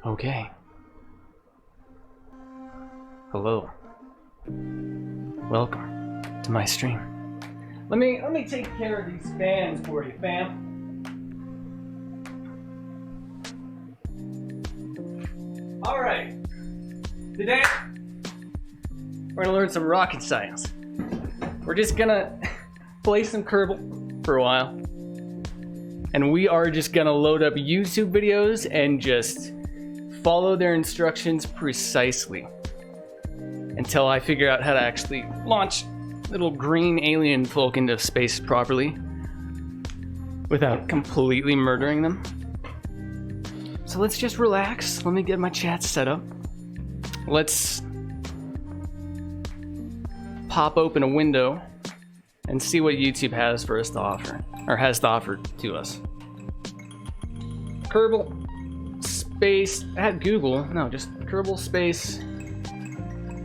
Okay. Hello. Welcome to my stream. Let me take care of these fans for you, fam. All right. Today we're gonna learn some rocket science. We're just gonna play some Kerbal for a while, and we are just gonna load up YouTube videos and just follow their instructions precisely until I figure out how to actually launch little green alien folk into space properly without completely murdering them. So let's just relax. Let me get my chat set up. Let's pop open a window and see what YouTube has for us to offer, or has to offer to us. Kerbal Space at Google, no, just Kerbal Space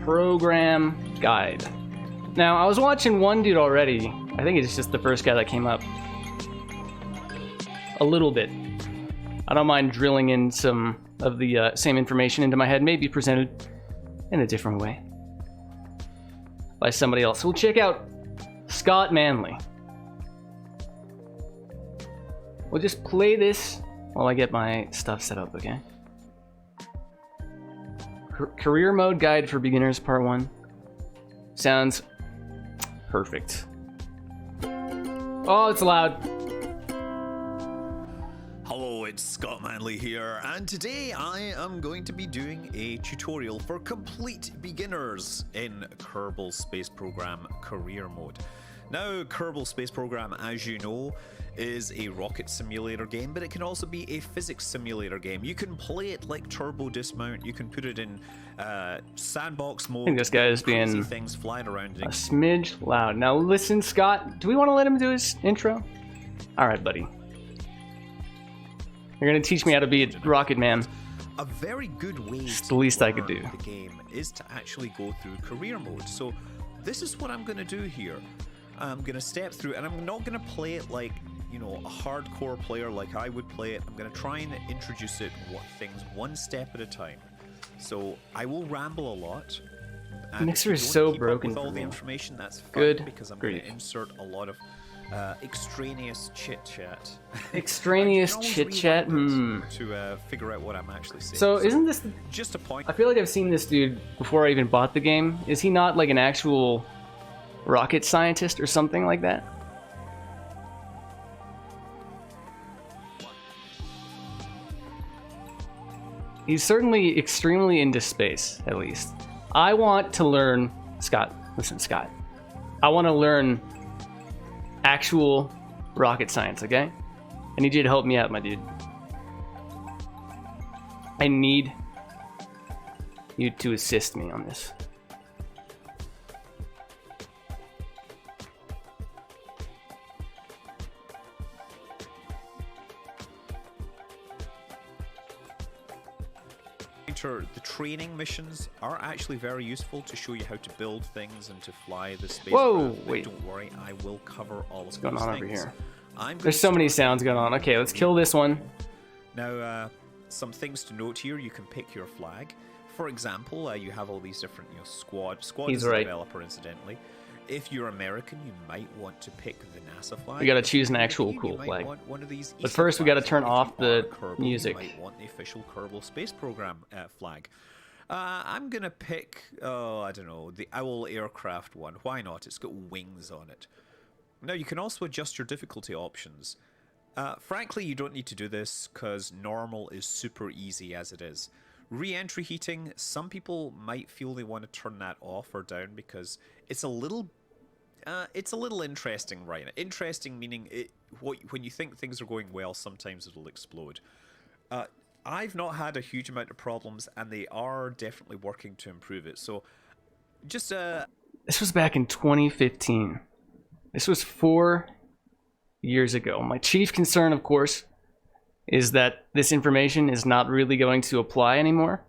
Program Guide. Now, I was watching one dude already. I think it's just the first guy that came up. A little bit. I don't mind drilling in some of the same information into my head, maybe presented in a different way by somebody else. So we'll check out Scott Manley. We'll just play this while I get my stuff set up, okay? Career Mode Guide for Beginners, Part 1. Sounds perfect. Oh, it's loud. Hello, it's Scott Manley here, and today I am going to be doing a tutorial for complete beginners in Kerbal Space Program Career Mode. Now, Kerbal Space Program, as you know, is a rocket simulator game, but it can also be a physics simulator game. You can play it like Turbo Dismount, you can put it in sandbox mode. I think this guy is being things flying around. A smidge loud. Now listen, Scott, do we want to let him do his intro? Alright, buddy. You're gonna teach me how to be a rocket man. A very good way it's the least I could do. The game is to actually go through career mode. So this is what I'm gonna do here. I'm gonna step through, and I'm not gonna play it like, you know, a hardcore player like I would play it. I'm gonna try and introduce it things one step at a time. So I will ramble a lot. The mixer is so broken with all for the me. information, that's fine. Good because I'm grief. gonna insert a lot of extraneous chit chat. Extraneous chit chat. To figure out what I'm actually saying. So isn't this just a point? I feel like I've seen this dude before I even bought the game. Is he not like an actual rocket scientist or something like that? He's certainly extremely into space, at least. I want to learn, Scott, listen, Scott. I want to learn actual rocket science, okay? I need you to help me out, my dude. I need you to assist me on this. The training missions are actually very useful to show you how to build things and to fly the spacecraft. Whoa, wait. Don't worry, I will cover all of What's going on over things. here? There's so many sounds going on. Okay, let's kill this one. Now, some things to note here. You can pick your flag. For example, you have all these different, squad. Squad is a developer, incidentally. If you're American, you might want to pick the NASA flag. We gotta choose an actual cool flag. But first, we gotta turn off the music. You might want the official Kerbal Space Program flag. I'm gonna pick, I don't know, the Owl aircraft one. Why not? It's got wings on it. Now, you can also adjust your difficulty options. Frankly, you don't need to do this because normal is super easy as it is. Re-entry heating, some people might feel they want to turn that off or down because it's a little interesting, right? Interesting meaning when you think things are going well, sometimes it'll explode. I've not had a huge amount of problems, and they are definitely working to improve it. So, just This was back in 2015. This was 4 years ago. My chief concern, of course, is that this information is not really going to apply anymore.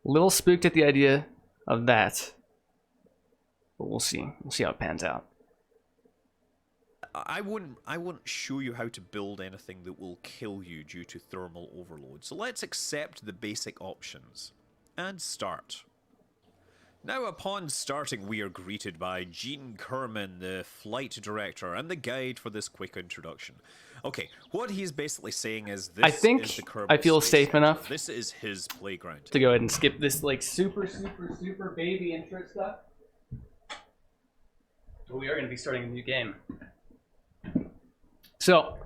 A little spooked at the idea of that. But we'll see. We'll see how it pans out. I wouldn't show you how to build anything that will kill you due to thermal overload. So let's accept the basic options and start. Now, upon starting, we are greeted by Gene Kerman, the flight director, and the guide for this quick introduction. Okay, what he's basically saying is this I think is the Kerbal I feel Space safe Center. enough This is his playground. to go ahead and skip this like super baby intro stuff. We are going to be starting a new game. So,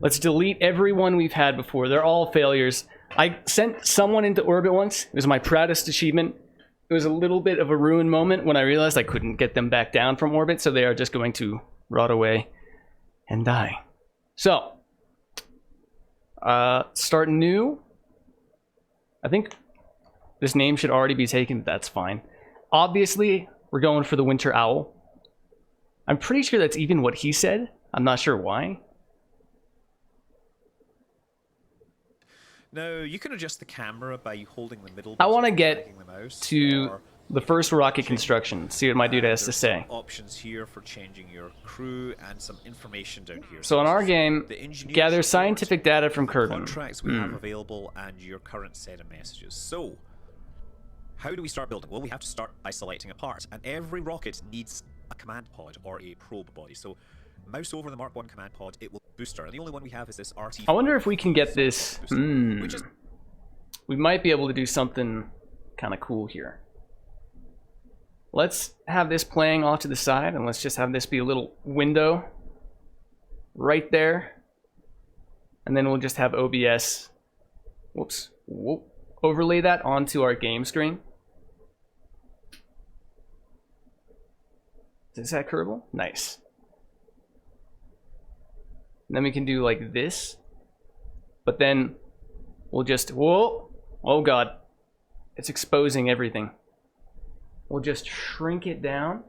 let's delete everyone we've had before. They're all failures. I sent someone into orbit once. It was my proudest achievement. It was a little bit of a ruined moment when I realized I couldn't get them back down from orbit, so they are just going to rot away and die. So, start new. I think this name should already be taken, that's fine. Obviously, we're going for the Winter Owl. I'm pretty sure that's even what he said. I'm not sure why. Now, you can adjust the camera by holding the middle I button want to and get dragging the mouse, to or the first rocket construction, see what my dude has to there's say. some options here for changing your crew and some information down here. So in our game, the engineer's gather report, scientific data from the Kerbin. contracts we have available, and your current set of messages. So, how do we start building? Well, we have to start by selecting a part, and every rocket needs a command pod or a probe body. So, mouse over the Mark 1 command pod, it will booster, and the only one we have is this RT. I wonder if we can get this. Which is We might be able to do something kind of cool here. Let's have this playing off to the side, and let's just have this be a little window right there. And then we'll just have OBS, overlay that onto our game screen. Is that Kerbal? Nice. And then we can do like this, but then we'll just, oh god, it's exposing everything. We'll just shrink it down.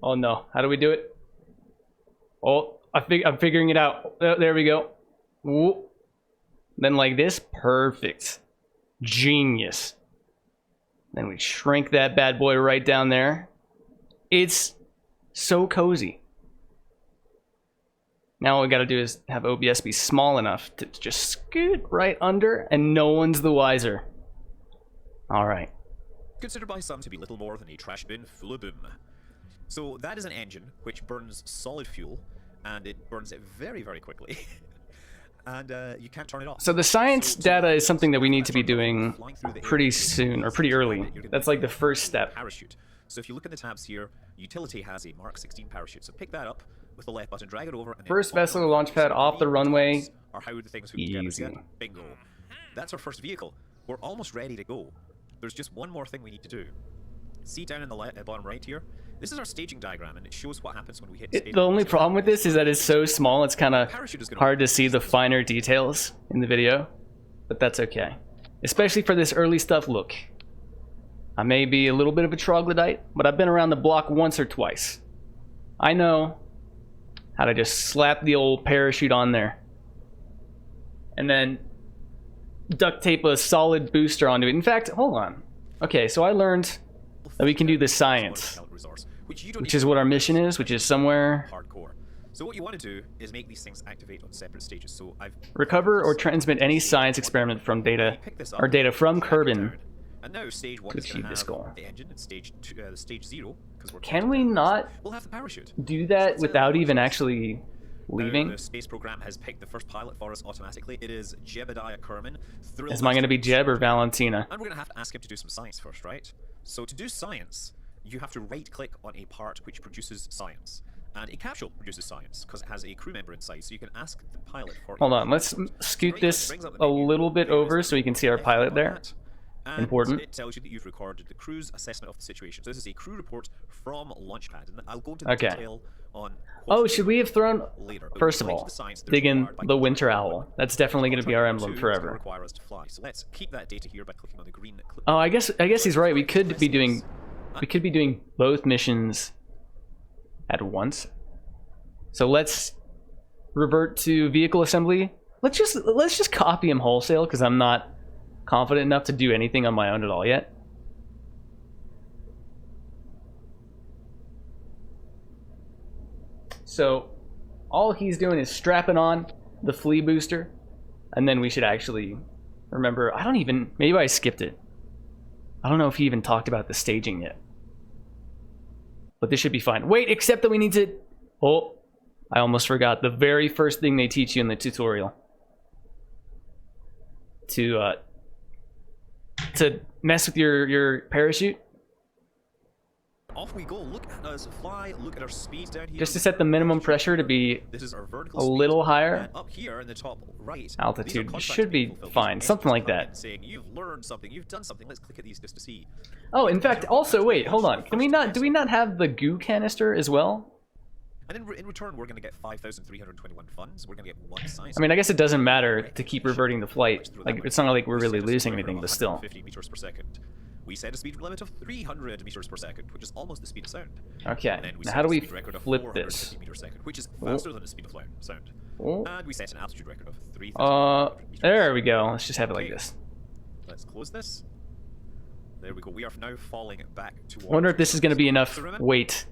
Oh no, how do we do it? Oh, I'm figuring it out. There we go. Whoa. Then like this, perfect. Genius. Then we shrink that bad boy right down there. It's so cozy. Now all we gotta do is have OBS be small enough to just scoot right under, and no one's the wiser. Alright. considered by some to be little more than a trash bin full of boom. So that is an engine which burns solid fuel, and it burns it very, very quickly. And you can't turn it off. So the science data is something that we need to be doing pretty soon, or pretty early. That's like the first step. Parachute. So if you look in the tabs here, utility has a Mark 16 parachute. So pick that up with the left button, drag it over, and First vessel launch pad off the runway. Or how the things hook together Easy. again. Bingo. That's our first vehicle. We're almost ready to go. There's just one more thing we need to do. See down in the bottom right here? This is our staging diagram, and it shows what happens when we hit stage. The only problem with this is that it's so small, it's kind of Parachute is gonna hard to see the finer details in the video, but that's okay. Especially for this early stuff. Look, I may be a little bit of a troglodyte, but I've been around the block once or twice. I know how to just slap the old parachute on there and then duct tape a solid booster onto it. In fact, hold on. Okay, so I learned that we can do the science, which is what our mission is, which is somewhere. Hardcore. So what you want to do is make these things activate on separate stages. So I've Recover or transmit any science experiment from data or data from Kerbin and now stage 1 to is going achieve to this have goal. the engine, and stage 0 because we're Can we not we'll have the parachute. do that without even actually Now, leaving? the space program has picked the first pilot for us automatically. It is Jebediah Kerman. Is mine going to be Jeb or Valentina? And we're going to have to ask him to do some science first, right? So to do science, you have to right-click on a part which produces science. And a capsule produces science, because it has a crew member inside, so you can ask the pilot for... Hold on, let's scoot this a little bit over so we can see our pilot there. And Important. it tells you that you've recorded the crew's assessment of the situation. So this is a crew report from Launchpad, and I'll go into detail on... Oh, should we have thrown... later. But First of related all, to the science that is dig in required by the contract Winter law. Owl. That's definitely going to be our emblem Contract number 2 is gonna forever. require us to fly. So let's keep that data here by clicking on the green clip. Oh, I guess he's right. We could be doing both missions at once. So let's revert to vehicle assembly. Let's just copy him wholesale, because I'm not confident enough to do anything on my own at all yet. So all he's doing is strapping on the flea booster, and then we should actually remember. I don't even. Maybe I skipped it. I don't know if he even talked about the staging yet. But this should be fine. Wait, except that we need to... Oh, I almost forgot. The very first thing they teach you in the tutorial. To mess with your parachute. Off we go. Look at us fly. Look at our speed down here. Just to set the minimum pressure to be this is our vertical a little higher. And up here in the top right, Altitude should be fine. Something like that. Saying you've learned something, you've done something. Let's click at these just to see. Oh, in fact, also wait, hold on. Can we not? Do we not have the goo canister as well? And in return, we're going to get 5,321 funds. We're going to get 1 science. I mean, I guess it doesn't matter to keep reverting the flight. Like, it's not like we're really losing anything, but still. 50 meters per second. We set a speed limit of 300 meters per second, which is almost the speed of sound. Okay. Now, how do we flip this? Meters per second, which is faster than the speed of sound. Oh. And we set an altitude record of 3,000 meters. There we go. Let's just have it like this. Let's close this. There we go. We are now falling back towards... I wonder if this is going to be enough weight.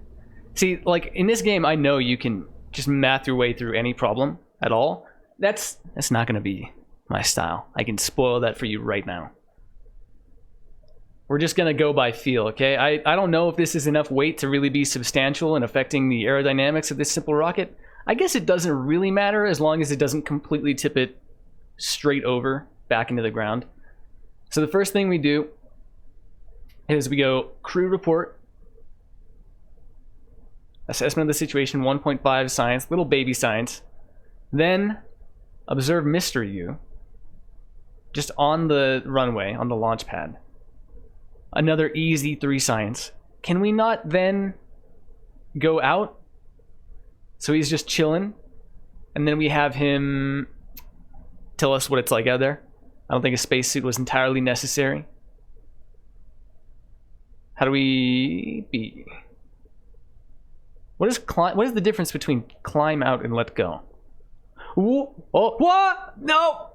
See, like, in this game, I know you can just math your way through any problem at all. That's not going to be my style. I can spoil that for you right now. We're just going to go by feel, okay? I don't know if this is enough weight to really be substantial in affecting the aerodynamics of this simple rocket. I guess it doesn't really matter as long as it doesn't completely tip it straight over back into the ground. So the first thing we do is we go crew report, assessment of the situation 1.5 science, little baby science, then observe mystery view just on the runway, on the launch pad. Another easy 3 science. Can we not then go out? So he's just chilling, and then we have him tell us what it's like out there. I don't think a spacesuit was entirely necessary. How do we be? What is the difference between climb out and let go? Ooh, oh, what? No!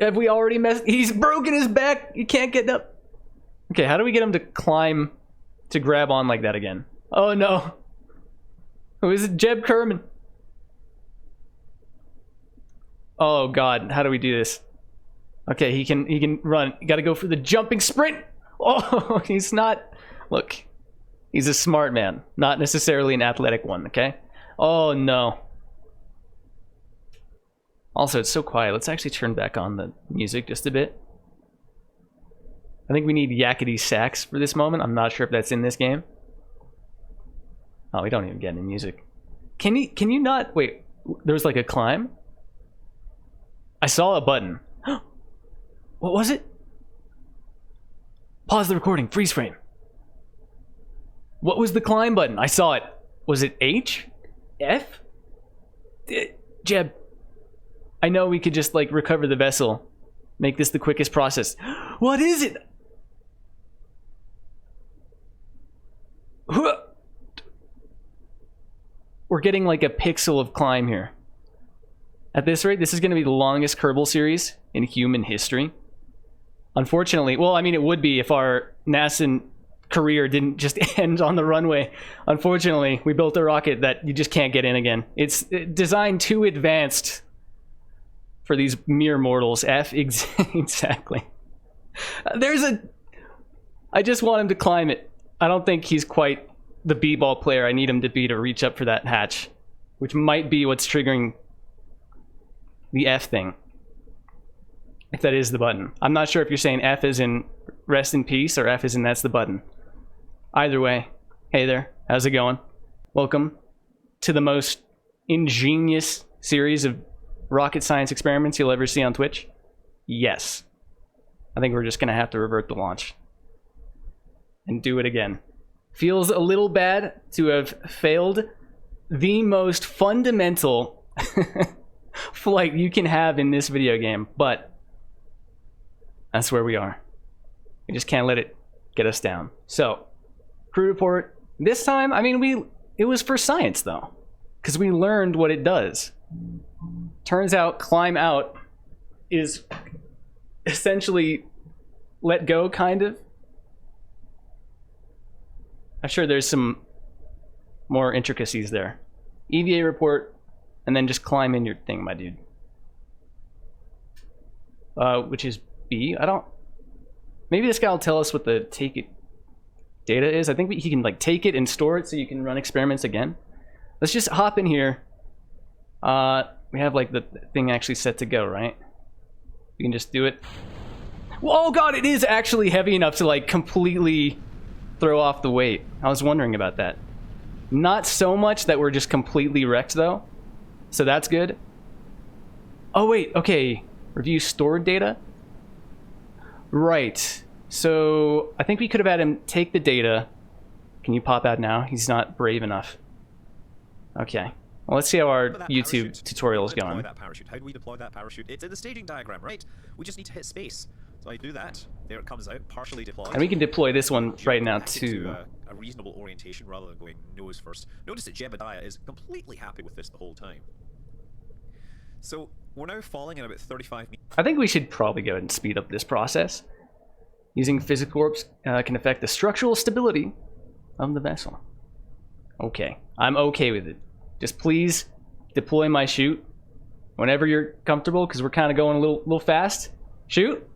Have we already messed? He's broken his back. He can't get up. Okay, how do we get him to climb, to grab on like that again? Oh no. Who is it? Jeb Kerman. Oh god, how do we do this? Okay, he can run. You gotta go for the jumping sprint. Oh, he's not. Look, he's a smart man, not necessarily an athletic one, okay? Oh no. Also, it's so quiet. Let's actually turn back on the music just a bit. I think we need yakety sax for this moment. I'm not sure if that's in this game. Oh, we don't even get any music. Can you not? Wait, there was like a climb? I saw a button. What was it? Pause the recording. Freeze frame. What was the climb button? I saw it. Was it H? F? Jeb. I know we could just like recover the vessel. Make this the quickest process. What is it? We're getting like a pixel of climb here. At this rate, this is going to be the longest Kerbal series in human history. Unfortunately, well, I mean, it would be if our NASA career didn't just end on the runway. Unfortunately, we built a rocket that you just can't get in again. It's designed too advanced for these mere mortals. Exactly. I just want him to climb it. I don't think he's quite the b-ball player I need him to be to reach up for that hatch, which might be what's triggering the F thing. If that is the button. I'm not sure if you're saying F is in rest in peace or F is in that's the button. Either way, hey there, how's it going? Welcome to the most ingenious series of rocket science experiments you'll ever see on Twitch. Yes. I think we're just gonna have to revert the launch and do it again. Feels a little bad to have failed the most fundamental flight you can have in this video game, but that's where we are. We just can't let it get us down. So, crew report. This time, I mean, it was for science though, because we learned what it does. Turns out climb out is essentially let go, kind of. I'm sure there's some more intricacies there. EVA report, and then just climb in your thing, my dude. Which is B. I don't... Maybe this guy will tell us what the take it data is. I think he can like take it and store it so you can run experiments again. Let's just hop in here. We have like the thing actually set to go, right? We can just do it. Oh god, it is actually heavy enough to like completely throw off the weight. I was wondering about that. Not so much that we're just completely wrecked though. So that's good. Oh wait, okay. Review stored data? Right. So I think we could have had him take the data. Can you pop out now? He's not brave enough. Okay. Well, let's see how our YouTube tutorial is going. How do we deploy that parachute? It's in the staging diagram, right? We just need to hit space. So I do that. There it comes out, partially deployed. And we can deploy this one right now too. A reasonable orientation rather than going nose first. Notice that Jebediah is completely happy with this the whole time. So we're now falling at about 35 meters. I think we should probably go ahead and speed up this process. Using Physicorps can affect the structural stability of the vessel. Okay, I'm okay with it. Just please deploy my chute whenever you're comfortable, because we're kind of going a little fast. Shoot,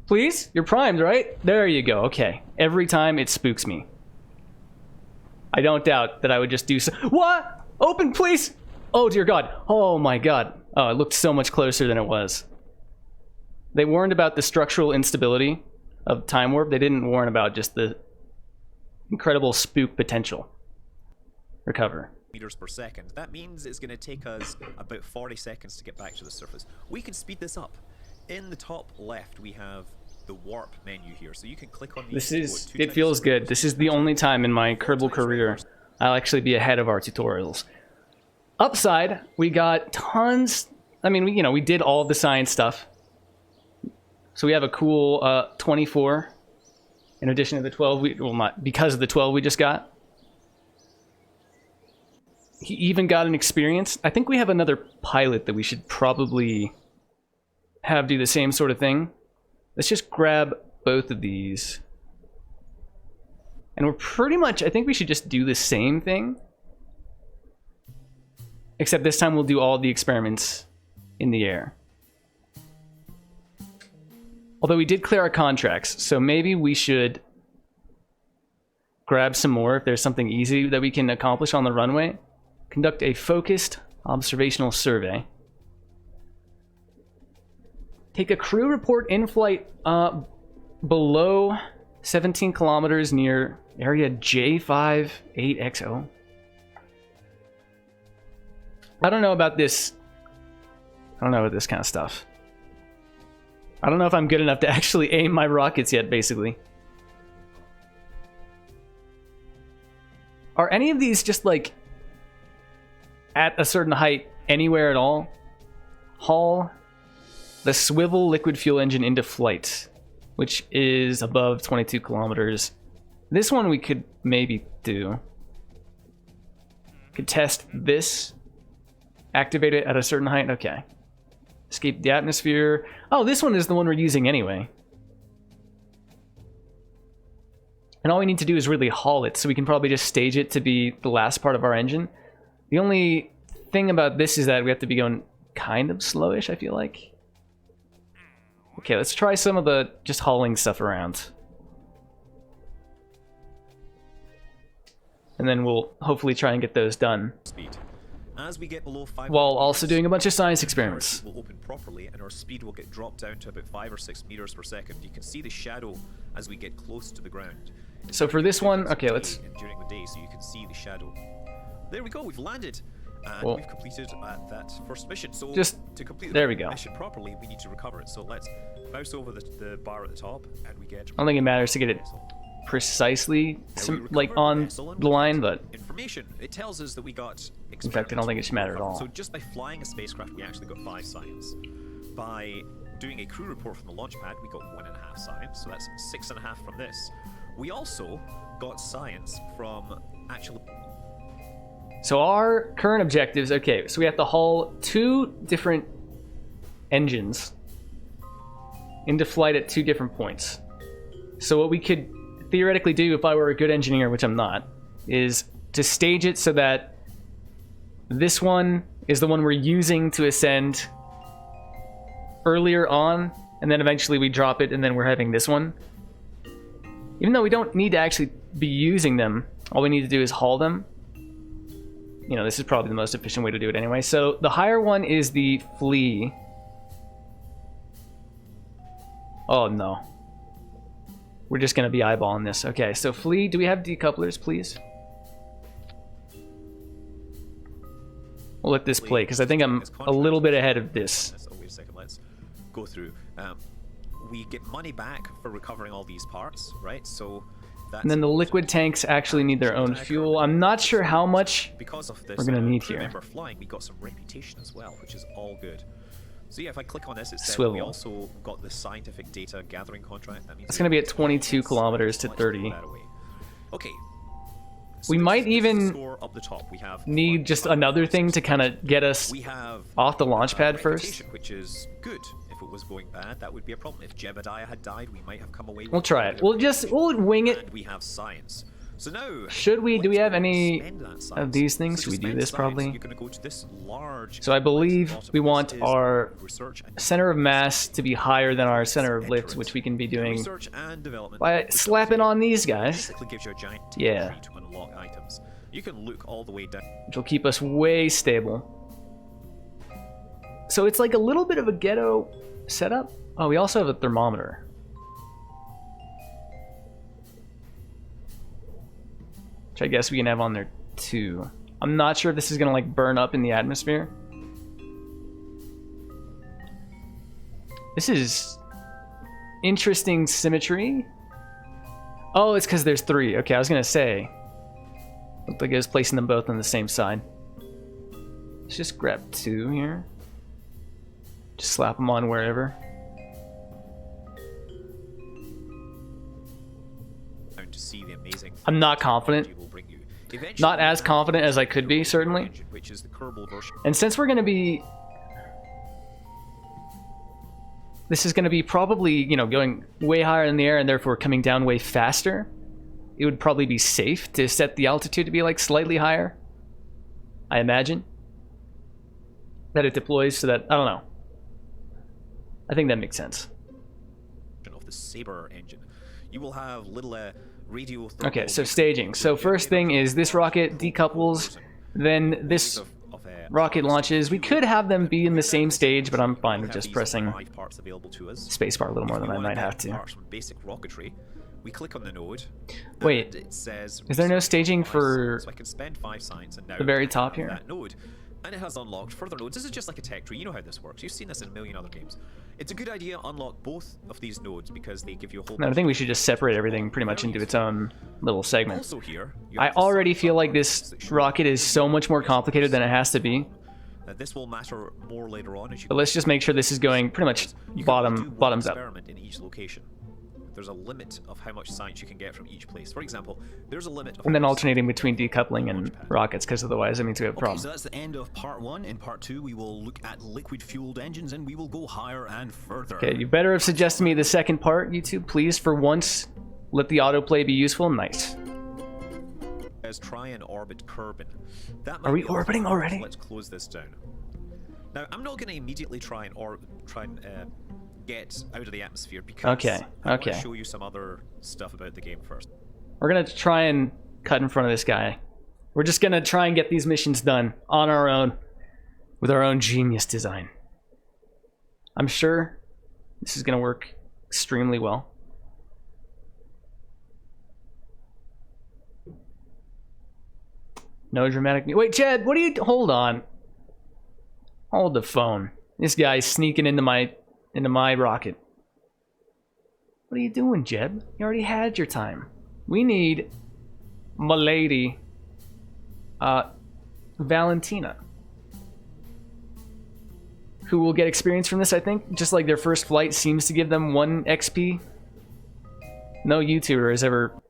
please. You're primed, right? There you go. Okay. Every time it spooks me. I don't doubt that I would just do so. What? Open, please. Oh dear God. Oh my God. Oh, it looked so much closer than it was. They warned about the structural instability of Time Warp. They didn't warn about just the incredible spook potential. Recover. Meters per second. That means it's going to take us about 40 seconds to get back to the surface. We can speed this up. In the top left, we have the warp menu here, so you can click on these. It feels good. This is the only time in my Kerbal career I'll actually be ahead of our tutorials. Upside, we got tons. I mean, we did all the science stuff. So we have a cool 24 in addition to the 12 well, not because of the 12 we just got. He even got an experience. I think we have another pilot that we should probably have do the same sort of thing. Let's just grab both of these. And we're pretty much, I think we should just do the same thing. Except this time we'll do all the experiments in the air. Although we did clear our contracts, so maybe we should grab some more if there's something easy that we can accomplish on the runway. Conduct a focused observational survey. Take a crew report in flight below 17 kilometers near area J58XO. I don't know about this. I don't know about this kind of stuff. I don't know if I'm good enough to actually aim my rockets yet, basically. Are any of these just like at a certain height anywhere at all? Haul the swivel liquid fuel engine into flight, which is above 22 kilometers. This one we could maybe do. Could test this. Activate it at a certain height. Okay. Escape the atmosphere. Oh, this one is the one we're using anyway. And all we need to do is really haul it, so we can probably just stage it to be the last part of our engine. The only thing about this is that we have to be going kind of slowish, I feel like. Okay, let's try some of the just hauling stuff around. And then we'll hopefully try and get those done. Speed. As we get below 5 while also doing a bunch of science experiments. Will open properly and our speed will get dropped down to about 5 or 6 meters per second. You can see the shadow as we get close to the ground. So for this one, okay, let's... During the day, so you can see the shadow. There we go, we've landed. And we've completed that first mission. So just to complete there the we go. mission properly, we need to recover it. So let's mouse over the bar at the top and we get... I don't think it matters to get it precisely like on the line, but information. It tells us that we got. In fact, I don't think it should matter at all. So just by flying a spacecraft, we actually got 5 science. By doing a crew report from the launch pad, we got 1.5 science. So that's 6.5 from this. We also got science from actually. So our current objectives, okay, so we have to haul 2 different engines into flight at 2 different points. So what we could theoretically do, if I were a good engineer, which I'm not, is to stage it so that This one is the one we're using to ascend earlier on, and then eventually we drop it, and then we're having this one. Even though we don't need to actually be using them, all we need to do is haul them. You know, this is probably the most efficient way to do it anyway. So the higher one is the flea. Oh no. We're just going to be eyeballing this. Okay, so flea, do we have decouplers, please? We'll let this play, because I think I'm a little bit ahead of this. Oh, wait a second, let's go through. We get money back for recovering all these parts, right? So that's And then the liquid tanks actually need their own fuel. I'm not sure how much because of this, we're going to need here. Remember, flying, we got some reputation as well, which is all good. So yeah, if I click on this, it says Swivel. we also got the scientific data gathering contract. That means It's going to be at 22 kilometers to 30. Okay. We might even score up the top. We have need just another thing to kind of get us we have off the launch pad first. reputation, which is good. If it was going bad, that would be a problem. If Jebediah had died, we might have come away with We'll try it. We'll wing it. And we have science. So now, Should we? Do we have any spend that of science. these things? So Should we to do spend this science, probably? You're going to go to this large. So I believe bottom, we which want is our research and center of mass to be higher than our center of lift, which we can be doing research and development. by slapping on these guys, Basically gives you a giant Yeah. tree to unlock items. You can look all the way down. which will keep us way stable. So it's like a little bit of a ghetto setup. Oh, we also have a thermometer. Which I guess we can have on there too. I'm not sure if this is gonna like burn up in the atmosphere. This is interesting symmetry. Oh, it's because there's 3. Okay, I was gonna say. Looked like I was placing them both on the same side. Let's just grab 2 here. Just slap them on wherever. To see the amazing I'm not confident. will bring you. Eventually, Not as confident as I could be, certainly. Which is the Kerbal version. And since we're going to be... This is going to be probably, you know, going way higher in the air and therefore coming down way faster. It would probably be safe to set the altitude to be like slightly higher. I imagine. That it deploys so that... I don't know. I think that makes sense. Of the Saber engine. You will have little radio. Okay, so staging. So first thing is this rocket decouples, then this rocket launches. We could have them be in the same stage, but I'm fine with just pressing spacebar a little more than I might have to. Basic rocketry. We click on the node. Wait, it says is there no staging for so I can spend 5 science and now the very I top have here? that node. And it has unlocked further nodes. This is just like a tech tree. You know how this works. You've seen this in a million other games. It's a good idea to unlock both of these nodes because they give you a whole No, I think we should just separate everything pretty much into its own little segment. Also here, I already feel like this rocket is so much more complicated than it has to be. This will matter more later on as you But let's just make sure this is going pretty much You can only do one bottoms up. experiment in each location. There's a limit of how much science you can get from each place. For example, there's a limit of And then how much alternating science between decoupling and rockets, because otherwise that means we have a Okay, problem. so that's the end of part 1. In part 2, we will look at liquid-fueled engines, and we will go higher and further. Okay, you better have suggested me the second part, YouTube, please. For once, let the autoplay be useful. Nice. As try and orbit Kerbin. That Are might we be a orbiting little far, already? so let's close this down. Now, I'm not going to immediately try and get out of the atmosphere because Okay, I want to okay. show you some other stuff about the game first. We're gonna try and cut in front of this guy. We're just gonna try and get these missions done on our own, with our own genius design. I'm sure this is gonna work extremely well. No dramatic. Wait, Jed, what are you? Hold on. Hold the phone. This guy's sneaking into my rocket. What are you doing, Jeb? You already had your time. We need Milady, Valentina, who will get experience from this, I think. Just like their first flight seems to give them 1 XP. No YouTuber has ever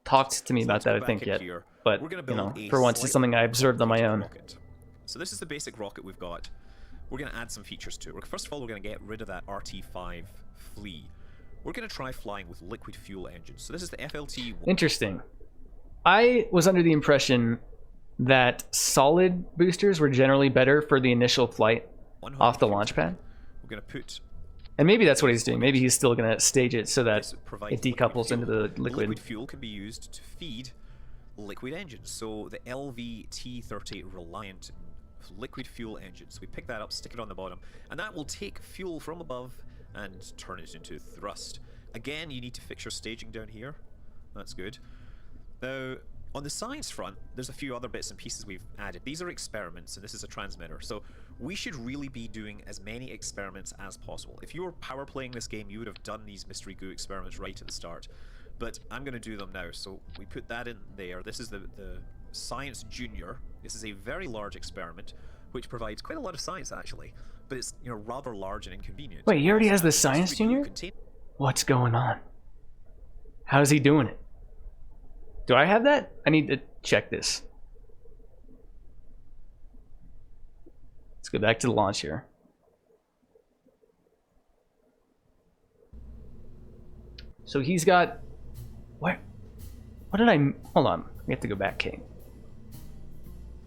talked to me about that, I think, yet. But, you know, for once, it's something I observed on my own. Rocket. So this is the basic rocket we've got. We're going to add some features to it. First of all, we're going to get rid of that RT5 flea. We're going to try flying with liquid fuel engines. So this is the FLT. Interesting. I was under the impression that solid boosters were generally better for the initial flight off the launch pad. We're going to put... And maybe that's what he's doing. Maybe he's still going to stage it so that this provides it decouples liquid into fuel. the liquid. Liquid fuel can be used to feed liquid engines. So the LVT-30 Reliant liquid fuel engines. We pick that up, stick it on the bottom, and that will take fuel from above and turn it into thrust. Again, you need to fix your staging down here. That's good. Now, on the science front, there's a few other bits and pieces we've added. These are experiments, and this is a transmitter. So we should really be doing as many experiments as possible. If you were power playing this game, you would have done these Mystery Goo experiments right at the start. But I'm going to do them now. So we put that in there. This is the Science Junior. This is a very large experiment, which provides quite a lot of science, actually. But it's, you know, rather large and inconvenient. Wait, he already has the Science Junior? What's going on? How's he doing it? Do I have that? I need to check this. Let's go back to the launch here. So he's got... What did I... Hold on. We have to go back, Kate.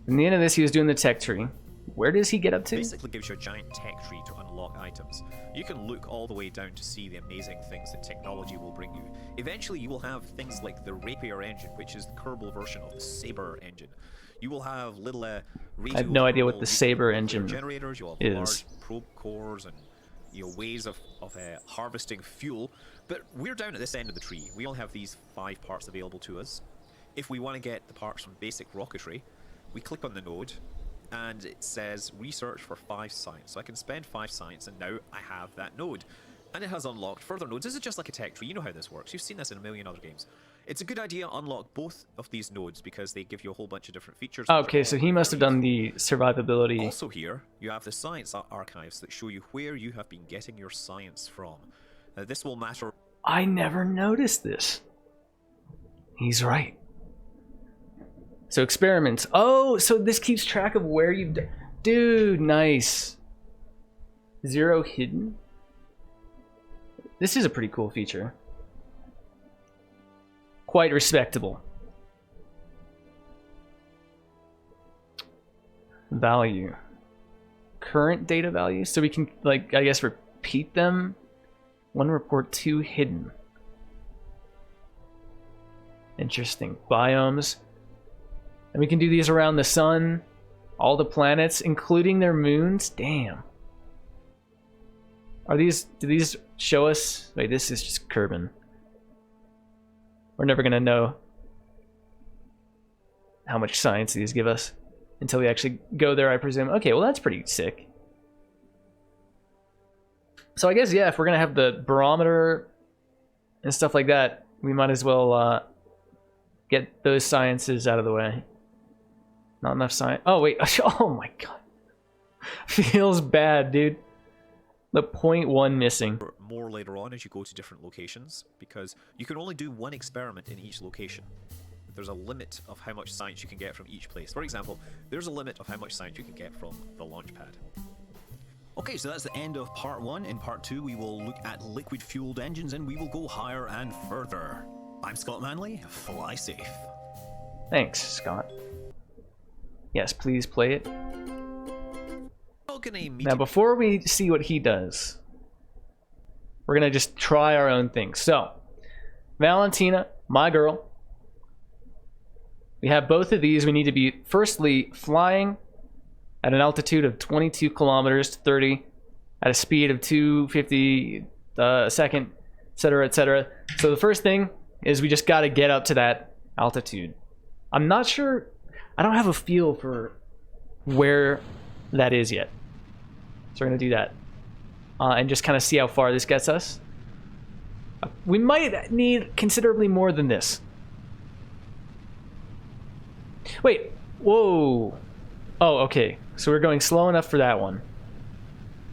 In the end of this, he was doing the tech tree. Where does he get up to? Basically gives you a giant tech tree to unlock items. You can look all the way down to see the amazing things that technology will bring you. Eventually, you will have things like the Rapier engine, which is the Kerbal version of the Saber engine. You will have little radio... I have no idea what the Saber engine generators. You'll have is. large probe cores and, you know, ways of harvesting fuel. But we're down at this end of the tree. We only have these 5 parts available to us. If we want to get the parts from basic rocketry, we click on the node, and it says research for 5 science. So I can spend 5 science, and now I have that node. And it has unlocked further nodes. This is just like a tech tree. You know how this works. You've seen this in a million other games. It's a good idea to unlock both of these nodes because they give you a whole bunch of different features. Okay, so he must have done the survivability. Also here, you have the science archives that show you where you have been getting your science from. This will matter. I never noticed this. He's right. So experiments. Oh, so this keeps track of where you've done. Dude, nice. 0 hidden. This is a pretty cool feature. Quite respectable. Value. Current data value. So we can, like, I guess repeat them. 1 report, 2 hidden. Interesting. Biomes. And we can do these around the sun, all the planets, including their moons. Damn. Do these show us? Wait, this is just Kerbin. We're never gonna know how much science these give us until we actually go there, I presume. Okay, well that's pretty sick. So I guess, yeah, if we're gonna have the barometer and stuff like that, we might as well get those sciences out of the way. Not enough science. Oh, wait. Oh, my God. Feels bad, dude. The 0.1 missing. More later on as you go to different locations, because you can only do 1 experiment in each location. There's a limit of how much science you can get from each place. For example, there's a limit of how much science you can get from the launch pad. Okay, so that's the end of part 1. In part 2, we will look at liquid-fueled engines and we will go higher and further. I'm Scott Manley. Fly safe. Thanks, Scott. Yes, please play it. Now, before we see what he does, we're going to just try our own thing. So, Valentina, my girl. We have both of these. We need to be, firstly, flying at an altitude of 22 kilometers to 30, at a speed of 250 a second, etc., etc. So the first thing is we just got to get up to that altitude. I'm not sure... I don't have a feel for where that is yet. So we're going to do that. And just kind of see how far this gets us. We might need considerably more than this. Wait. Whoa. Oh, okay. So we're going slow enough for that one.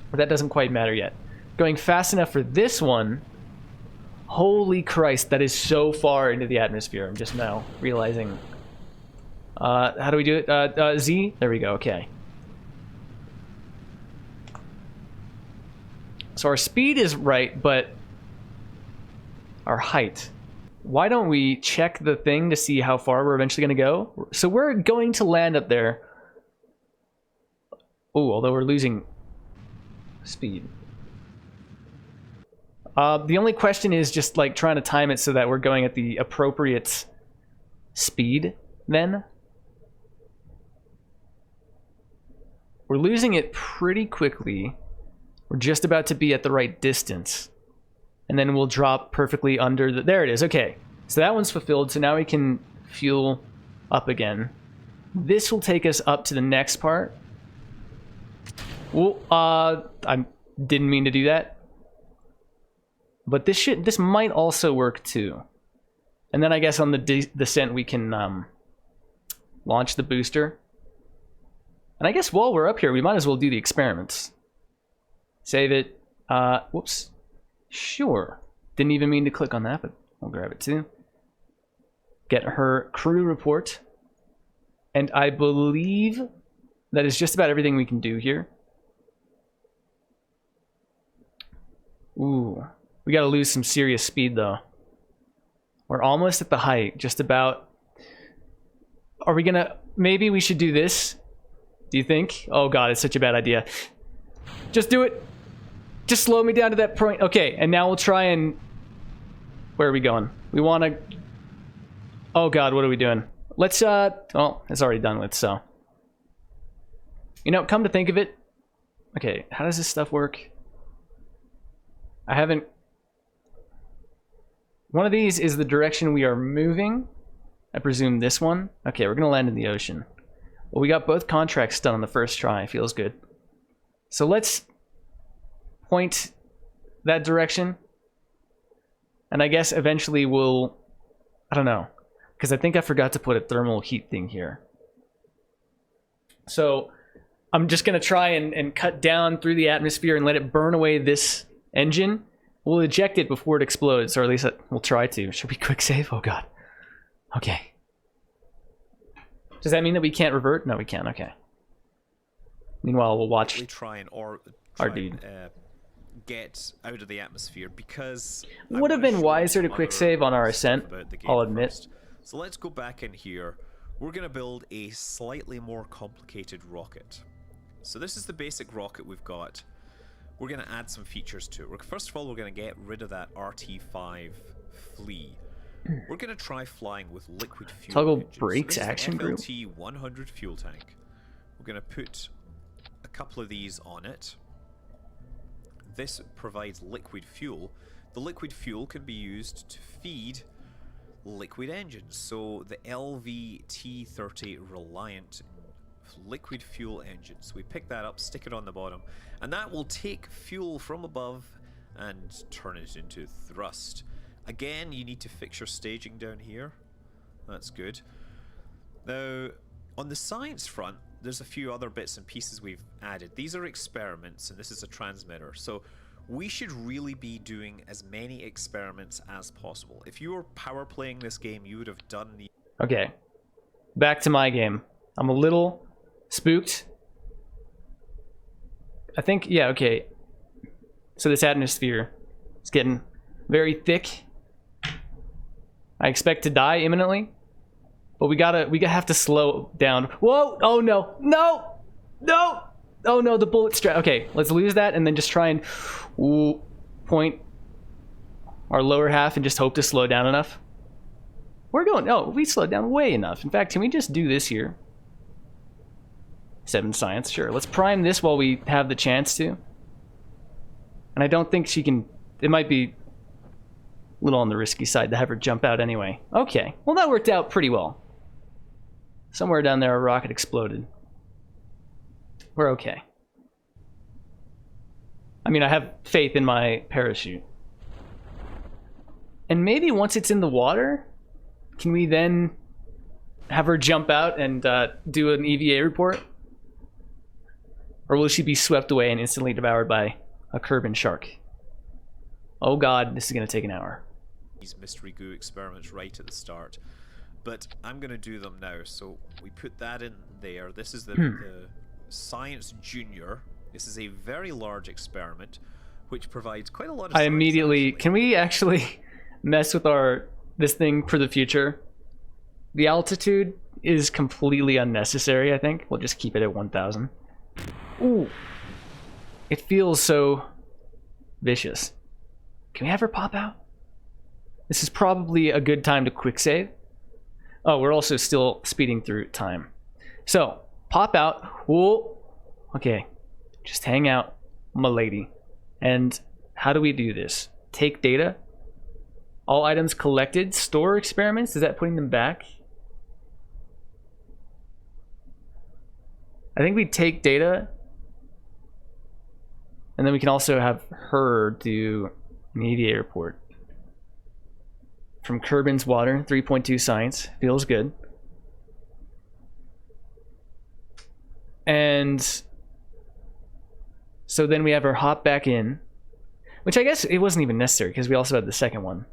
But that doesn't quite matter yet. Going fast enough for this one. Holy Christ, that is so far into the atmosphere. I'm just now realizing... how do we do it? Z? There we go, okay. So our speed is right, but our height. why don't we check the thing to see how far we're eventually going to go? So we're going to land up there. Oh, although we're losing speed. The only question is just like trying to time it so that we're going at the appropriate speed then. We're losing it pretty quickly. We're just about to be at the right distance. And then we'll drop perfectly under the... There it is. Okay. So that one's fulfilled. So now we can fuel up again. This will take us up to the next part. Well, I didn't mean to do that. But this might also work too. And then I guess on the descent we can launch the booster. And I guess while we're up here, we might as well do the experiments. Save it. Whoops. Sure. Didn't even mean to click on that, but I'll grab it too. Get her crew report. And I believe that is just about everything we can do here. Ooh. We gotta lose some serious speed though. We're almost at the height, just about. Are we gonna... Maybe we should do this? Do you think? Oh god, it's such a bad idea. Just do it. Just slow me down to that point. Okay, and now we'll try and... Where are we going? We want to... Oh god, what are we doing? Let's, well, it's already done with, so... You know, come to think of it... Okay, how does this stuff work? I haven't... One of these is the direction we are moving. I presume this one. Okay, we're going to land in the ocean. Well, we got both contracts done on the first try. Feels good. So let's point that direction. And I guess eventually we'll... I don't know. Because I think I forgot to put a thermal heat thing here. So I'm just going to try and cut down through the atmosphere and let it burn away this engine. We'll eject it before it explodes, or at least we'll try to. Should we quick save? Oh god. Okay. Does that mean that we can't revert? No, we can't. Okay. Meanwhile, we'll watch our dude get out of the atmosphere, because would have been wiser to quick save on our ascent, I'll admit. First. So let's go back in here. We're going to build a slightly more complicated rocket. So this is the basic rocket we've got. We're going to add some features to it. First of all, we're going to get rid of that RT5 flea. We're going to try flying with liquid fuel Toggle engines. brakes So action group. FLT 100 fuel tank. We're going to put a couple of these on it. This provides liquid fuel. The liquid fuel can be used to feed liquid engines. So the LVT30 Reliant liquid fuel engines. We pick that up, stick it on the bottom, and that will take fuel from above and turn it into thrust. Again, you need to fix your staging down here. That's good. Now, on the science front, there's a few other bits and pieces we've added. These are experiments, and this is a transmitter. So we should really be doing as many experiments as possible. If you were power playing this game, you would have done the... Okay. Back to my game. I'm a little spooked. I think, yeah, okay. So this atmosphere is getting very thick. I expect to die imminently, but we have to slow down. Whoa! Oh no! No! No! Oh no! The bullet strap. Okay, let's lose that and then just try and point our lower half and just hope to slow down enough. We're going. Oh, we slowed down way enough. In fact, can we just do this here? 7 science, sure. Let's prime this while we have the chance to. And I don't think she can. It might be a little on the risky side to have her jump out anyway. Okay, well that worked out pretty well. Somewhere down there a rocket exploded. We're okay. I mean, I have faith in my parachute. And maybe once it's in the water, can we then have her jump out and do an EVA report? Or will she be swept away and instantly devoured by a Kerbin shark? Oh god, this is going to take an hour. These mystery goo experiments right at the start, but I'm going to do them now. So we put that in there. This is the Science Junior. This is a very large experiment which provides quite a lot of I immediately... Can we actually mess with our this thing for the future. The altitude is completely unnecessary, I think. We'll just keep it at 1,000. Ooh. It feels so vicious. Can we have her pop out? This is probably a good time to quick save. Oh, we're also still speeding through time. So, pop out. Whoa. Okay. Just hang out, my lady. And how do we do this? Take data. All items collected. Store experiments. Is that putting them back? I think we take data. And then we can also have her do an EVA report. From Kerbin's Water, 3.2 science. Feels good. And so then we have her hop back in. Which I guess it wasn't even necessary because we also had the second one.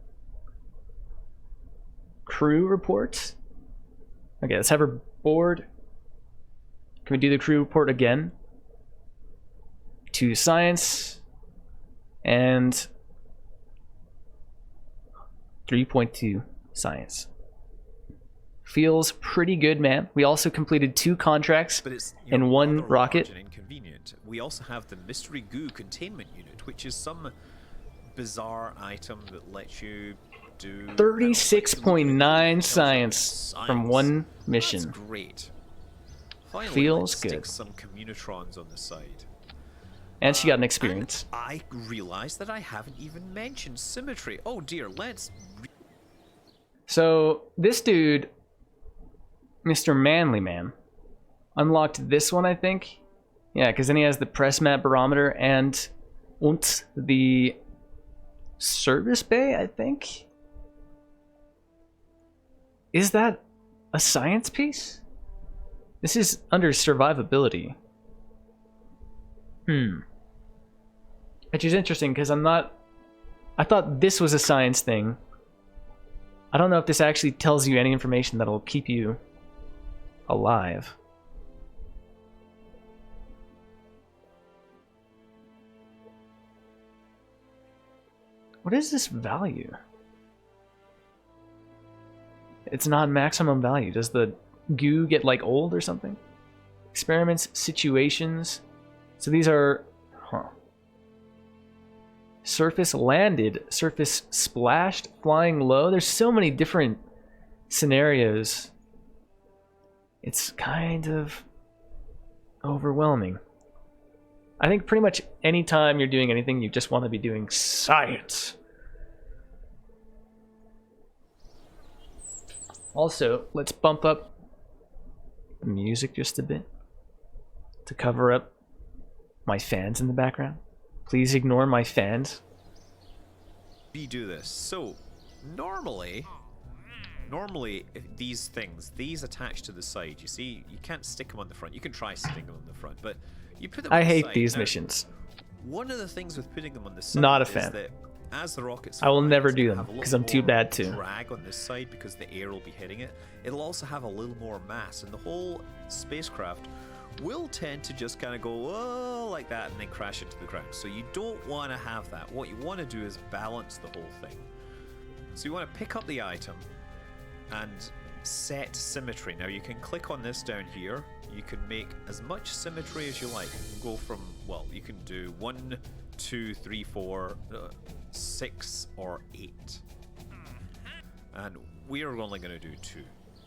Crew report. Okay, let's have her board. Can we do the crew report again? 2 science. And 3.2 science. Feels pretty good, man. We also completed 2 contracts and 1 rocket. Inconvenient. We also have the mystery goo containment unit, which is some bizarre item that lets you do 36.9 science from 1 mission. That's great. Finally, Feels let's stick good. some communitrons on the side. And she got an experience. And I realized that I haven't even mentioned symmetry. Oh dear, let's... So this dude, Mr. Manly Man, unlocked this one, I think. Yeah, because then he has the press mat barometer and the service bay, I think. Is that a science piece? This is under survivability. Which is interesting because I thought this was a science thing. I don't know if this actually tells you any information that'll keep you alive. What is this value? It's not maximum value. Does the goo get like old or something? Experiments, situations. So these are, surface landed, surface splashed, flying low. There's so many different scenarios. It's kind of overwhelming. I think pretty much any time you're doing anything, you just want to be doing science. Also, let's bump up the music just a bit to cover up my fans in the background. Please ignore my fans. We do this. So, normally these things, these attach to the side, you see, you can't stick them on the front. You can try sticking them on the front, but you put them on I the hate side. these Now, missions. one of the things with putting them on the side Not a is fan. that as the rockets I will fly, never it's do gonna them, have a 'cause little I'm too more bad to. drag on this side because the air will be hitting it. It'll also have a little more mass, and the whole spacecraft will tend to just kind of go oh like that and then crash into the ground. So you don't want to have that. What you want to do is balance the whole thing. So you want to pick up the item and set symmetry. Now you can click on this down here. You can make as much symmetry as you like. You can go from, well, you can do 1, 2, 3, 4, 6 or 8. And we are only going to do 2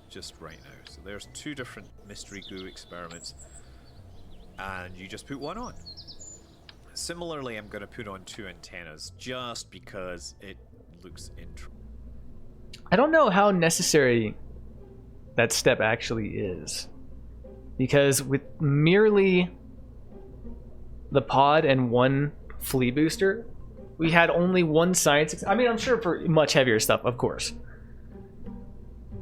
just right now. So there's 2 different mystery goo experiments, and you just put one on. Similarly, I'm going to put on 2 antennas just because it looks interesting. I don't know how necessary that step actually is, because with merely the pod and 1 flea booster, we had only 1 science. I mean, I'm sure for much heavier stuff, of course.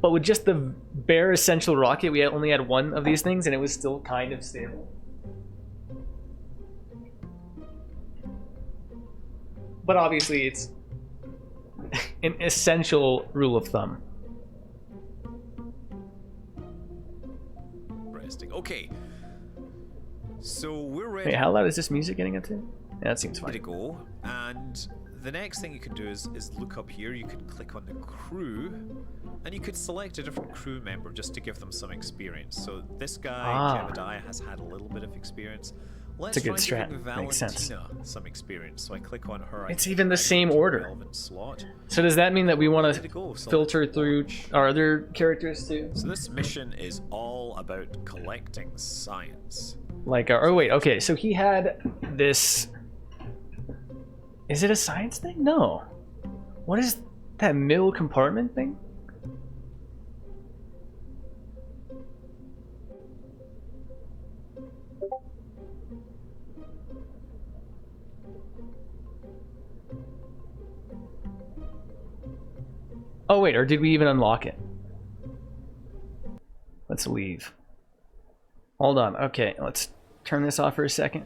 But with just the bare essential rocket, we only had 1 of these things, and it was still kind of stable. But obviously, it's an essential rule of thumb. Interesting. Okay. So we're ready. Wait, how loud is this music getting up to? Yeah, that seems to fine. go, and the next thing you can do is look up here. You can click on the crew, and you could select a different crew member just to give them some experience. So this guy, Jebediah, has had a little bit of experience. Let's a good try strat. giving Makes sense. Valentina some experience. So I click on her. It's even the same order. Relevant slot. So does that mean that we want There to you go, select filter through launch. our other characters too? So this mission is all about collecting science. Like, oh wait, okay, so he had this... Is it a science thing? No. What is that middle compartment thing? Oh wait, or did we even unlock it? Let's leave. Hold on, okay, let's turn this off for a second.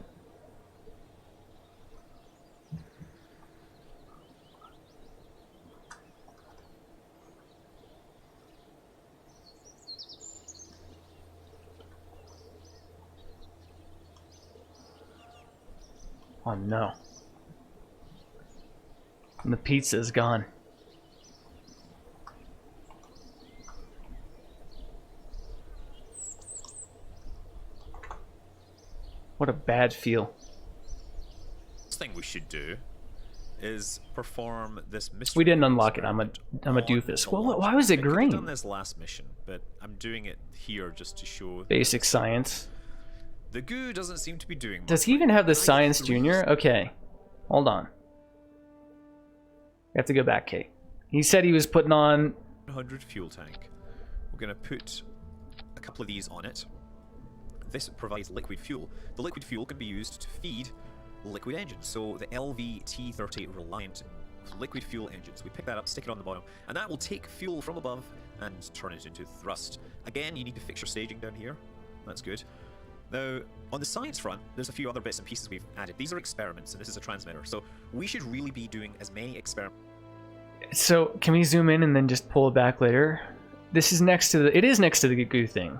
Oh no. And the pizza's gone. What a bad feel. First thing we should do is perform this mystery. We didn't unlock it. I'm a experiment on doofus. the Well, launch. why was it I could've green? done this last mission, but I'm doing it here just to show. Basic science. The goo doesn't seem to be doing much. Does he even have the I get science 3 junior? Okay. Hold on. We have to go back, Kate. He said he was putting on... 100 fuel tank. We're going to put a couple of these on it. This provides liquid fuel. The liquid fuel can be used to feed liquid engines. So the LV-T30 Reliant liquid fuel engines. We pick that up, stick it on the bottom, and that will take fuel from above and turn it into thrust. Again, you need to fix your staging down here. That's good. Now, on the science front, there's a few other bits and pieces we've added. These are experiments, and this is a transmitter. So we should really be doing as many experiments. So, can we zoom in and then just pull it back later? This is next to the... It is next to the goo thing.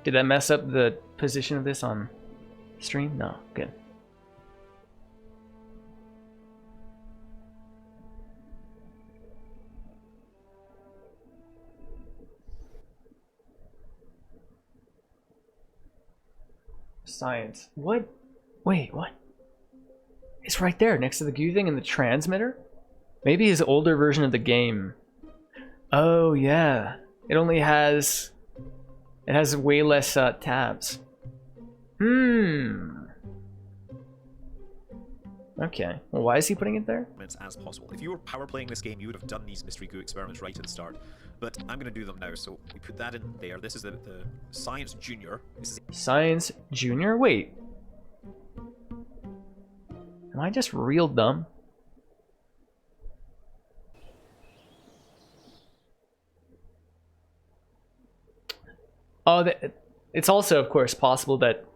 Did that mess up the position of this on stream? No. Good. Science. What? Wait, what? It's right there next to the goo thing in the transmitter? Maybe his older version of the game. Oh, yeah. It only has... It has way less tabs. Okay. Well, why is he putting it there? As possible. If you were power playing this game, you would have done these mystery goo experiments right at the start. But I'm going to do them now, so we put that in there. This is the Science Junior. This is Science Junior? Wait. Am I just real dumb? Oh, it's also, of course, possible that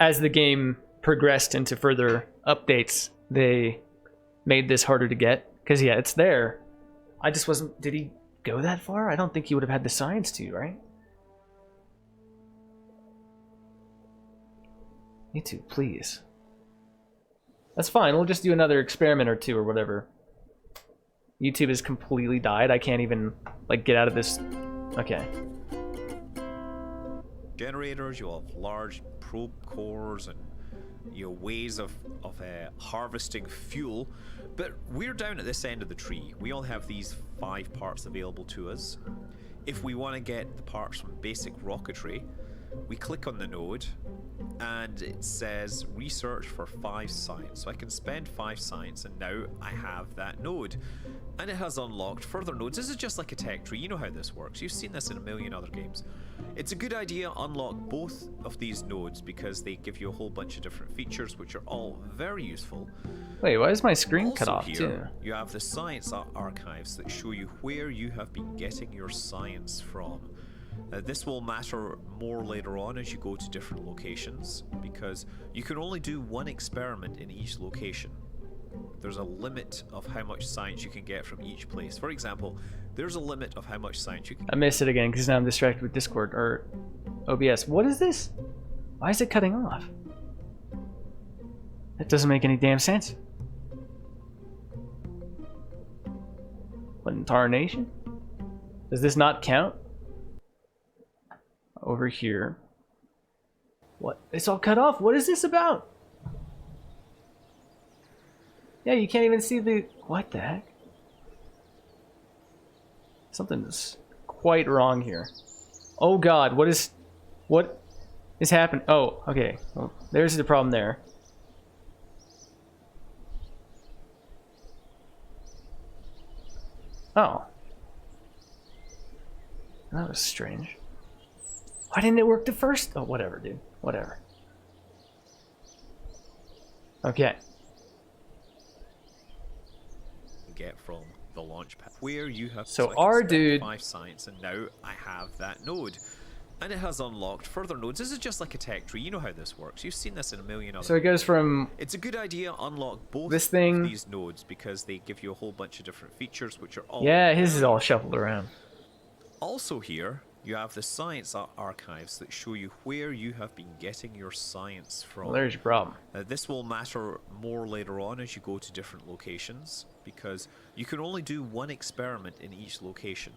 as the game progressed into further updates, they made this harder to get. Because, yeah, it's there. I just wasn't... Did he go that far? I don't think he would have had the science to, right? YouTube, please. That's fine. We'll just do another experiment or two or whatever. YouTube has completely died. I can't even, like, get out of this... Okay. generators, you'll have large probe cores and ways of harvesting fuel. But we're down at this end of the tree. We all have these 5 parts available to us. If we want to get the parts from basic rocketry, we click on the node and it says research for 5 science. So I can spend 5 science and now I have that node. And it has unlocked further nodes. This is just like a tech tree. You know how this works. You've seen this in a million other games. It's a good idea to unlock both of these nodes because they give you a whole bunch of different features which are all very useful. Wait, why is my screen cut Also off here, too? you have the science archives that show you where you have been getting your science from. This will matter more later on as you go to different locations because you can only do 1 experiment in each location. There's a limit of how much science you can get from each place. For example, there's a limit of how much science you can I missed it again because now I'm distracted with Discord or OBS. What is this? Why is it cutting off? That doesn't make any damn sense. What in tarnation? Does this not count? Over here. What? It's all cut off. What is this about? Yeah, you can't even see the... What the heck? Something's quite wrong here. Oh god, what is happening? Oh, okay. Well, there's the problem there. Oh. That was strange. Why didn't it work the first? Oh, whatever, dude. Whatever. Okay. Get from the launch pad where you have So I can our spend dude 5 science, and now I have that node, and it has unlocked further nodes. This is just like a tech tree. You know how this works. You've seen this in a million other So it goes from It's a good idea to unlock both this thing. of these nodes because they give you a whole bunch of different features which are all Yeah, his is all shuffled around. Also here you have the science archives that show you where you have been getting your science from. Well, there's your problem. This will matter more later on as you go to different locations, because you can only do one experiment in each location.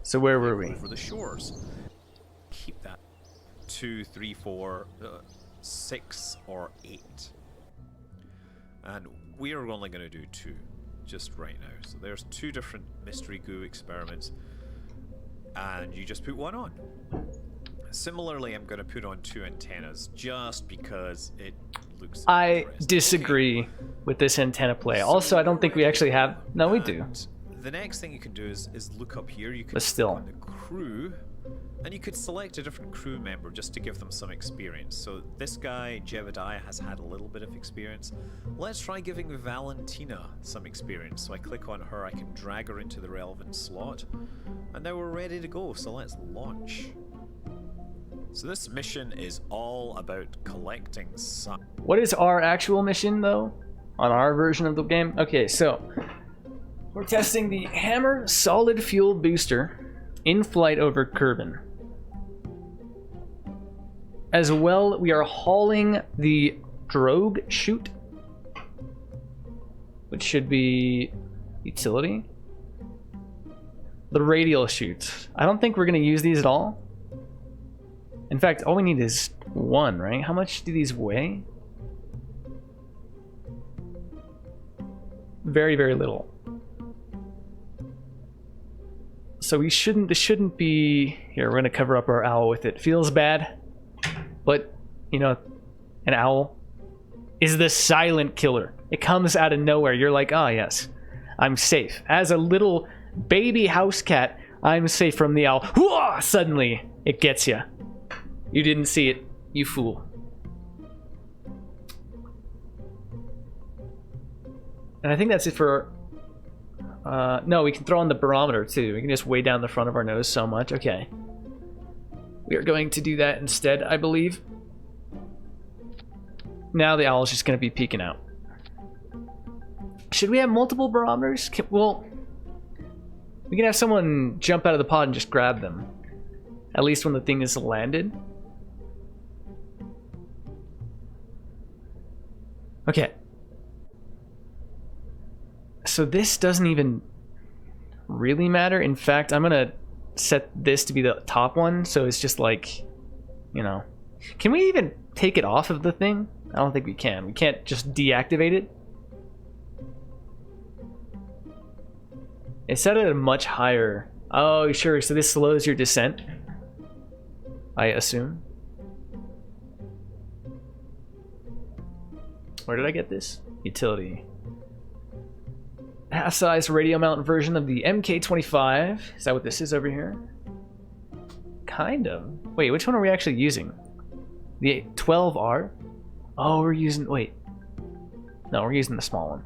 So where were we? Over the shores. Keep that 2, 3, 4, 6, or 8. And we are only going to do 2. Just right now. So there's 2 different mystery goo experiments, and you just put one on. Similarly, I'm going to put on 2 antennas just because it looks I interesting. disagree with this antenna play. Also, I don't think we actually have... No, we do. And the next thing you can do is look up here. You can But still. click on the crew, and you could select a different crew member just to give them some experience. So this guy, Jebediah, has had a little bit of experience. Let's try giving Valentina some experience. So I click on her, I can drag her into the relevant slot, and now we're ready to go. So let's launch. So this mission is all about collecting science. What is our actual mission, though? On our version of the game? Okay, so... We're testing the Hammer Solid Fuel Booster in flight over Kerbin. As well, we are hauling the Drogue Chute, which should be utility. The Radial Chutes. I don't think we're going to use these at all. In fact, all we need is 1, right? How much do these weigh? Very, very little. So we shouldn't, this shouldn't be, here, we're gonna cover up our owl with it. Feels bad, but, you know, an owl is the silent killer. It comes out of nowhere. You're like, oh yes, I'm safe. As a little baby house cat, I'm safe from the owl. Whoa! Suddenly, it gets you. You didn't see it, you fool. And I think that's it for... no, we can throw on the barometer too. We can just weigh down the front of our nose so much. Okay. We are going to do that instead, I believe. Now the owl's just going to be peeking out. Should we have multiple barometers? Well, we can have someone jump out of the pod and just grab them. At least when the thing is landed. Okay. So this doesn't even really matter. In fact, I'm gonna set this to be the top one, so it's just like, you know. Can we even take it off of the thing? I don't think we can. We can't just deactivate it. It's set at a much higher... Oh, sure, so this slows your descent, I assume. Where did I get this? Utility. Half-size radio mount version of the MK25. Is that what this is over here? Kind of. Wait, which one are we actually using? The 12R? Oh, we're using... Wait. No, we're using the small one.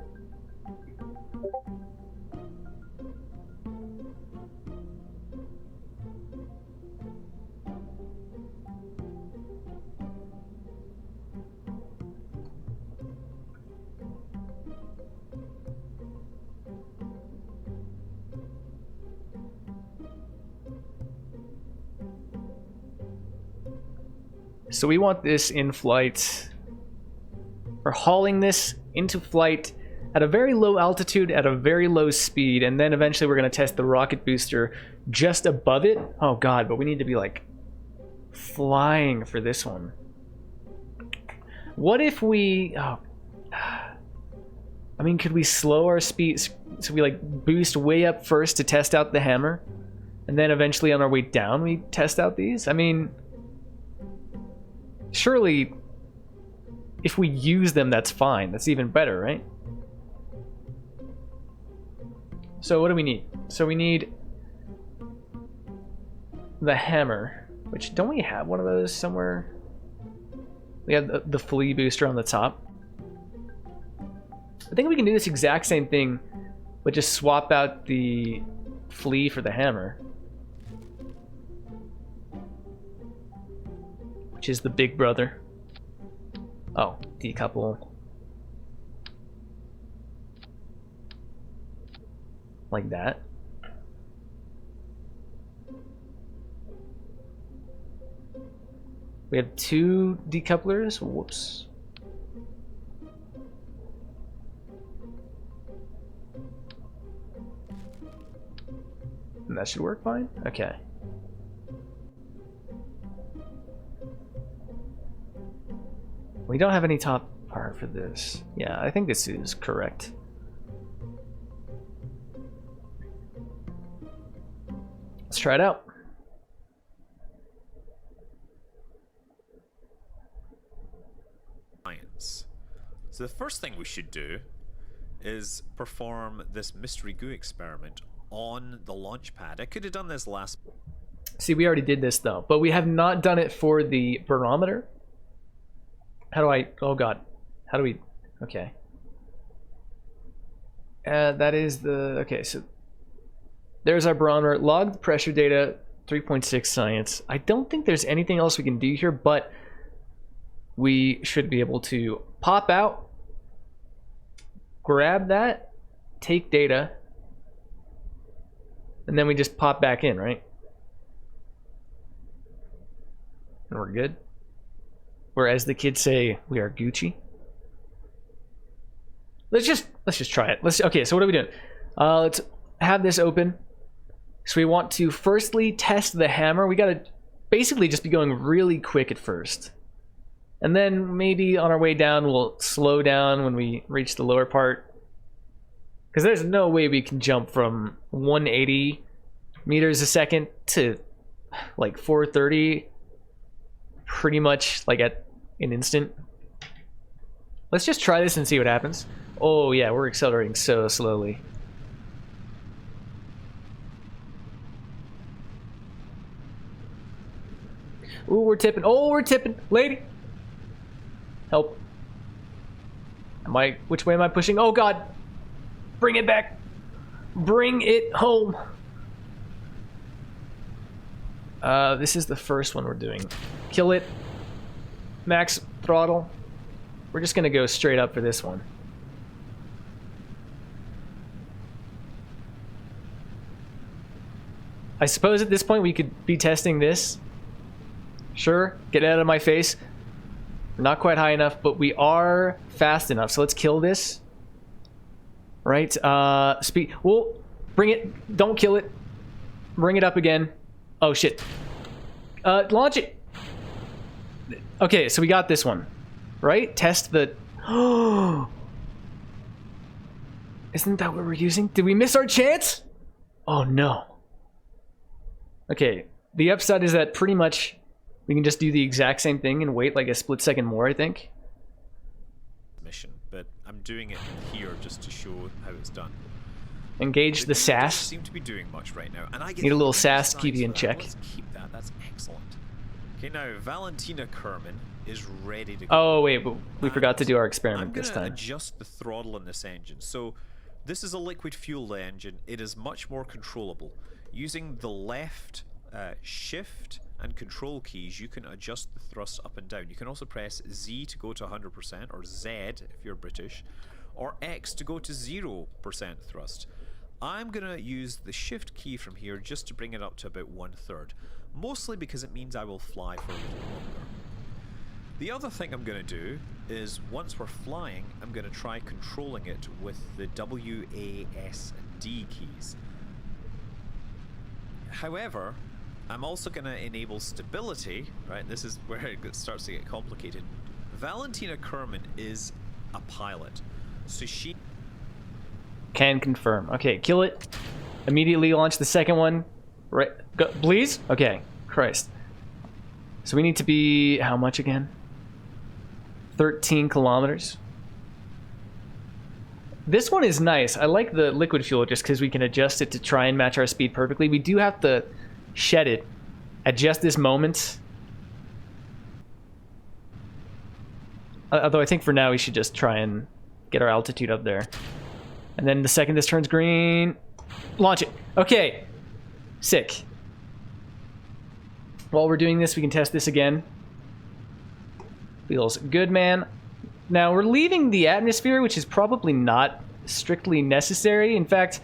So we want this in flight. We're hauling this into flight at a very low altitude, at a very low speed, and then eventually we're going to test the rocket booster just above it. Oh god, but we need to be like flying for this one. What if we... Oh, I mean, could we slow our speed so we like boost way up first to test out the hammer, and then eventually on our way down we test out these? I mean, surely if we use them, that's fine. That's even better, right? So what do we need? So we need the hammer, which, don't we have one of those somewhere? We have the flea booster on the top. I think we can do this exact same thing, but just swap out the flea for the hammer, which is the big brother. Oh, decouple. Like that. We have 2 decouplers. Whoops. And that should work fine? Okay. We don't have any top part for this. Yeah, I think this is correct. Let's try it out. Science. So the first thing we should do is perform this mystery goo experiment on the launch pad. I could have done this last... See, we already did this though, but we have not done it for the barometer. How do I... Oh god. How do we... Okay. That is the... Okay, so... There's our barometer. Logged pressure data, 3.6 science. I don't think there's anything else we can do here, but we should be able to pop out, grab that, take data, and then we just pop back in, right? And we're good. Whereas the kids say, we are Gucci. Let's just try it. Okay, so what are we doing? Let's have this open. So we want to firstly test the hammer. We gotta basically just be going really quick at first. And then maybe on our way down, we'll slow down when we reach the lower part. Because there's no way we can jump from 180 meters a second to like 430 pretty much like at an instant. Let's just try this and see what happens. Oh yeah, we're accelerating so slowly. Ooh, we're tipping. Oh, we're tipping. Lady. Help. Which way am I pushing? Oh god. Bring it back. Bring it home. This is the first one we're doing. Kill it. Max throttle. We're just gonna go straight up for this one. I suppose at this point we could be testing this. Sure, get out of my face. We're not quite high enough, but we are fast enough. So let's kill this. Right, speed. Well, bring it. Don't kill it. Bring it up again. Oh shit. Launch it. Okay, so we got this one. Right? Test the... Isn't that what we're using? Did we miss our chance? Oh no. Okay, the upside is that pretty much we can just do the exact same thing and wait like a split second more, I think. Mission, but I'm doing it here just to show how it's done. Engage the Doesn't SAS. seem to be doing much right now, and I get Need a little huge SAS to signs keep you in for that. check. Let's keep that. That's excellent. Okay, now Valentina Kerman is ready to go. Oh wait, but we forgot to do our experiment this I'm gonna time. adjust the throttle in this engine. So this is a liquid fueled engine. It is much more controllable. Using the left shift and control keys, you can adjust the thrust up and down. You can also press Z to go to 100%, or Z if you're British, or X to go to 0% thrust. I'm gonna use the shift key from here just to bring it up to about 1/3, mostly because it means I will fly for a little longer. The other thing I'm gonna do is once we're flying, I'm going to try controlling it with the W, A, S, and D keys. However, I'm also going to enable stability, right? This is where it starts to get complicated. Valentina Kerman is a pilot, so she Can confirm. Okay, kill it. Immediately launch the second one. Right, go, please? Okay, Christ. So we need to be, how much again? 13 kilometers. This one is nice. I like the liquid fuel just because we can adjust it to try and match our speed perfectly. We do have to shed it at just this moment. Although I think for now we should just try and get our altitude up there. And then the second this turns green, launch it. Okay, sick. While we're doing this, we can test this again. Feels good, man. Now we're leaving the atmosphere, which is probably not strictly necessary. In fact,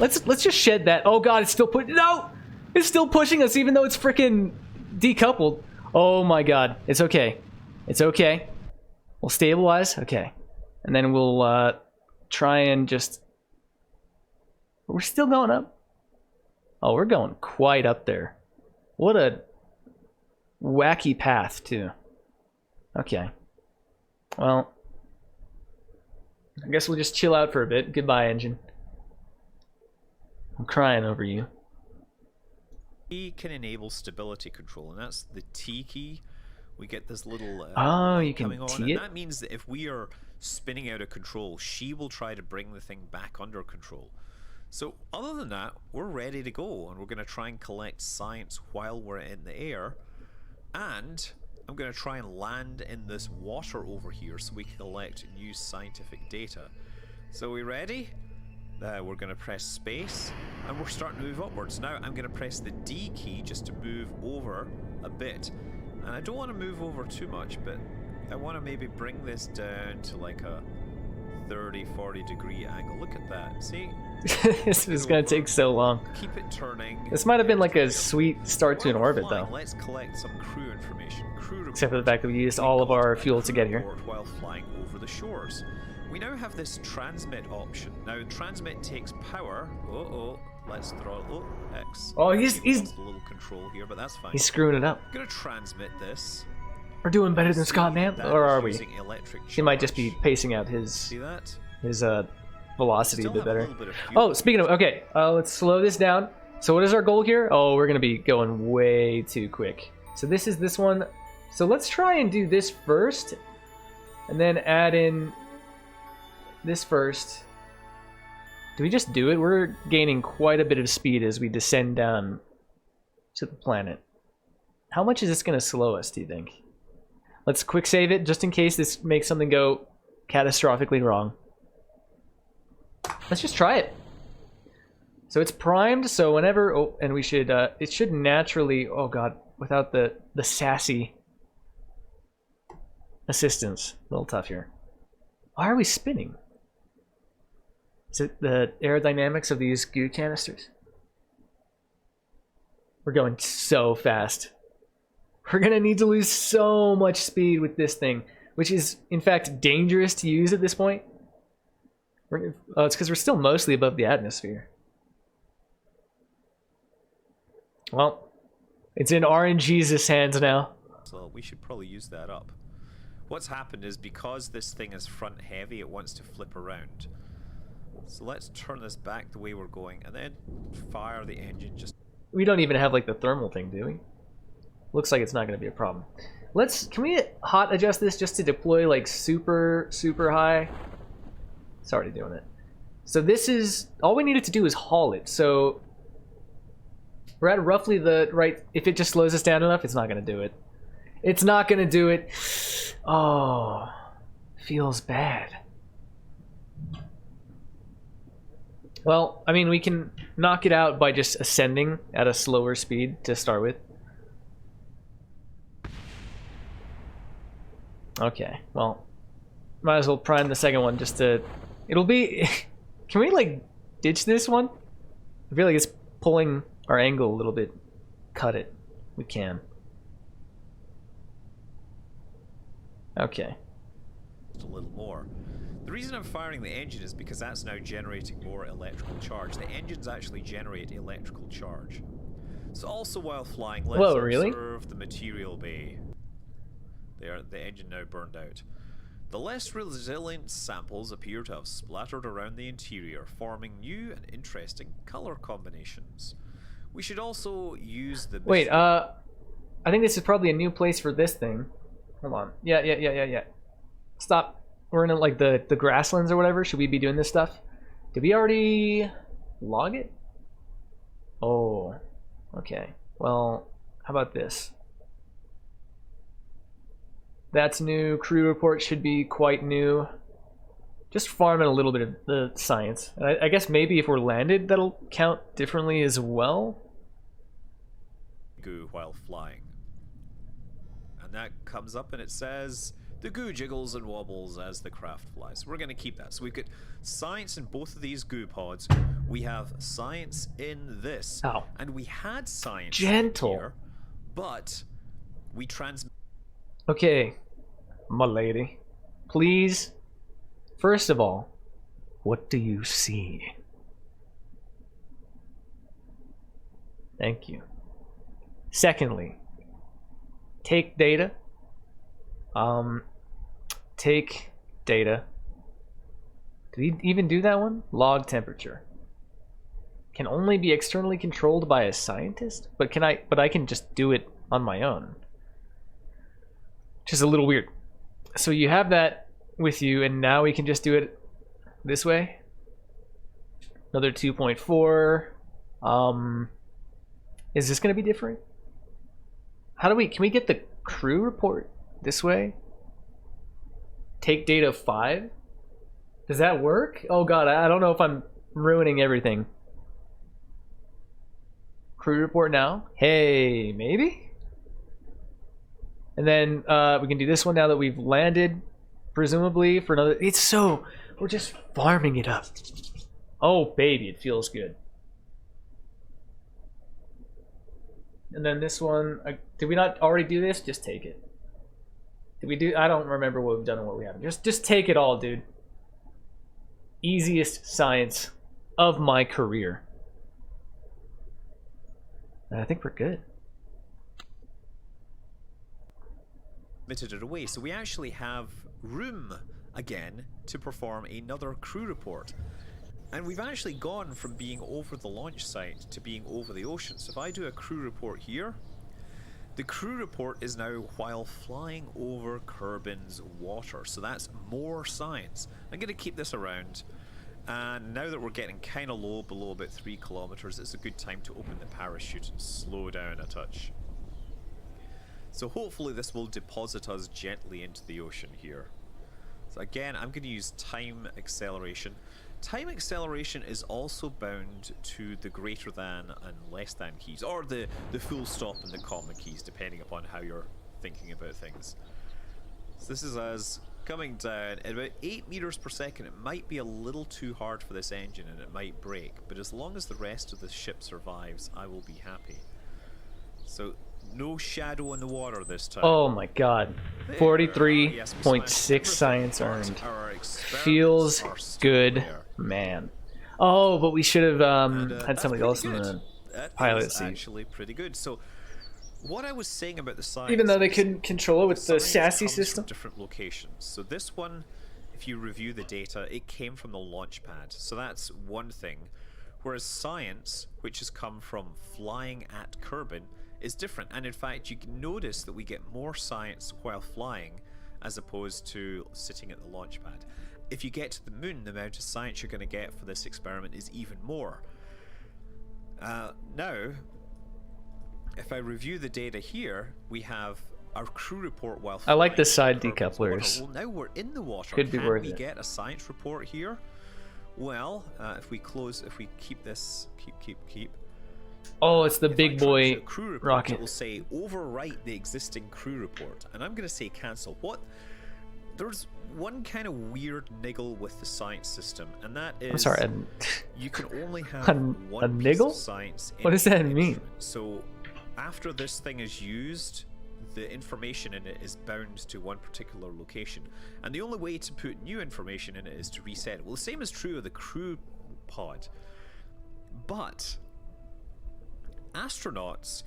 let's just shed that. Oh god, it's still no, it's still pushing us even though it's freaking decoupled. Oh my god, it's okay. It's okay. We'll stabilize. Okay, and then we'll try and just. We're still going up. Oh, we're going quite up there. What a wacky path too. Okay. Well, I guess we'll just chill out for a bit. Goodbye, engine. I'm crying over you. We can enable stability control, and that's the T key. We get this little oh, you can coming on, T and it? that means that if we are spinning out of control, she will try to bring the thing back under control. So other than that, we're ready to go, and we're going to try and collect science while we're in the air, and I'm going to try and land in this water over here so we can collect new scientific data. So we ready? We're going to press space, and we're starting to move upwards. Now I'm going to press the D key just to move over a bit. And I don't want to move over too much, but I want to maybe bring this down to like a 30-40 degree angle. Look at that. See? This is going to take so long. Keep it turning. This might have been like a sweet start to an orbit, though. Let's collect some crew information. Except for the fact that we used all of our fuel to get here. While flying over the shores. We now have this transmit option. Now, transmit takes power. Let's throttle. X. Oh, he's a little control here, but that's fine. He's screwing it up. I'm gonna transmit this. We're doing better than Scott, man. Or are we? He might just be charge. pacing out his See that? velocity Still a bit have a better. little bit of fuel. Oh, speaking of, okay, let's slow this down. So what is our goal here? Oh, we're gonna be going way too quick. So this is this one. So let's try and do this first, and then add in this first. Do we just do it? We're gaining quite a bit of speed as we descend down to the planet. How much is this going to slow us, do you think? Let's quick save it just in case this makes something go catastrophically wrong. Let's just try it. So it's primed, so whenever... Oh, and we should... it should naturally... Oh god, without the sassy assistance. A little tough here. Why are we spinning? Is it the aerodynamics of these goo canisters? We're going so fast. We're gonna need to lose so much speed with this thing, which is in fact dangerous to use at this point. It's because we're still mostly above the atmosphere. Well, it's in RNG's hands now. So we should probably use that up. What's happened is because this thing is front heavy, it wants to flip around. So let's turn this back the way we're going and then fire the engine just... We don't even have like the thermal thing, do we? Looks like it's not going to be a problem. Can we hot adjust this just to deploy like super high? It's already doing it. So this is, all we needed to do is haul it. So we're at roughly the right, if it just slows us down enough, it's not going to do it. It's not going to do it. Oh, feels bad. Well, I mean, we can knock it out by just ascending at a slower speed to start with. Okay, well, might as well prime the second one just to... It'll be... Can we, like, ditch this one? I feel like it's pulling our angle a little bit. Cut it. We can. Okay. a little more. The reason I'm firing the engine is because that's now generating more electrical charge. The engines actually generate electrical charge. So also while flying, let's Whoa, really? observe the material bay. There, the engine now burned out. The less resilient samples appear to have splattered around the interior, forming new and interesting color combinations. We should also use the... Wait, I think this is probably a new place for this thing. Hold on. Yeah. Stop. We're in like the grasslands or whatever. Should we be doing this stuff? Did we already log it? Oh, okay. Well, how about this? That's new. Crew report should be quite new. Just farming a little bit of the science. And I guess maybe if we're landed, that'll count differently as well. Goo while flying. And that comes up and it says, the goo jiggles and wobbles as the craft flies. We're going to keep that. So we've got science in both of these goo pods. We have science in this. Ow. And we had science Gentle. here, but we transmit... Okay, my lady. Please, first of all, what do you see? Thank you. Secondly, take data. Take data. Did he even do that one? Log temperature. Can only be externally controlled by a scientist? But I can just do it on my own. Which is a little weird. So you have that with you, and now we can just do it this way. Another 2.4. Is this going to be different? How do we... Can we get the crew report this way? Take data 5? Does that work? Oh god, I don't know if I'm ruining everything. Crew report now? Hey, maybe? And then we can do this one now that we've landed, presumably, for another... It's so... We're just farming it up. Oh, baby, it feels good. And then this one... did we not already do this? Just take it. Did we do... I don't remember what we've done and what we haven't. Just take it all, dude. Easiest science of my career. And I think we're good. Transmitted it away, so we actually have room again to perform another crew report. And we've actually gone from being over the launch site to being over the ocean. So if I do a crew report here, the crew report is now while flying over Kerbin's water. So that's more science. I'm going to keep this around. And now that we're getting kind of low, below about 3 kilometers, it's a good time to open the parachute and slow down a touch. So hopefully this will deposit us gently into the ocean here. So again, I'm going to use time acceleration. Time acceleration is also bound to the greater than and less than keys, or the full stop and the comma keys, depending upon how you're thinking about things. So this is us coming down at about 8 meters per second. It might be a little too hard for this engine and it might break, but as long as the rest of the ship survives, I will be happy. So no shadow in the water this time. Oh my god. 43.6 science earned. Feels good, man. Oh, but we should have had somebody else in the pilot seat. Actually pretty good. So what I was saying about the science, even though they couldn't control it with the science SASE comes system. from different locations. So this one, if you review the data, it came from the launch pad. So that's one thing. Whereas science, which has come from flying at Kerbin, is different. And in fact, you can notice that we get more science while flying as opposed to sitting at the launch pad. If you get to the moon, the amount of science you're going to get for this experiment is even more. Now, if I review the data here, we have our crew report while flying. I like the side Kerbin's decouplers. water. Well, now we're in the water. Could be Can worth we it. get a science report here? Well, if we keep this, keep. Oh, it's the If big I try to boy do a crew report, rocket. it will say overwrite the existing crew report, and I'm going to say cancel. There's one kind of weird niggle with the science system, and that is I'm sorry, you can only have a one piece niggle? of science. What does that mean? So after this thing is used, the information in it is bound to one particular location, and the only way to put new information in it is to reset it. Well, the same is true of the crew pod, but astronauts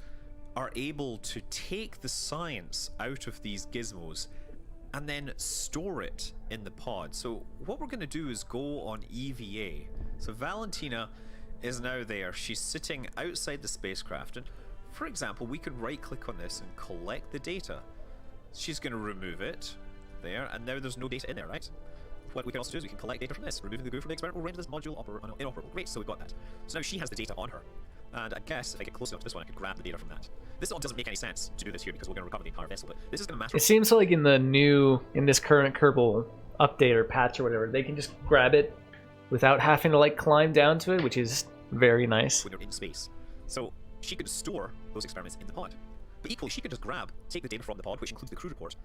are able to take the science out of these gizmos and then store it in the pod. So what we're going to do is go on EVA. So Valentina is now there. She's sitting outside the spacecraft, and for example, we could right click on this and collect the data. She's going to remove it there, and now there's no data in there, right? What we can also do is we can collect data from this. Removing the goo from the experiment will render this module inoperable. Great, so we've got that. So now she has the data on her. And I guess if I get close enough to this one, I could grab the data from that. This all doesn't make any sense to do this here because we're going to recover the entire vessel, but this is going to matter. It seems like in this current Kerbal update or patch or whatever, they can just grab it without having to like climb down to it, which is very nice. When they're in space. So she could store those experiments in the pod. But equally, she could just take the data from the pod, which includes the crew report,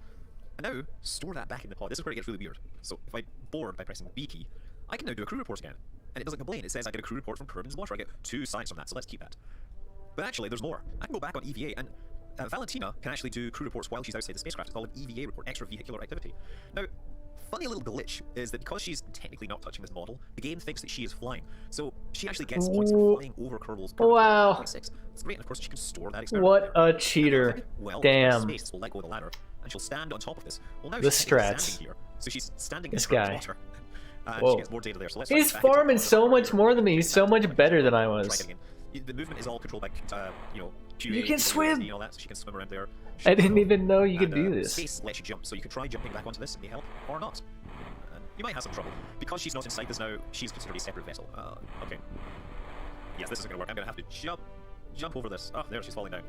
and now store that back in the pod. This is where it gets really weird. So if I board by pressing the B key, I can now do a crew report again. And it doesn't complain. It says I get a crew report from Kerbin's water. I get 2 science from that, so let's keep that. But actually, there's more. I can go back on EVA, and Valentina can actually do crew reports while she's outside the spacecraft. It's called an EVA report, extravehicular activity. Now, funny little glitch is that because she's technically not touching this model, the game thinks that she is flying. So she actually gets points for flying over Kerbal's. Wow. 6. That's great, and of course she can store that experiment. What a cheater. Well, damn. Space will let go of the ladder, and she'll stand on top of this. Well, now The she's technically strats. standing here. So she's standing This in Kerbal's guy. water. And Whoa. she gets more data there. So let's He's back into farming the so water. much more than me. He's so much better than I Try was. that again. The movement is all controlled by, QA, You can swim! and all that, so she can swim around there. I didn't even know you could And, do this. Space lets you jump, so you can try jumping back onto this and may help, or not. And you might have some trouble. Because she's not inside this now, she's considered a separate vessel. Okay. Yes, this is going to work. I'm going to have to jump over this. Oh, there, she's falling down.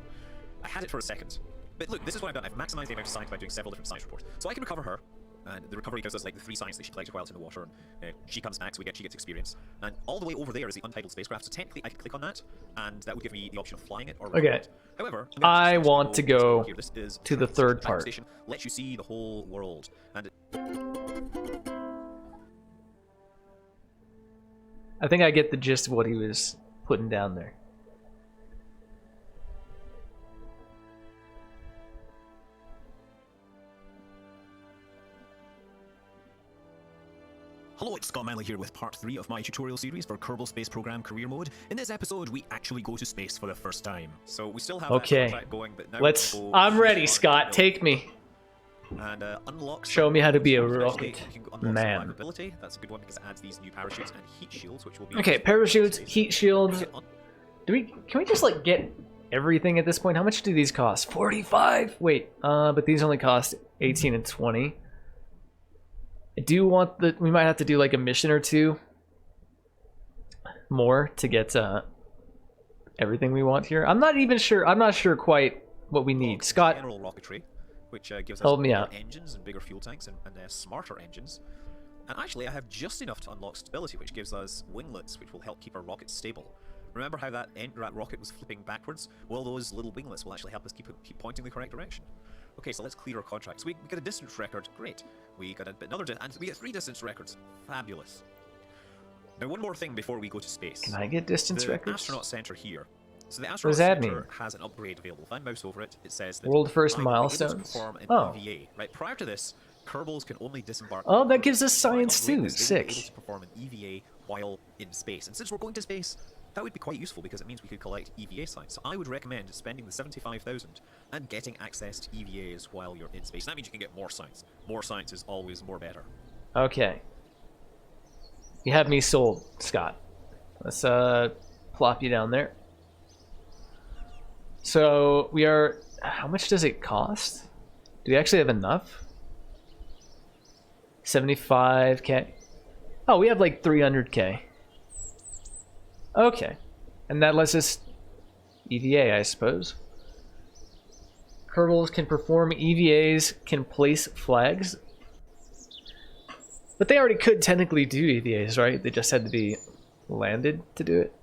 I had it for a second. But look, this is what I've done. I've maximized the amount of science by doing several different science reports. So I can recover her, and the recovery gives us like the 3 science that she collected while it's in the water, and she comes back, so she gets experience. And all the way over there is the untitled spacecraft, so technically I can click on that, and that would give me the option of flying it or Okay. recovering it. However, I want to go here. This is to the third time part. Station lets you see the whole world, and I think I get the gist of what he was putting down there. Hello, it's Scott Manley here with part 3 of my tutorial series for Kerbal Space Program Career Mode. In this episode, we actually go to space for the first time. so we still have Okay. that contract going, but now Let's. we can go I'm ready, on Scott. the- Take me. and unlock. Show me how to be a Especially, rocket you can unlock man. survivability. That's a good one because it adds these new parachutes and heat shields, which will be Okay, parachutes, heat shields. Okay, Can we just like get everything at this point? How much do these cost? 45. Wait, but these only cost 18 and 20. I do want we might have to do like a mission or 2 more to get everything we want here. I'm not even sure. I'm not sure quite what we need. Scott, General rocketry, which gives us help me bigger out. engines and bigger fuel tanks and smarter engines. And actually, I have just enough to unlock stability, which gives us winglets, which will help keep our rockets stable. Remember how that rocket was flipping backwards? Well, those little winglets will actually help us keep pointing the correct direction. Okay, so let's clear our contracts. We got a distance record, great. We got another, and we get 3 distance records, fabulous. Now, one more thing before we go to space. Can I get distance the records? astronaut center here. So the does astronaut that center mean? has an upgrade available. If I mouse over it, it says that World first I will be able to milestones? perform an Oh. EVA. Right, prior to this, Kerbals can only disembark. Oh, that gives us science Upgrade too. this, they will be Sick. able to perform an EVA while in space. And since we're going to space, that would be quite useful because it means we could collect EVA science. So I would recommend spending the 75,000 and getting access to EVAs while you're in space. That means you can get more science. More science is always more better. Okay. You have me sold, Scott. Let's plop you down there. So we are. How much does it cost? Do we actually have enough? 75k. Oh, we have like 300k. Okay, and that lets us EVA, I suppose. Kerbals can perform EVAs, can place flags. But they already could technically do EVAs, right? They just had to be landed to do it.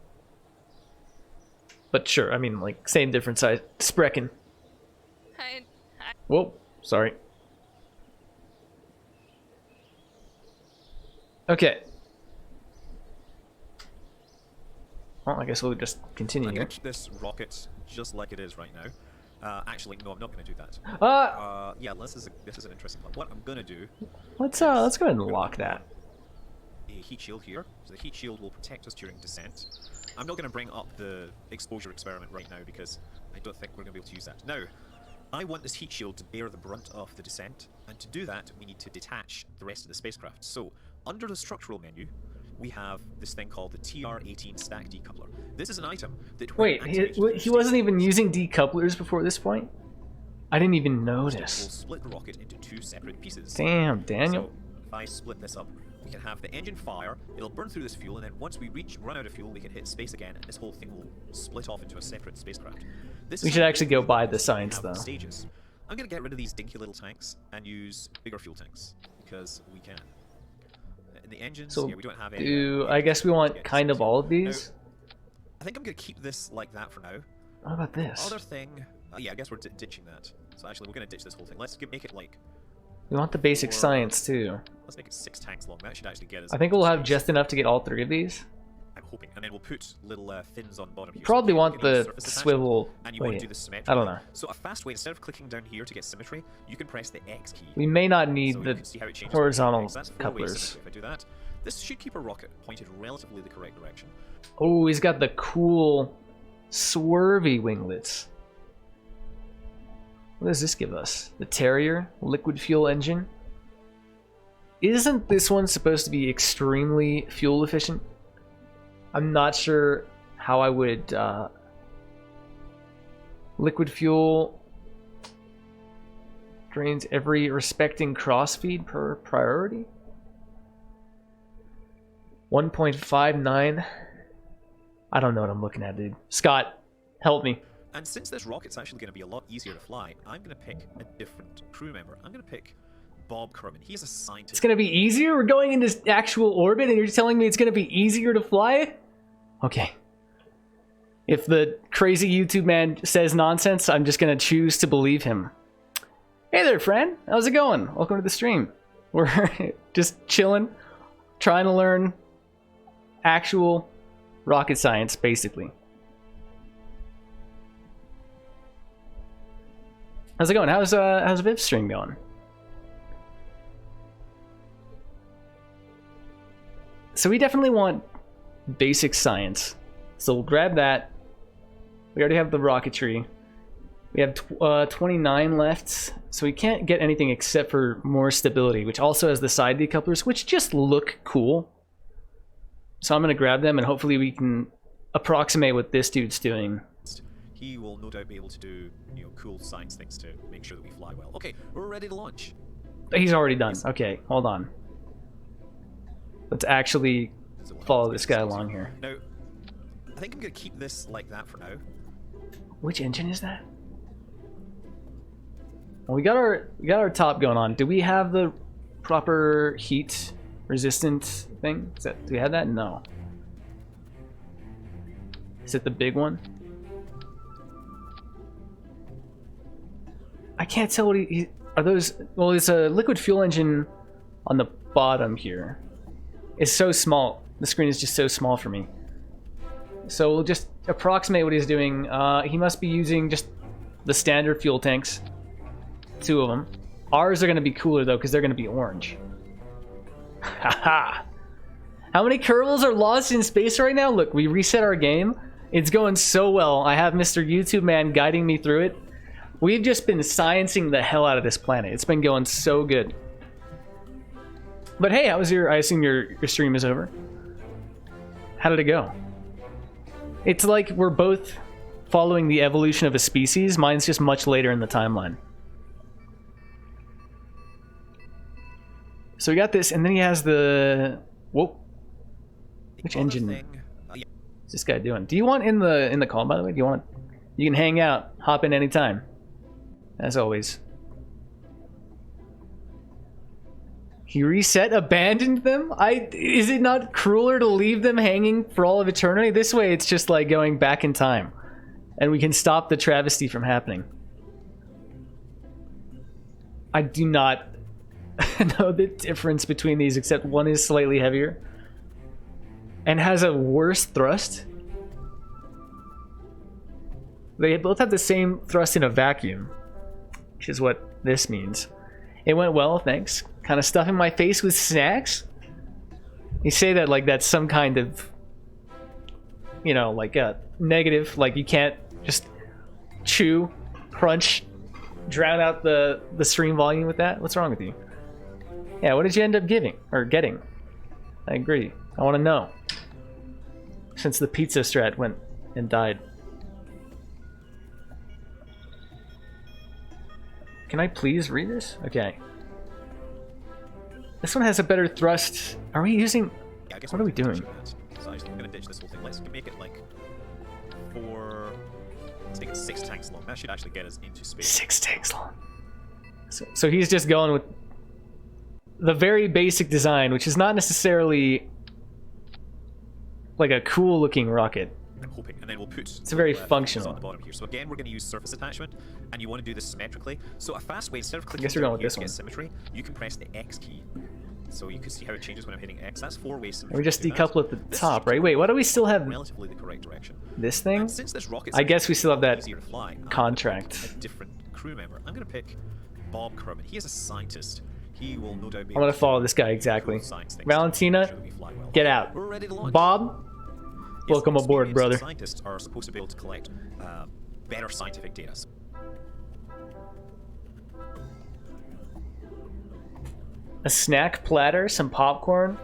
But sure, I mean, like, same different size. Sprechen. Hi. Whoa, sorry. Okay. Well, I guess we'll just continue I'm here. going to keep this rocket just like it is right now. Actually, no, I'm not going to do that. Yeah, this is an interesting one. What I'm going to do... Let's go ahead and lock that. A heat shield here. So the heat shield will protect us during descent. I'm not going to bring up the exposure experiment right now because I don't think we're going to be able to use that. Now, I want this heat shield to bear the brunt of the descent, and to do that, we need to detach the rest of the spacecraft. So, under the structural menu, we have this thing called the TR-18 stack decoupler. This is an item that... Wait, he wasn't even using decouplers before this point? I didn't even notice. We'll split the rocket into 2 separate pieces. Damn, Daniel. So, if I split this up, we can have the engine fire, it'll burn through this fuel, and then once we run out of fuel, we can hit space again, and this whole thing will split off into a separate spacecraft. We should actually go by the science, though. Stages. I'm going to get rid of these dinky little tanks and use bigger fuel tanks, because we can. In the engines, So, yeah, we don't have any... I guess we want kind of all of these? Now, I think I'm going to keep this like that for now. What about this? Other thing... yeah, I guess we're ditching that. So actually, we're going to ditch this whole thing. Let's make it like... We want the basic science, too. Let's make it 6 tanks long. That should actually get us... I think we'll have just enough to get all 3 of these. I'm hoping. And then we'll put little fins on bottom here. Probably So want you can use the surface swivel... attachment, and you want to do the symmetry. I don't know. So a fast way, instead of clicking down here to get symmetry, you can press the X key. We may not need So you the can see how it changes horizontal with the X. That's 4-way couplers. symmetry. If I do that, this should keep our rocket pointed relatively the correct direction. Oh, he's got the cool swervy winglets. What does this give us? The Terrier liquid fuel engine. Isn't this one supposed to be extremely fuel efficient? I'm not sure how I would... liquid fuel drains every respecting crossfeed per priority. 1.59. I don't know what I'm looking at, dude. Scott, help me. And since this rocket's actually going to be a lot easier to fly, I'm going to pick a different crew member. I'm going to pick Bob Kerman. He's a scientist. It's gonna be easier? We're going into actual orbit and you're telling me it's gonna be easier to fly? Okay. If the crazy YouTube man says nonsense, I'm just gonna choose to believe him. Hey there, friend. How's it going? Welcome to the stream. We're just chilling, trying to learn actual rocket science, basically. How's it going? How's Viv's stream going? So we definitely want basic science. So we'll grab that. We already have the rocketry. We have 29 left. So we can't get anything except for more stability, which also has the side decouplers, which just look cool. So I'm going to grab them and hopefully we can approximate what this dude's doing. He will no doubt be able to do, you know, cool science things to make sure that we fly well. Okay, we're ready to launch. He's already done. Okay, hold on. Let's actually follow this guy along here. Now, I think I'm going to keep this like that for now. Which engine is that? Well, we got our top going on. Do we have the proper heat resistant thing? Do we have that? No. Is it the big one? I can't tell what are those. Well, it's a liquid fuel engine on the bottom here. It's so small. The screen is just so small for me. So we'll just approximate what he's doing. He must be using just the standard fuel tanks. 2 of them. Ours are going to be cooler though, because they're going to be orange. Haha. How many Kerbals are lost in space right now? Look, we reset our game. It's going so well. I have Mr. YouTube Man guiding me through it. We've just been sciencing the hell out of this planet. It's been going so good. But hey, how was I assume your stream is over. How did it go? It's like we're both following the evolution of a species. Mine's just much later in the timeline. So we got this, and then he has the... Whoa. Which engine is this guy doing? Do you want in the call, by the way? Do you want... You can hang out. Hop in anytime. As always. He reset, abandoned them? Is it not crueler to leave them hanging for all of eternity? This way it's just like going back in time. And we can stop the travesty from happening. I do not know the difference between these, except one is slightly heavier. And has a worse thrust. They both have the same thrust in a vacuum, which is what this means. It went well, thanks. Kind of stuffing my face with snacks? You say that like that's some kind of, you know, like a negative, like you can't just chew, crunch, drown out the stream volume with that? What's wrong with you? Yeah, what did you end up giving or getting? I agree. I want to know. Since the pizza strat went and died. Can I please read this? Okay. This one has a better thrust. Are we using... Yeah, I guess what are we doing? So I'm going to ditch this whole thing. Let's make it like 4... Let's make it 6 tanks long. That should actually get us into space. 6 tanks long. So he's just going with the very basic design, which is not necessarily like a cool looking rocket. I'm hoping, and then we'll put it's very functional on the bottom here. So again, we're going to use surface attachment, and you want to do this symmetrically. So a fast way, instead of clicking I guess we're going with here this to get one. symmetry, you can press the X key. So you can see how it changes when I'm hitting X. That's 4-way symmetry. And we just to do decouple that. at the This top, is right? Wait, why do we still have relatively the correct direction. this thing? And since this rocket's I guess we still have that easier to fly, I'm gonna contract. pick a different crew member. I'm going to pick Bob Kerman. He is a scientist. He will no doubt be I'm gonna able to follow do this guy cool exactly. science things. Valentina, Make sure that we fly well. get out. We're ready to launch. Bob, Yes, welcome aboard, experienced brother. Scientists are supposed to be able to collect better scientific data. A snack platter, some popcorn,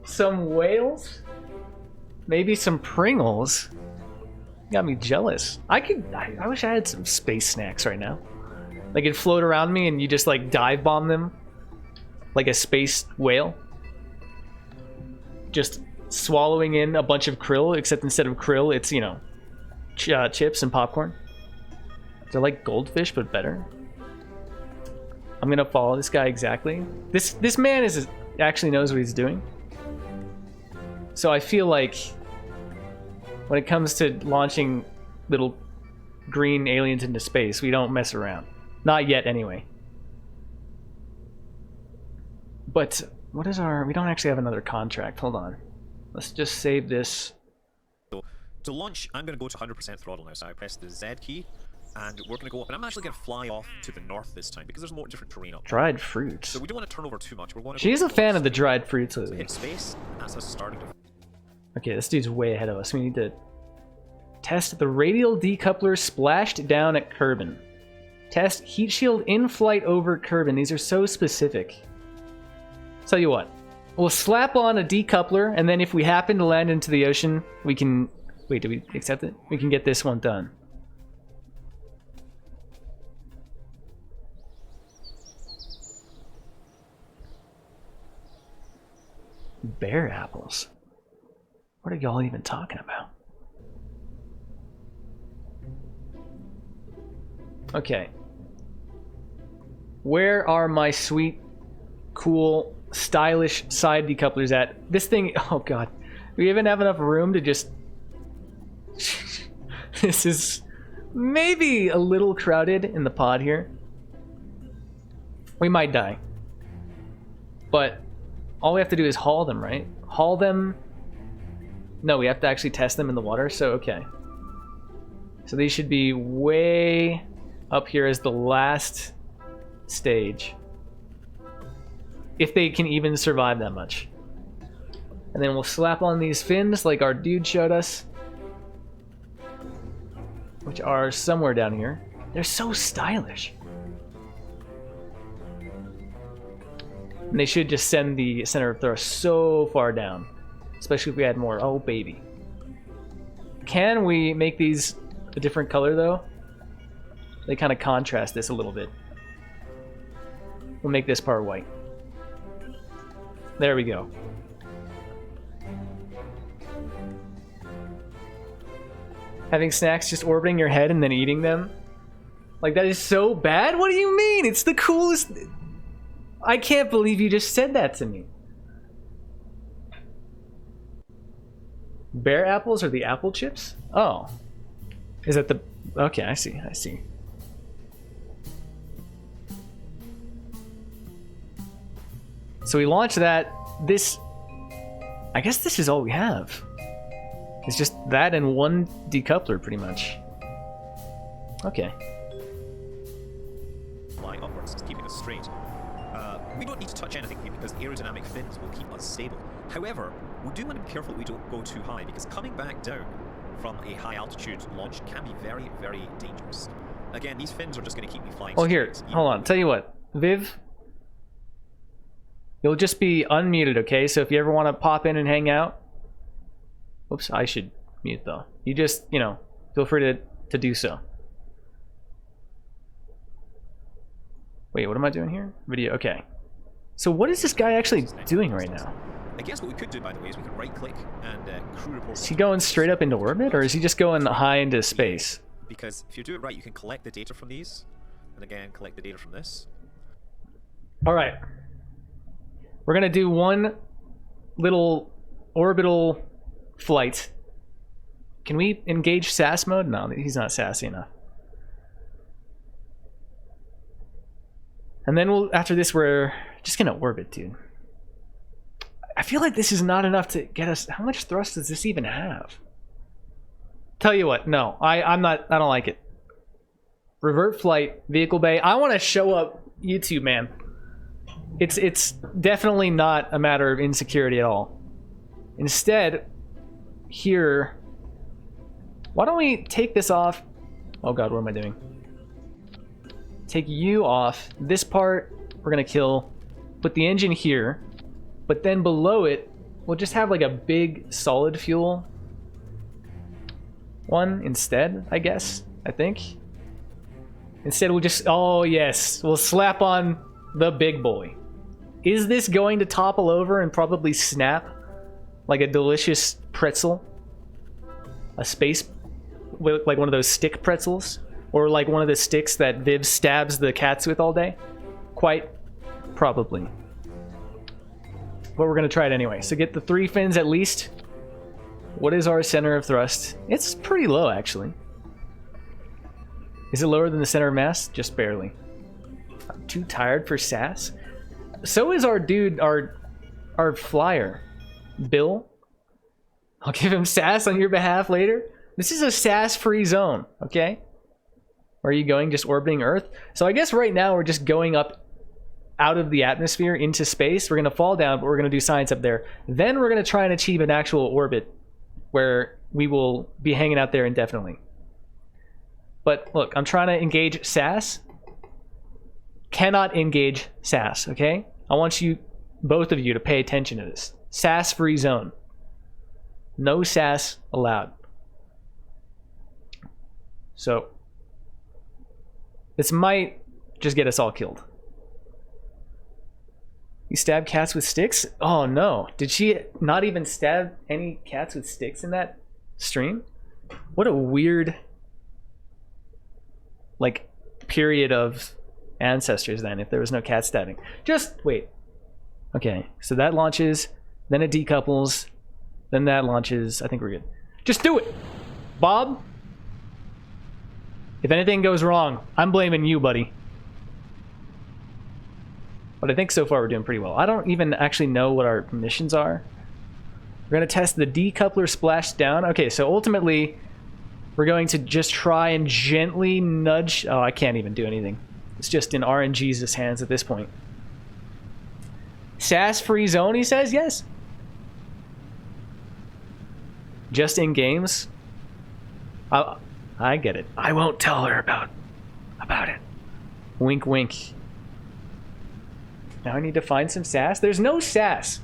some whales, maybe some Pringles. Got me jealous. I wish I had some space snacks right now. Like it'd float around me and you just like dive bomb them like a space whale. Just swallowing in a bunch of krill, except instead of krill, it's, you know, chips and popcorn. They're like goldfish, but better. I'm gonna follow this guy exactly. This man actually knows what he's doing. So I feel like when it comes to launching little green aliens into space, we don't mess around. Not yet, anyway. But what is our... We don't actually have another contract. Hold on. Let's just save this. So to launch, I'm going to go to 100% throttle now. So I press the Z key, and we're going to go up. And I'm actually going to fly off to the north this time because there's more different terrain up there. Dried fruits. So we don't want to turn over too much. We're going to She's a fan of the dried fruits So lately. hit space. That's us starting to. Okay, this dude's way ahead of us. We need to test the radial decoupler splashed down at Kerbin. Test heat shield in flight over Kerbin. These are so specific. Tell you what, we'll slap on a decoupler, and then if we happen to land into the ocean, we can... Wait, do we accept it? We can get this one done. Bear apples. What are y'all even talking about? Okay. Where are my sweet, cool, stylish side decouplers at? This thing, oh god. We even have enough room to just... This is maybe a little crowded in the pod here. We might die. But all we have to do is haul them, right? Haul them... No, we have to actually test them in the water, so okay. So these should be way up here as the last stage. If they can even survive that much. And then we'll slap on these fins like our dude showed us. Which are somewhere down here. They're so stylish. And they should just send the center of thrust so far down. Especially if we add more. Oh, baby. Can we make these a different color, though? They kind of contrast this a little bit. We'll make this part white. There we go. Having snacks just orbiting your head and then eating them? Like, that is so bad? What do you mean? It's the coolest... I can't believe you just said that to me. Bear apples are the apple chips? Oh. Is that the... Okay, I see, I see. So we launched that. This... I guess this is all we have. It's just that and one decoupler, pretty much. Okay. Flying upwards, it's keeping us straight. We don't need to touch anything here because aerodynamic fins will keep us stable. However, we do want to be careful that we don't go too high because coming back down from a high altitude launch can be very, very dangerous. Again, these fins are just going to keep me flying Oh, here, straight, hold on. Tell you what, Viv, you'll just be unmuted, okay? So if you ever want to pop in and hang out, whoops, I should mute though. You just, you know, feel free to do so. Wait, what am I doing here? Video, okay. So what is this guy actually doing right now? I guess what we could do, by the way, is we could right-click and crew report. Is he going straight up into orbit, or is he just going high into space? Because if you do it right, you can collect the data from these, and again, collect the data from this. All right. We're gonna do one little orbital flight. Can we engage SAS mode? No, he's not sassy enough. And then we'll, after this, we're just gonna orbit, dude. I feel like this is not enough to get us. How much thrust does this even have? Tell you what, no, I'm not. I don't like it. Revert flight, vehicle bay. I want to show up YouTube, man. It's definitely not a matter of insecurity at all. Instead, here, why don't we take this off? Oh God, what am I doing? Take you off. This part we're gonna kill. Put the engine here, but then below it, we'll just have like a big solid fuel one instead, I guess. I think. Instead, we'll just, oh yes, we'll slap on the big boy. Is this going to topple over and probably snap like a delicious pretzel? A space, like one of those stick pretzels? Or like one of the sticks that Viv stabs the cats with all day? Quite probably. But we're gonna try it anyway. So get the 3 fins at least. What is our center of thrust? It's pretty low, actually. Is it lower than the center of mass? Just barely. I'm too tired for SAS. So is our dude, our flyer, Bill. I'll give him SAS on your behalf later. This is a SAS-free zone, okay? Or are you going just orbiting Earth? So I guess right now we're just going up out of the atmosphere into space. We're going to fall down, but we're going to do science up there. Then we're going to try and achieve an actual orbit where we will be hanging out there indefinitely. But look, I'm trying to engage SAS. Cannot engage SAS, okay? I want you, both of you, to pay attention to this. SAS-free zone. No SAS allowed. So, this might just get us all killed. You stab cats with sticks? Oh no. Did she not even stab any cats with sticks in that stream? What a weird, like, period of ancestors then, if there was no cat stabbing. Just wait. Okay, so that launches, then it decouples, then that launches. I think we're good. Just do it! Bob? If anything goes wrong, I'm blaming you, buddy. But I think so far we're doing pretty well. I don't even actually know what our missions are. We're going to test the decoupler splash down. Okay, so ultimately, we're going to just try and gently nudge... Oh, I can't even do anything. It's just in RNG's hands at this point. SAS-free zone, he says? Yes. Just in games? I get it. I won't tell her about it. Wink, wink. Now I need to find some SAS. There's no SAS.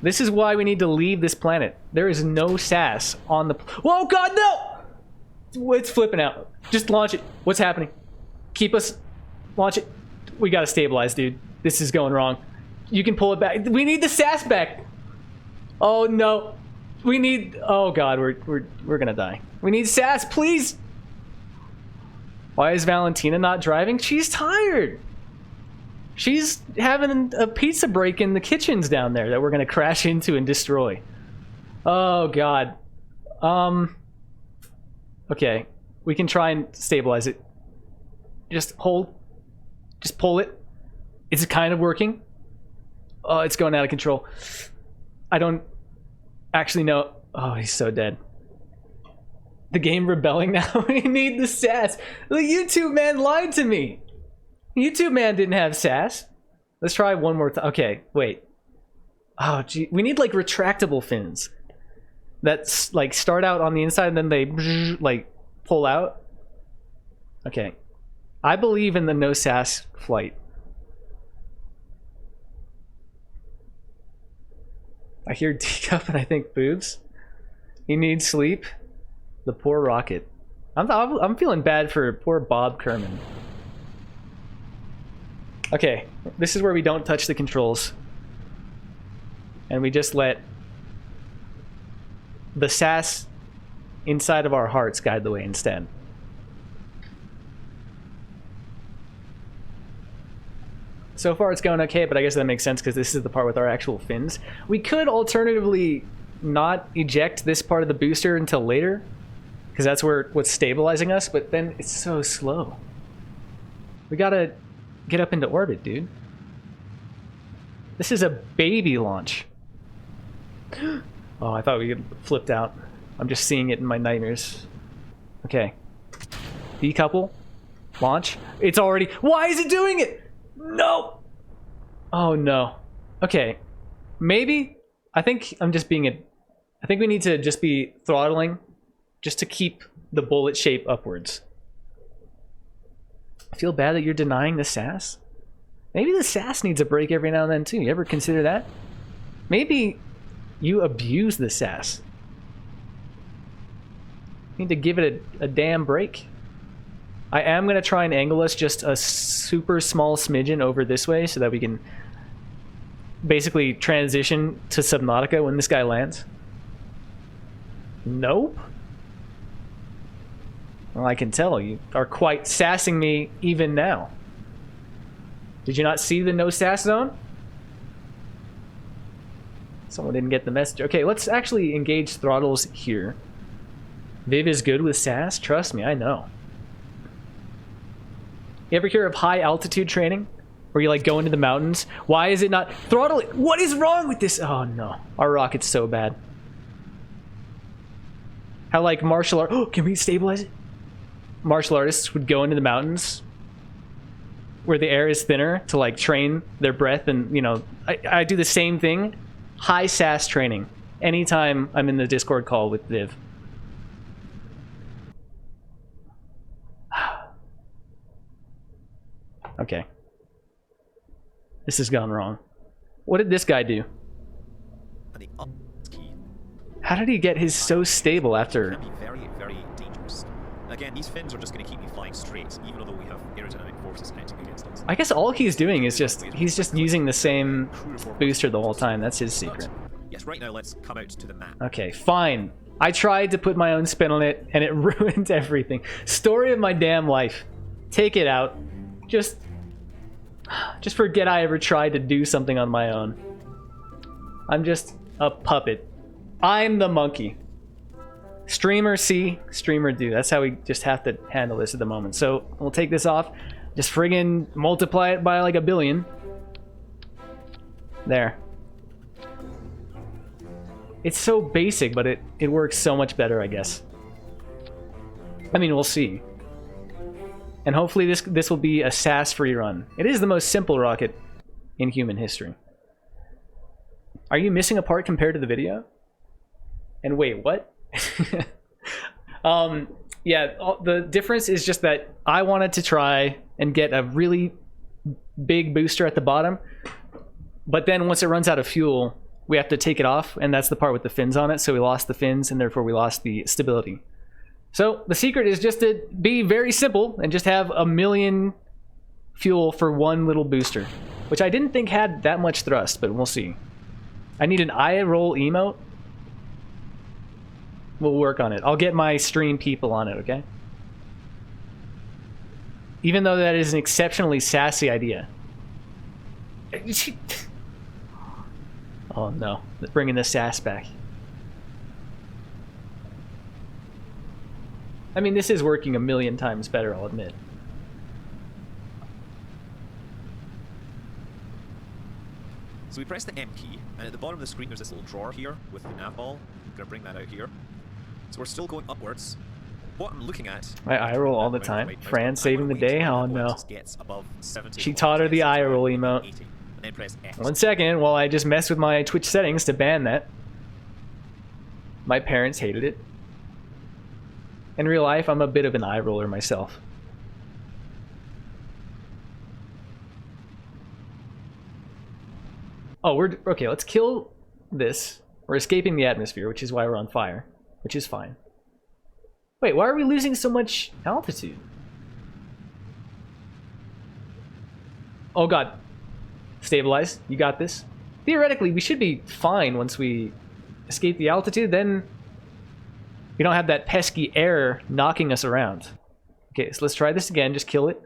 This is why we need to leave this planet. There is no SAS on the... Whoa, God, no! It's flipping out. Just launch it. What's happening? Keep us... Launch it. We gotta stabilize, dude. This is going wrong. You can pull it back. We need the SAS back. Oh, no. We need... Oh, God, we're gonna die. We need SAS, please! Why is Valentina not driving? She's tired. She's having a pizza break in the kitchens down there that we're gonna crash into and destroy. Oh God. Okay, we can try and stabilize it. Just hold. Just pull it. It's kind of working. Oh, it's going out of control. I don't actually know. Oh, he's so dead. The game rebelling now? We need the sass. The YouTube man lied to me. YouTube man didn't have sass. Let's try one more time. Okay, wait. Oh, gee. We need like retractable fins that like start out on the inside and then they like pull out. Okay. I believe in the no sass flight. I hear teacup and I think boobs. He needs sleep. The poor rocket. I'm feeling bad for poor Bob Kerman. Okay, this is where we don't touch the controls. And we just let the sass inside of our hearts guide the way instead. So far it's going okay, but I guess that makes sense because this is the part with our actual fins. We could alternatively not eject this part of the booster until later, because that's what's stabilizing us, but then it's so slow. We gotta get up into orbit, dude. This is a baby launch. Oh, I thought we had flipped out. I'm just seeing it in my nightmares. Okay. Decouple. Launch. It's already... Why is it doing it? No! Oh, no. Okay. Maybe... I think I'm just being a... I think we need to just be throttling just to keep the bullet shape upwards. I feel bad that you're denying the sass. Maybe the sass needs a break every now and then, too. You ever consider that? Maybe you abuse the sass. You need to give it a damn break. I am going to try and angle us just a super small smidgen over this way so that we can basically transition to Subnautica when this guy lands. Nope. Well, I can tell you are quite sassing me even now. Did you not see the no sass zone? Someone didn't get the message. Okay, let's actually engage throttles here. Viv is good with sass. Trust me, I know. You ever hear of high altitude training? Where you like go into the mountains? Why is it not throttle it? What is wrong with this? Oh no, our rocket's so bad. How like martial art, oh, can we stabilize it? Martial artists would go into the mountains where the air is thinner to like train their breath, and you know, I do the same thing. High sass training anytime I'm in the Discord call with Viv. Okay. This has gone wrong. What did this guy do? How did he get his so stable after... Be very, very dangerous. Again, these fins are just going to keep me flying straight, even though we have aerodynamic forces acting against us. I guess all he's doing is he's just using the same booster the whole time. That's his secret. Yes, right now let's come out to the map. Okay, fine. I tried to put my own spin on it, and it ruined everything. Story of my damn life. Take it out. Just forget I ever tried to do something on my own. I'm just a puppet. I'm the monkey. Streamer see, streamer do. That's how we just have to handle this at the moment. So we'll take this off. Just friggin' multiply it by like 1 billion. There. It's so basic, but it works so much better, I guess. I mean, we'll see. And hopefully this will be a sass-free run. It is the most simple rocket in human history. Are you missing a part compared to the video? And wait, what? Yeah, the difference is just that I wanted to try and get a really big booster at the bottom, but then once it runs out of fuel, we have to take it off, and that's the part with the fins on it, so we lost the fins, and therefore we lost the stability. So the secret is just to be very simple and just have 1 million fuel for one little booster, which I didn't think had that much thrust, but we'll see. I need an eye roll emote. We'll work on it. I'll get my stream people on it, okay? Even though that is an exceptionally sassy idea. Oh no, bringing the sass back. I mean, this is working 1 million times better, I'll admit. So we press the M key, and at the bottom of the screen there's this little drawer here with the nav ball. I'm going to bring that out here. So we're still going upwards. what I'm looking at. I eye roll all the Wait, time. wait, wait, Fran I'm saving the gonna wait day? till Oh that no. point gets above 70 She taught her the eye roll emote. 80, and then press X. 1 second while I just messed with my Twitch settings to ban that. My parents hated it. In real life, I'm a bit of an eye roller myself. Oh, we're okay. Let's kill this. We're escaping the atmosphere, which is why we're on fire, which is fine. Wait, why are we losing so much altitude? Oh god. Stabilize. You got this. Theoretically, we should be fine once we escape the altitude. Then we don't have that pesky air knocking us around. Okay, so let's try this again. Just kill it.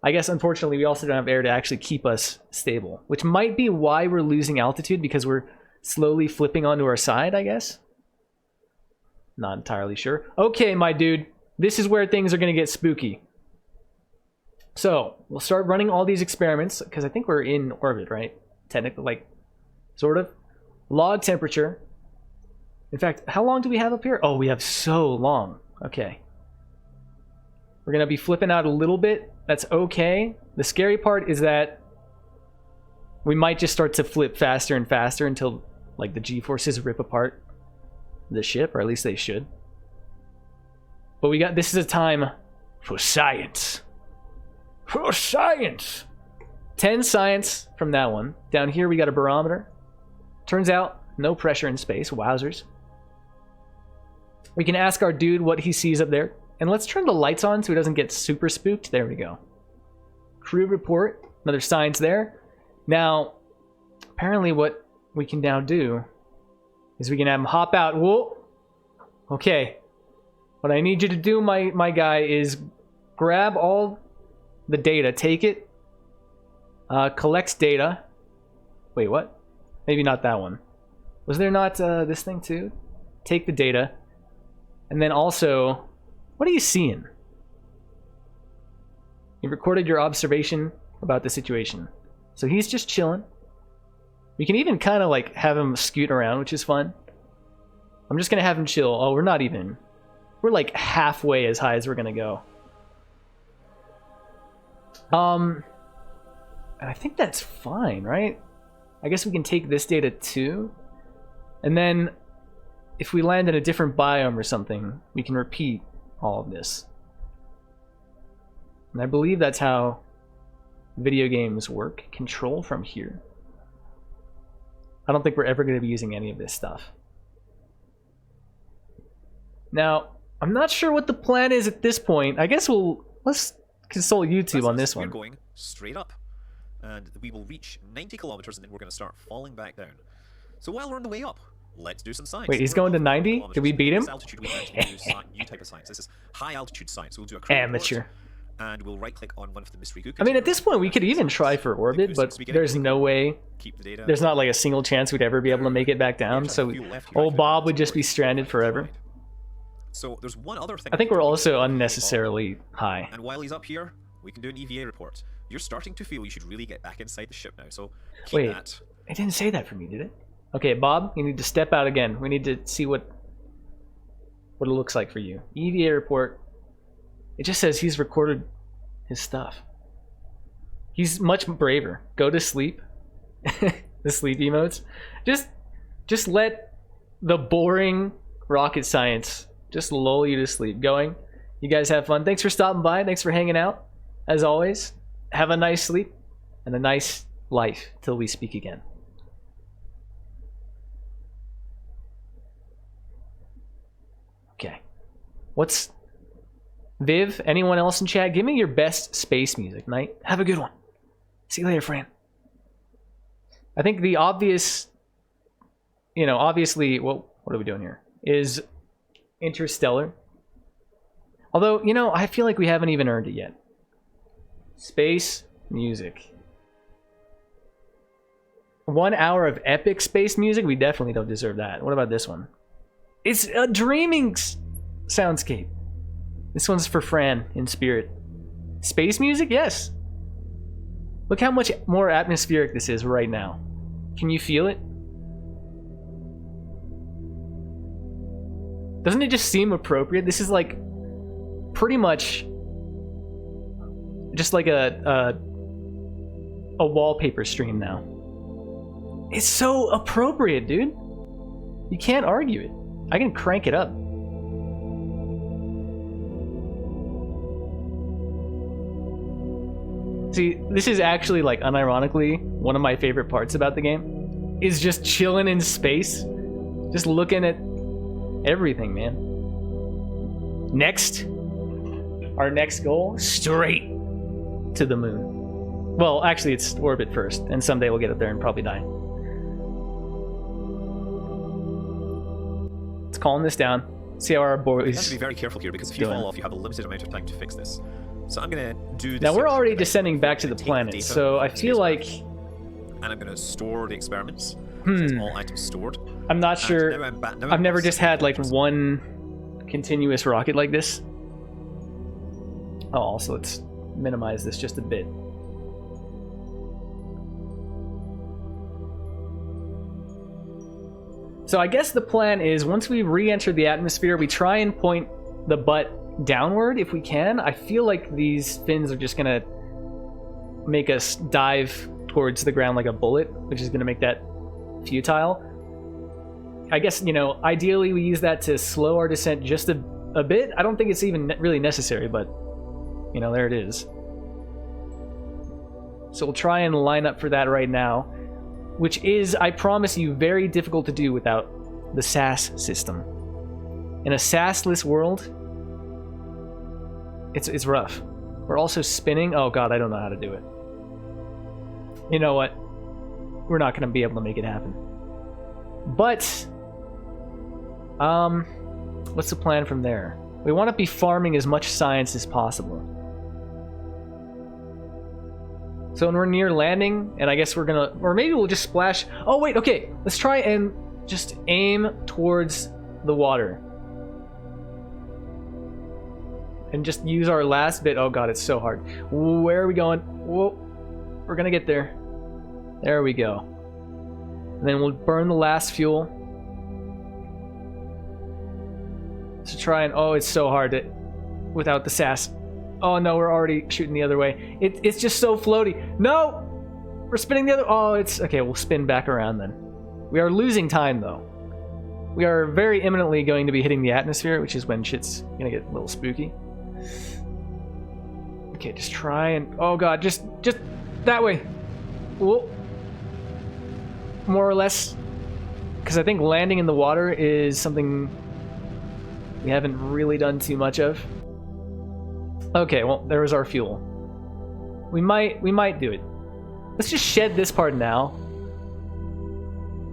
I guess, unfortunately, we also don't have air to actually keep us stable, which might be why we're losing altitude, because we're slowly flipping onto our side, I guess. Not entirely sure. Okay, my dude. This is where things are going to get spooky. So, we'll start running all these experiments, because I think we're in orbit, right? Technically, like, sort of. Log temperature. In fact, how long do we have up here? Oh, we have so long. Okay. We're going to be flipping out a little bit. That's okay. The scary part is that we might just start to flip faster and faster until, like, the G-forces rip apart the ship, or at least they should. But we got, this is a time for science. For science! 10 science from that one. Down here we got a barometer. Turns out, no pressure in space. Wowzers. We can ask our dude what he sees up there. And let's turn the lights on so he doesn't get super spooked. There we go. Crew report. Another science there. Now, apparently what we can now do is we can have him hop out. Whoa! Okay. What I need you to do, my guy, is grab all the data. Take it. Collects data. Wait, what? Maybe not that one. Was there not this thing too? Take the data. And then also... What are you seeing? You recorded your observation about the situation. So he's just chilling. We can even kind of like have him scoot around, which is fun. I'm just going to have him chill. Oh, we're not even. We're like halfway as high as we're going to go. And I think that's fine, right? I guess we can take this data too. And then if we land in a different biome or something, we can repeat all of this. And I believe that's how video games work. Control from here. I don't think we're ever going to be using any of this stuff. Now, I'm not sure what the plan is at this point. I guess let's consult YouTube on this one. We're going straight up, and we will reach 90 kilometers, and then we're going to start falling back down. So while we're on the way up, let's do some science. Wait, he's going to 90? Did we beat him? This altitude we have to do new type of science. This is high altitude science. We'll do a crew amateur. report, and we'll right click on one of the mystery cookies. I mean, at this point, we could even try for orbit, but there's no way. Keep the data. There's not like a single chance we'd ever be able to make it back down. So old Bob would just be stranded forever. So there's one other thing. I think we're also unnecessarily high. And while he's up here, we can do an EVA report. You're starting to feel you should really get back inside the ship now. So keep Wait, that. it didn't say that for me, did it? Okay, Bob, you need to step out again. We need to see what it looks like for you. EVA report. It just says he's recorded his stuff. He's much braver. Go to sleep. The sleep emotes. Just let the boring rocket science just lull you to sleep. Going. You guys have fun. Thanks for stopping by. Thanks for hanging out. As always, have a nice sleep and a nice life till we speak again. Okay. What's... Viv, anyone else in chat? Give me your best space music, Knight. Have a good one. See you later, Fran. I think the obvious... You know, obviously... What are we doing here? Is Interstellar. Although, you know, I feel like we haven't even earned it yet. Space music. 1 hour of epic space music? We definitely don't deserve that. What about this one? It's a dreaming soundscape. This one's for Fran in spirit. Space music? Yes. Look how much more atmospheric this is right now. Can you feel it? Doesn't it just seem appropriate? This is like pretty much just like a wallpaper stream now. It's so appropriate, dude. You can't argue it. I can crank it up. See, this is actually, like, unironically, one of my favorite parts about the game. Is just chilling in space. Just looking at everything, man. Next. Our next goal, straight to the moon. Well, actually, it's orbit first, and someday we'll get up there and probably die. Let's calm this down. See how our boys. You have to be very careful here because if you doing. fall off, you have a limited amount of time to fix this. So I'm gonna do this. Now we're section already of it. descending back to the Take planet, data so I from the feel like experiments, and I'm gonna store the experiments. So it's all items stored. I'm not And sure. now now I've never lost just had like items. one continuous rocket like this. Oh, also let's minimize this just a bit. So I guess the plan is once we re-enter the atmosphere, we try and point the butt downward if we can. I feel like these fins are just gonna make us dive towards the ground like a bullet, which is gonna make that futile. I guess, you know, ideally we use that to slow our descent just a bit. I don't think it's even really necessary, but, you know, there it is. So we'll try and line up for that right now, which is, I promise you, very difficult to do without the SAS system. In a SAS-less world, it's rough. We're also spinning. Oh god, I don't know how to do it. You know what? We're not going to be able to make it happen. But, what's the plan from there? We want to be farming as much science as possible. So when we're near landing, and I guess we're gonna, or maybe we'll just splash. Oh wait, okay. Let's try and just aim towards the water. And just use our last bit. Oh god, it's so hard. Where are we going? Whoa. We're gonna get there. There we go. And then we'll burn the last fuel. To try and, oh, it's so hard to, without the SAS. Oh no, we're already shooting the other way. It's just so floaty. No! We're spinning the other, oh, it's, okay, we'll spin back around then. We are losing time though. We are very imminently going to be hitting the atmosphere, which is when shit's gonna get a little spooky. Okay, just try and, oh god, just that way. Whoa. More or less, because I think landing in the water is something we haven't really done too much of. Okay, well, there was our fuel. We might do it. Let's just shed this part now.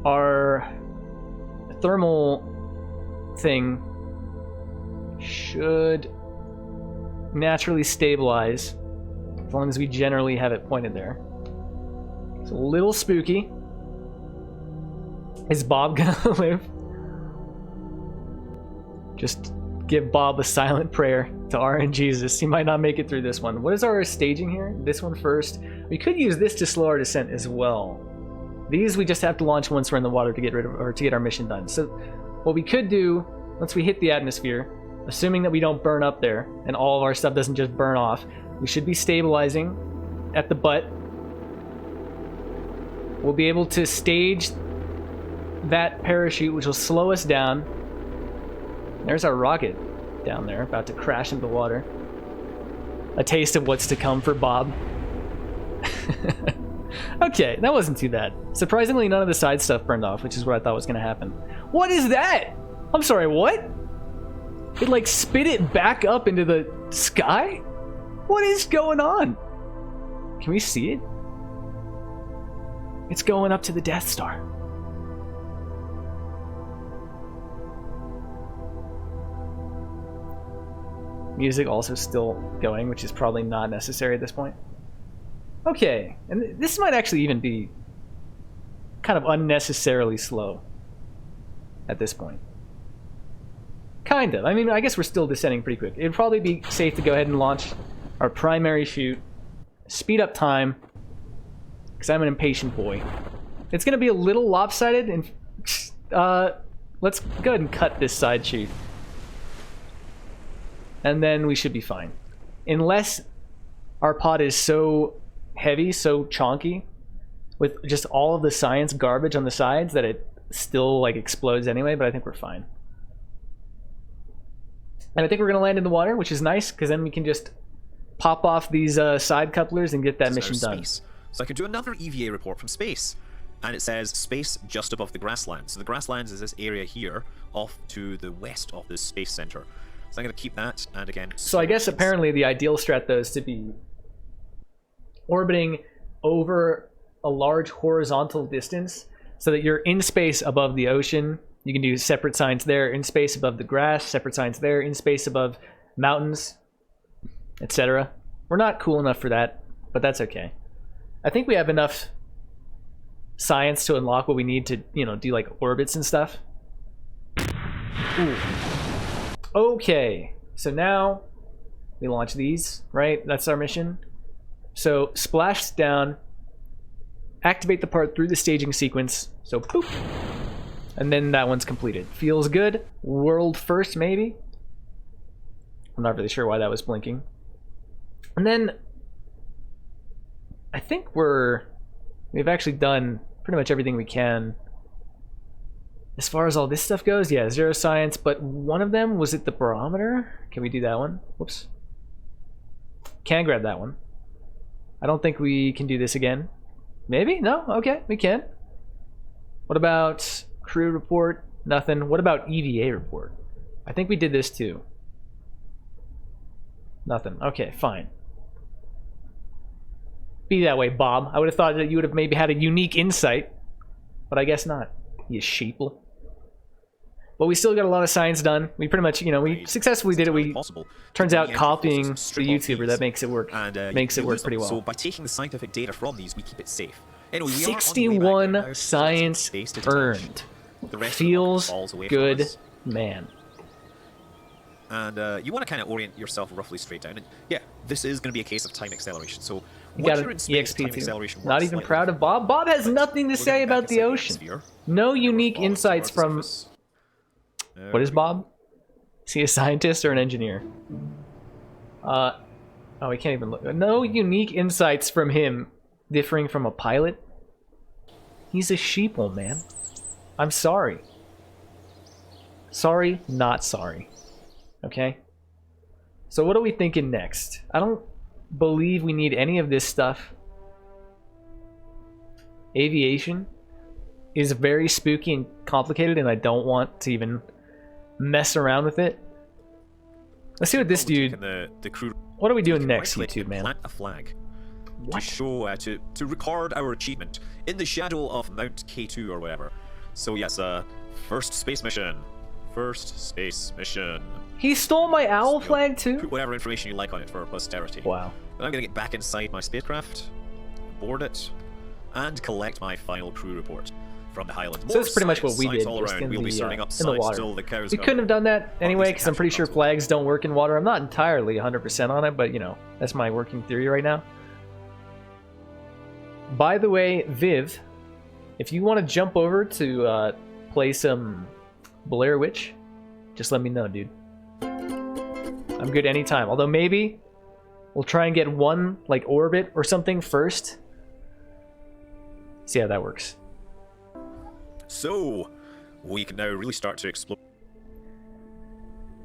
Our thermal thing should naturally stabilize as long as we generally have it pointed there. It's a little spooky. Is Bob gonna live? Just give Bob a silent prayer to RN Jesus. He might not make it through this one. What is our staging here? This one first. We could use this to slow our descent as well. These we just have to launch once we're in the water to get rid of, or to get our mission done. So what we could do once we hit the atmosphere, assuming that we don't burn up there and all of our stuff doesn't just burn off, we should be stabilizing at the butt. We'll be able to stage that parachute, which will slow us down. There's our rocket down there, about to crash into the water. A taste of what's to come for Bob. Okay, that wasn't too bad. Surprisingly, none of the side stuff burned off, which is what I thought was going to happen. What is that? I'm sorry, what? It like spit it back up into the sky? What is going on? Can we see it? It's going up to the Death Star. Music also still going, which is probably not necessary at this point. Okay, and this might actually even be kind of unnecessarily slow at this point. Kind of. I mean, I guess we're still descending pretty quick. It'd probably be safe to go ahead and launch our primary chute, speed up time, because I'm an impatient boy. It's going to be a little lopsided, and let's go ahead and cut this side chute. and then we should be fine. Unless our pod is so heavy, so chonky, with just all of the science garbage on the sides that it still like explodes anyway, but I think we're fine. And I think we're going to land in the water, which is nice, because then we can just pop off these side couplers and get that mission done. Space. So I could do another EVA report from space. And it says space just above the grasslands. So the grasslands is this area here, off to the west of this space center. So I'm going to keep that, and again... So I guess apparently the ideal strat, though, is to be orbiting over a large horizontal distance so that you're in space above the ocean. You can do separate signs there, in space above the grass, separate signs there, in space above mountains, etc. We're not cool enough for that, but that's okay. I think we have enough science to unlock what we need to, you know, do like orbits and stuff. Ooh. Okay, so now we launch these, right? That's our mission. So splash down, activate the part through the staging sequence. So poof, and then that one's completed. Feels good. World first, maybe. I'm not really sure why that was blinking. And then I think we've actually done pretty much everything we can as far as all this stuff goes. Yeah, zero science, but one of them was it the barometer? Can we do that one? Whoops. Can grab that one. I don't think we can do this again. Maybe? No? Okay, we can. What about crew report? Nothing. What about EVA report? I think we did this too. Nothing. Okay, fine. Be that way, Bob. I would have thought that you would have maybe had a unique insight, but I guess not. You sheeple. But we still got a lot of science done. We pretty much, you know, we successfully did it. We turns out copying the YouTuber that makes it work, makes it work pretty well. So by taking the scientific data from these, we keep it safe. Anyway, we 61 science earned. Feels good, man. And you want to kind of orient yourself roughly straight down. And yeah, this is going to be a case of time acceleration. So you got an EXP too. Not even proud of Bob. Bob has nothing to say about the ocean. No unique insights from... What is Bob? Is he a scientist or an engineer? Oh, we can't even look. No unique insights from him differing from a pilot. He's a sheeple, man. I'm sorry. Sorry, not sorry. Okay? So what are we thinking next? I don't believe we need any of this stuff. Aviation is very spooky and complicated, and I don't want to even mess around with it. Let's see what this dude... The crew, what are we doing next, YouTube, man? Plant a flag. What? To show, to record our achievement in the shadow of Mount K2 or whatever. So yes, first space mission. First space mission. He stole my owl flag too? Put whatever information you like on it for posterity. Wow. But I'm gonna get back inside my spacecraft, board it, and collect my final crew report from the Highland. So that's pretty much what we did, all just around. in We'll be starting up the water. Still the cows we couldn't have done that anyway, because I'm pretty sure flags don't work in water. I'm not entirely 100% on it, but you know, that's my working theory right now. By the way, Viv, if you want to jump over to play some Blair Witch, just let me know, dude. I'm good anytime. Although maybe we'll try and get one like orbit or something first. See how that works. So we can now really start to explore.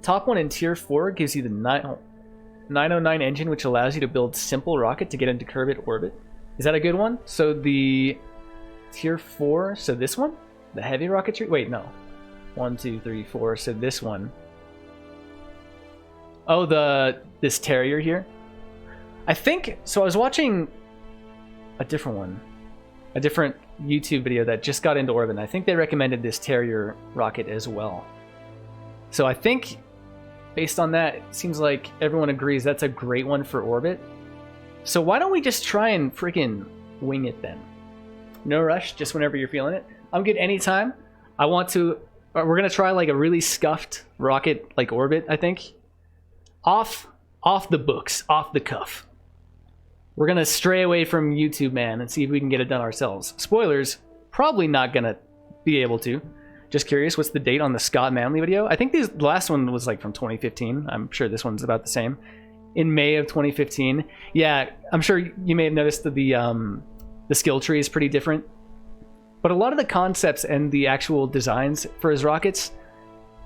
Top one in tier 4 gives you the 909 engine, which allows you to build simple rocket to get into Kerbit orbit. Is that a good one? So the tier 4, so this one? The heavy rocketry? Wait, no. 1, 2, 3, 4. So this one. Oh, this Terrier here. I think so. I was watching a different one, a different YouTube video that just got into orbit. And I think they recommended this Terrier rocket as well. So I think, based on that, it seems like everyone agrees that's a great one for orbit. So why don't we just try and freaking wing it then? No rush, just whenever you're feeling it. I'm good anytime. I want to. We're gonna try like a really scuffed rocket like orbit. I think. Off the books, off the cuff. We're gonna stray away from YouTube, man, and see if we can get it done ourselves. Spoilers, probably not gonna be able to. Just curious, what's the date on the Scott Manley video? I think the last one was like from 2015. I'm sure this one's about the same. In May of 2015. Yeah, I'm sure you may have noticed that the skill tree is pretty different. But a lot of the concepts and the actual designs for his rockets,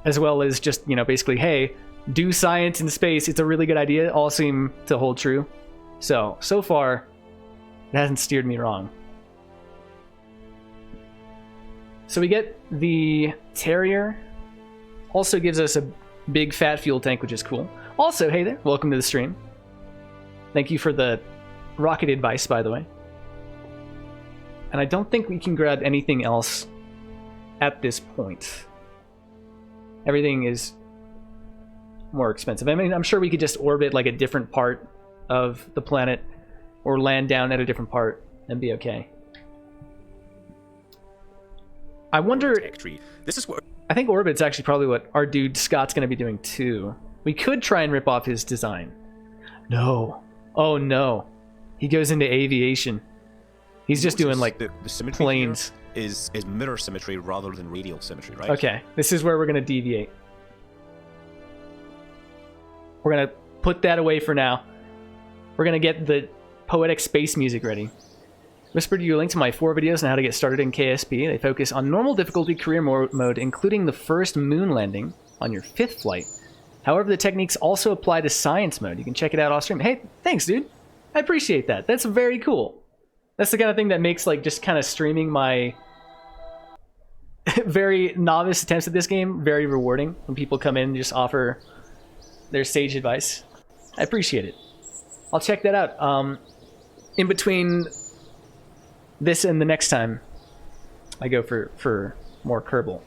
as well as just, you know, basically, hey, do science in space, it's a really good idea, all seem to hold true. So far, it hasn't steered me wrong. So we get the Terrier. Also gives us a big fat fuel tank, which is cool. Also, hey there, welcome to the stream. Thank you for the rocket advice, by the way. And I don't think we can grab anything else at this point. Everything is more expensive. I mean, I'm sure we could just orbit like a different part of the planet or land down at a different part and be okay. I wonder... This is what... I think orbit's actually probably what our dude Scott's going to be doing too. We could try and rip off his design. No. Oh no. He goes into aviation. He's just doing like the symmetry planes. Is mirror symmetry rather than radial symmetry, right? Okay, this is where we're going to deviate. We're going to put that away for now. We're going to get the poetic space music ready. Whispered you a link to my 4 videos on how to get started in KSP. They focus on normal difficulty career mode, including the first moon landing on your 5th flight. However, the techniques also apply to science mode. You can check it out off stream. Hey, thanks, dude. I appreciate that. That's very cool. That's the kind of thing that makes like just kind of streaming my very novice attempts at this game very rewarding when people come in and just offer their sage advice. I appreciate it. I'll check that out. In between this and the next time I go for more Kerbal.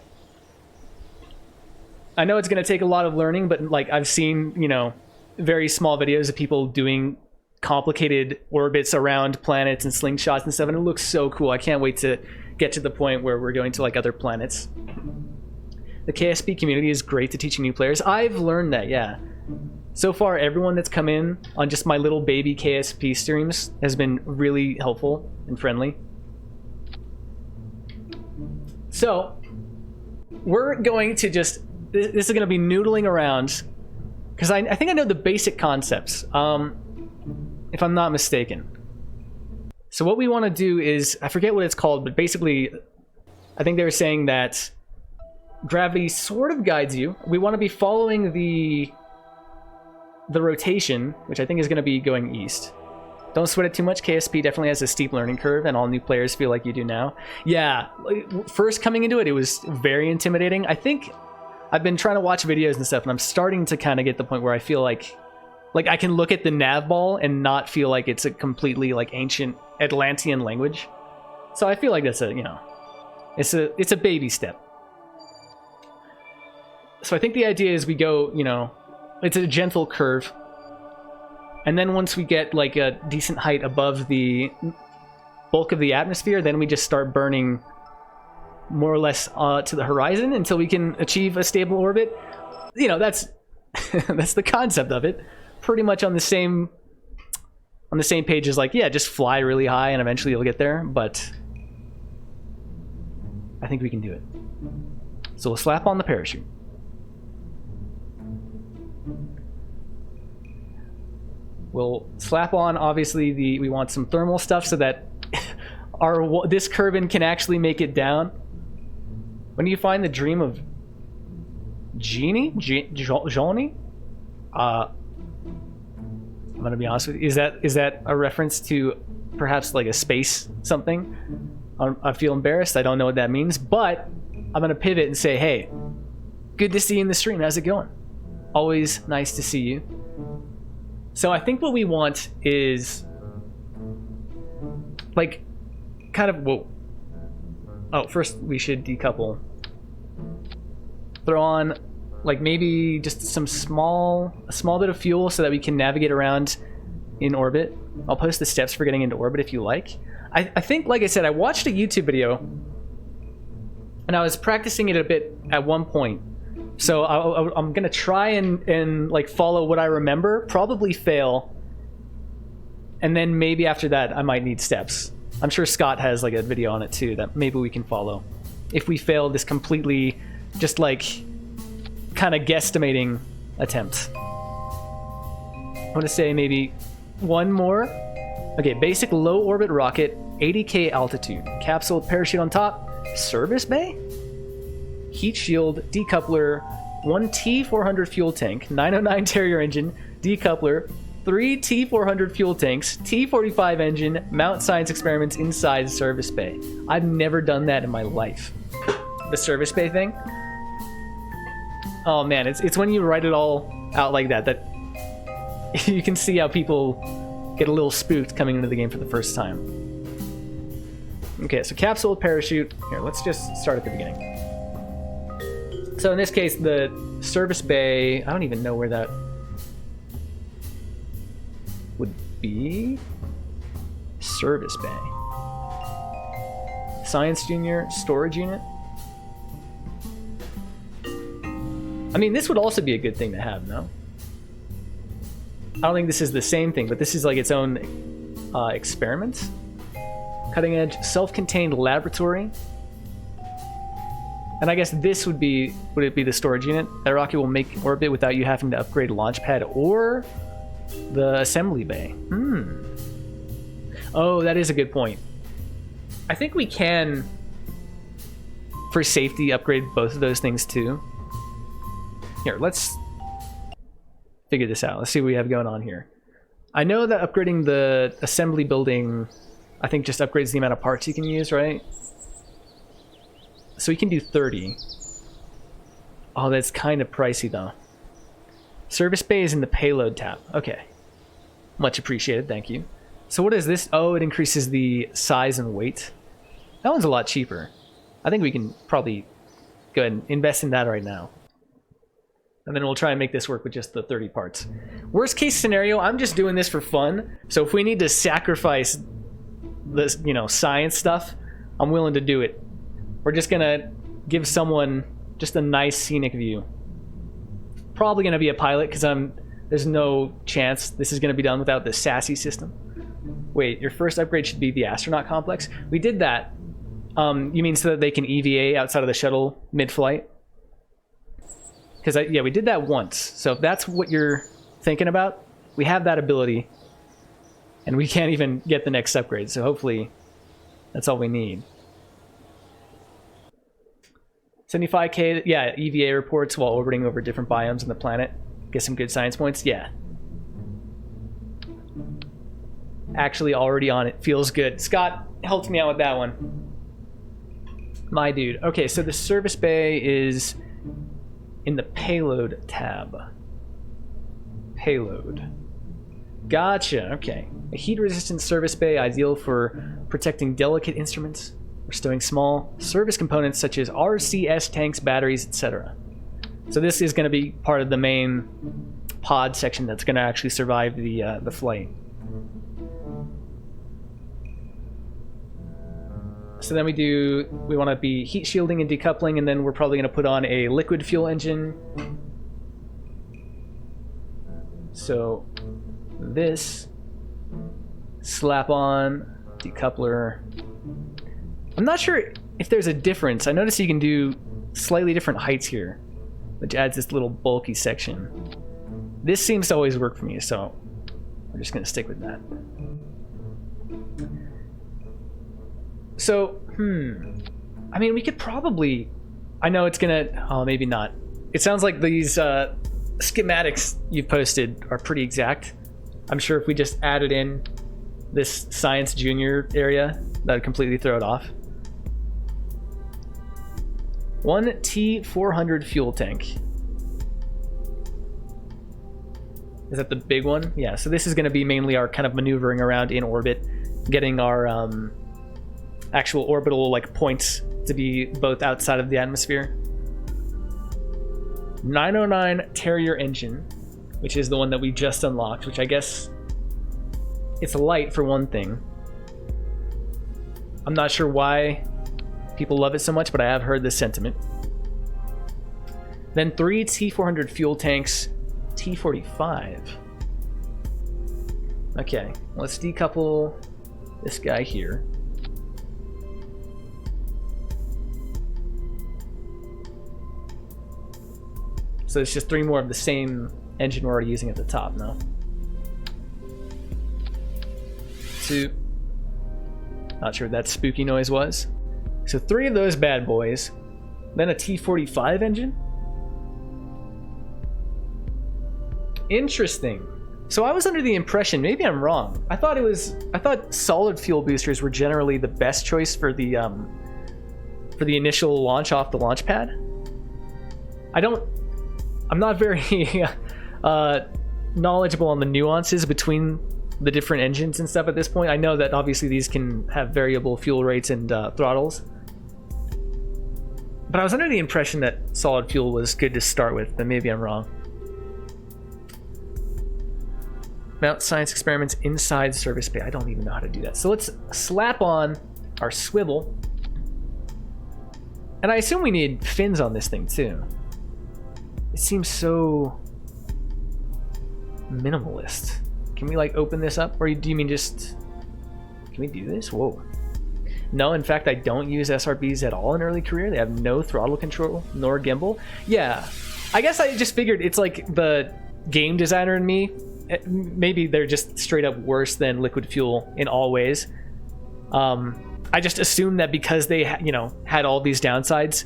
I know it's going to take a lot of learning, but like I've seen, you know, very small videos of people doing complicated orbits around planets and slingshots and stuff, and it looks so cool. I can't wait to get to the point where we're going to like other planets. The KSP community is great to teaching new players. I've learned that, yeah. So far, everyone that's come in on just my little baby KSP streams has been really helpful and friendly. So, we're going to just... This is going to be noodling around, because I think I know the basic concepts, if I'm not mistaken. So what we want to do is, I forget what it's called, but basically, I think they were saying that gravity sort of guides you. We want to be following the rotation, which I think is going to be going east. Don't sweat it too much. KSP definitely has a steep learning curve, and all new players feel like you do now. Yeah, first coming into it, it was very intimidating. I think I've been trying to watch videos and stuff, and I'm starting to kind of get the point where I feel like I can look at the nav ball and not feel like it's a completely like ancient Atlantean language. So I feel like that's a, you know, it's a baby step. So I think the idea is we go, you know, it's a gentle curve. And then once we get like a decent height above the bulk of the atmosphere, then we just start burning more or less to the horizon until we can achieve a stable orbit. You know, that's that's the concept of it. Pretty much on the same page as like, yeah, just fly really high and eventually you'll get there, but I think we can do it. So we'll slap on the parachute. We'll slap on, obviously, we want some thermal stuff so that this Kerbin can actually make it down. When do you find the dream of Johnny? I'm gonna be honest with you. Is that a reference to perhaps like a space something? I feel embarrassed. I don't know what that means, but I'm gonna pivot and say, hey, good to see you in the stream. How's it going? Always nice to see you. So I think what we want is like kind of, whoa. Oh, first we should decouple. Throw on like maybe just a small bit of fuel so that we can navigate around in orbit. I'll post the steps for getting into orbit if you like. I think, like I said, I watched a YouTube video and I was practicing it a bit at one point. So I'm gonna try and like follow what I remember, probably fail, and then maybe after that I might need steps. I'm sure Scott has like a video on it too that maybe we can follow. if we fail this completely just like kind of guesstimating attempt. I want to say maybe one more. Okay, basic low orbit rocket, 80k altitude, capsule with parachute on top, service bay, heat shield, decoupler, 1 T400 fuel tank, 909 Terrier engine, decoupler, 3 T400 fuel tanks, T45 engine, mount science experiments inside service bay. I've never done that in my life. The service bay thing. Oh man, it's when you write it all out like that that you can see how people get a little spooked coming into the game for the first time. Okay, so capsule with parachute. Here, let's just start at the beginning. So in this case, the service bay, I don't even know where that would be. Service bay. Science Junior, storage unit. I mean, this would also be a good thing to have, no? I don't think this is the same thing, but this is like its own experiment. Cutting edge, self-contained laboratory. And I guess this would it be the storage unit? That rocket will make orbit without you having to upgrade launch pad or the assembly bay. Oh, that is a good point. I think we can, for safety, upgrade both of those things too. Here, let's figure this out. Let's see what we have going on here. I know that upgrading the assembly building, I think, just upgrades the amount of parts you can use, right? So we can do 30. Oh, that's kind of pricey though. Service bay is in the payload tab. Okay. Much appreciated, thank you. So what is this? Oh, it increases the size and weight. That one's a lot cheaper. I think we can probably go ahead and invest in that right now. And then we'll try and make this work with just the 30 parts. Worst case scenario, I'm just doing this for fun. So if we need to sacrifice this, science stuff, I'm willing to do it. We're just gonna give someone just a nice scenic view. Probably gonna be a pilot because there's no chance this is gonna be done without the SASE system. Wait, your first upgrade should be the astronaut complex. We did that. You mean so that they can EVA outside of the shuttle mid-flight? Because yeah, we did that once. So if that's what you're thinking about, we have that ability, and we can't even get the next upgrade. So hopefully, that's all we need. 75k, yeah, EVA reports while orbiting over different biomes on the planet. Get some good science points, yeah. Actually already on it, feels good. Scott helped me out with that one. My dude. Okay, so the service bay is in the payload tab. Payload. Gotcha, okay. A heat-resistant service bay ideal for protecting delicate instruments or stowing small service components such as RCS tanks, batteries, etc. So this is going to be part of the main pod section that's going to actually survive the flight. So then we want to be heat shielding and decoupling, and then we're probably going to put on a liquid fuel engine. So this, slap on, decoupler. I'm not sure if there's a difference. I notice you can do slightly different heights here, which adds this little bulky section. This seems to always work for me, so we're just going to stick with that. So, I mean, we could probably, I know it's gonna, oh, maybe not. It sounds like these schematics you've posted are pretty exact. I'm sure if we just added in this Science Junior area, that would completely throw it off. 1 T400 fuel tank. Is that the big one? Yeah, so this is gonna be mainly our kind of maneuvering around in orbit, getting our, actual orbital points to be both outside of the atmosphere. 909 Terrier engine, which is the one that we just unlocked, which I guess it's light for one thing. I'm not sure why people love it so much, but I have heard this sentiment. Then 3 T400 fuel tanks, T45. Okay, let's decouple this guy here. So it's just 3 more of the same engine we're already using at the top, no? 2. Not sure what that spooky noise was. So 3 of those bad boys. Then a T45 engine? Interesting. So I was under the impression, maybe I'm wrong. I thought solid fuel boosters were generally the best choice for the initial launch off the launch pad. I'm not very knowledgeable on the nuances between the different engines and stuff at this point. I know that obviously these can have variable fuel rates and throttles. But I was under the impression that solid fuel was good to start with, but maybe I'm wrong. Mount science experiments inside service bay. I don't even know how to do that. So let's slap on our swivel. And I assume we need fins on this thing too. It seems so minimalist. Can we like open this up? Or do you mean just... Can we do this? Whoa. No, in fact, I don't use SRBs at all in early career. They have no throttle control nor gimbal. Yeah, I guess I just figured it's like the game designer in me. Maybe they're just straight up worse than liquid fuel in all ways. I just assumed that because they had all these downsides,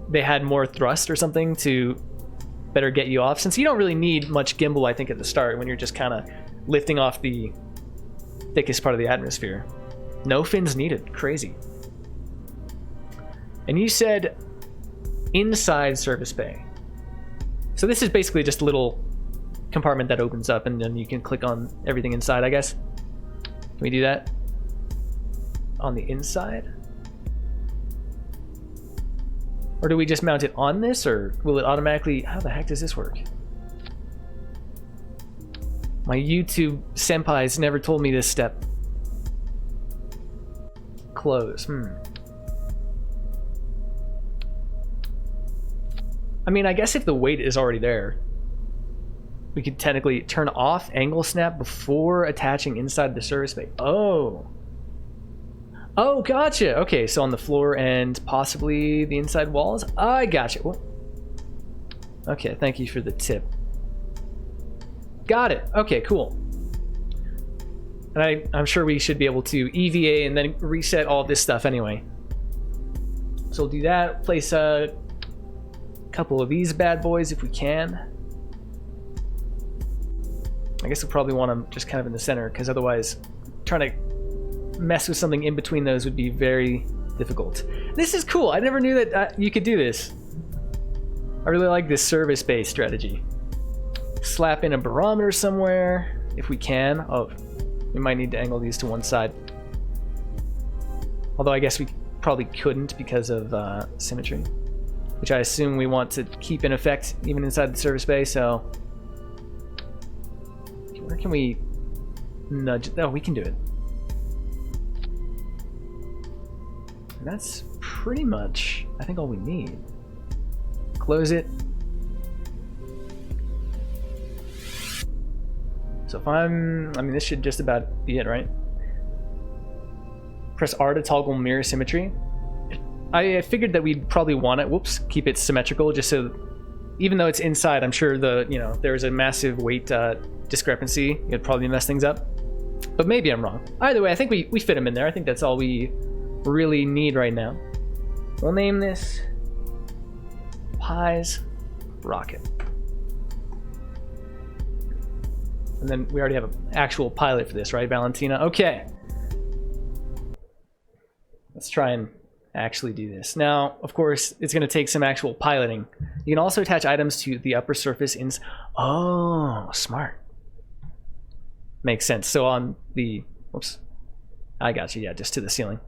they had more thrust or something to better get you off, since you don't really need much gimbal, I think, at the start when you're just kind of lifting off the thickest part of the atmosphere. No fins needed. Crazy. And you said inside service bay. So this is basically just a little compartment that opens up and then you can click on everything inside, I guess. Can we do that on the inside? Or do we just mount it on this, or will it automatically... How the heck does this work? My YouTube senpais never told me this step. Close. I mean, I guess if the weight is already there, we could technically turn off angle snap before attaching inside the service bay. Oh, gotcha. Okay, so on the floor and possibly the inside walls. I gotcha. What? Okay, thank you for the tip. Got it. Okay, cool. And I'm sure we should be able to EVA and then reset all this stuff anyway. So we'll do that. Place a couple of these bad boys if we can. I guess we'll probably want them just kind of in the center, because otherwise trying to mess with something in between those would be very difficult. This is cool. I never knew that you could do this. I really like this service bay strategy. Slap in a barometer somewhere if we can. Oh, we might need to angle these to one side. Although I guess we probably couldn't because of symmetry, which I assume we want to keep in effect even inside the service bay. So where can we nudge? Oh, we can do it. And that's pretty much, I think, all we need. Close it. So if I mean, this should just about be it, right? Press R to toggle mirror symmetry. I figured that we'd probably want it, keep it symmetrical, just so, even though it's inside, I'm sure there's a massive weight discrepancy. It'd probably mess things up. But maybe I'm wrong. Either way, I think we fit them in there. I think that's all we really need right now. We'll name this Pies Rocket. And then we already have an actual pilot for this, right, Valentina? Okay. Let's try and actually do this. Now, of course, it's going to take some actual piloting. You can also attach items to the upper surface in... Oh, smart. Makes sense. So on the... Whoops. I got you. Yeah, just to the ceiling.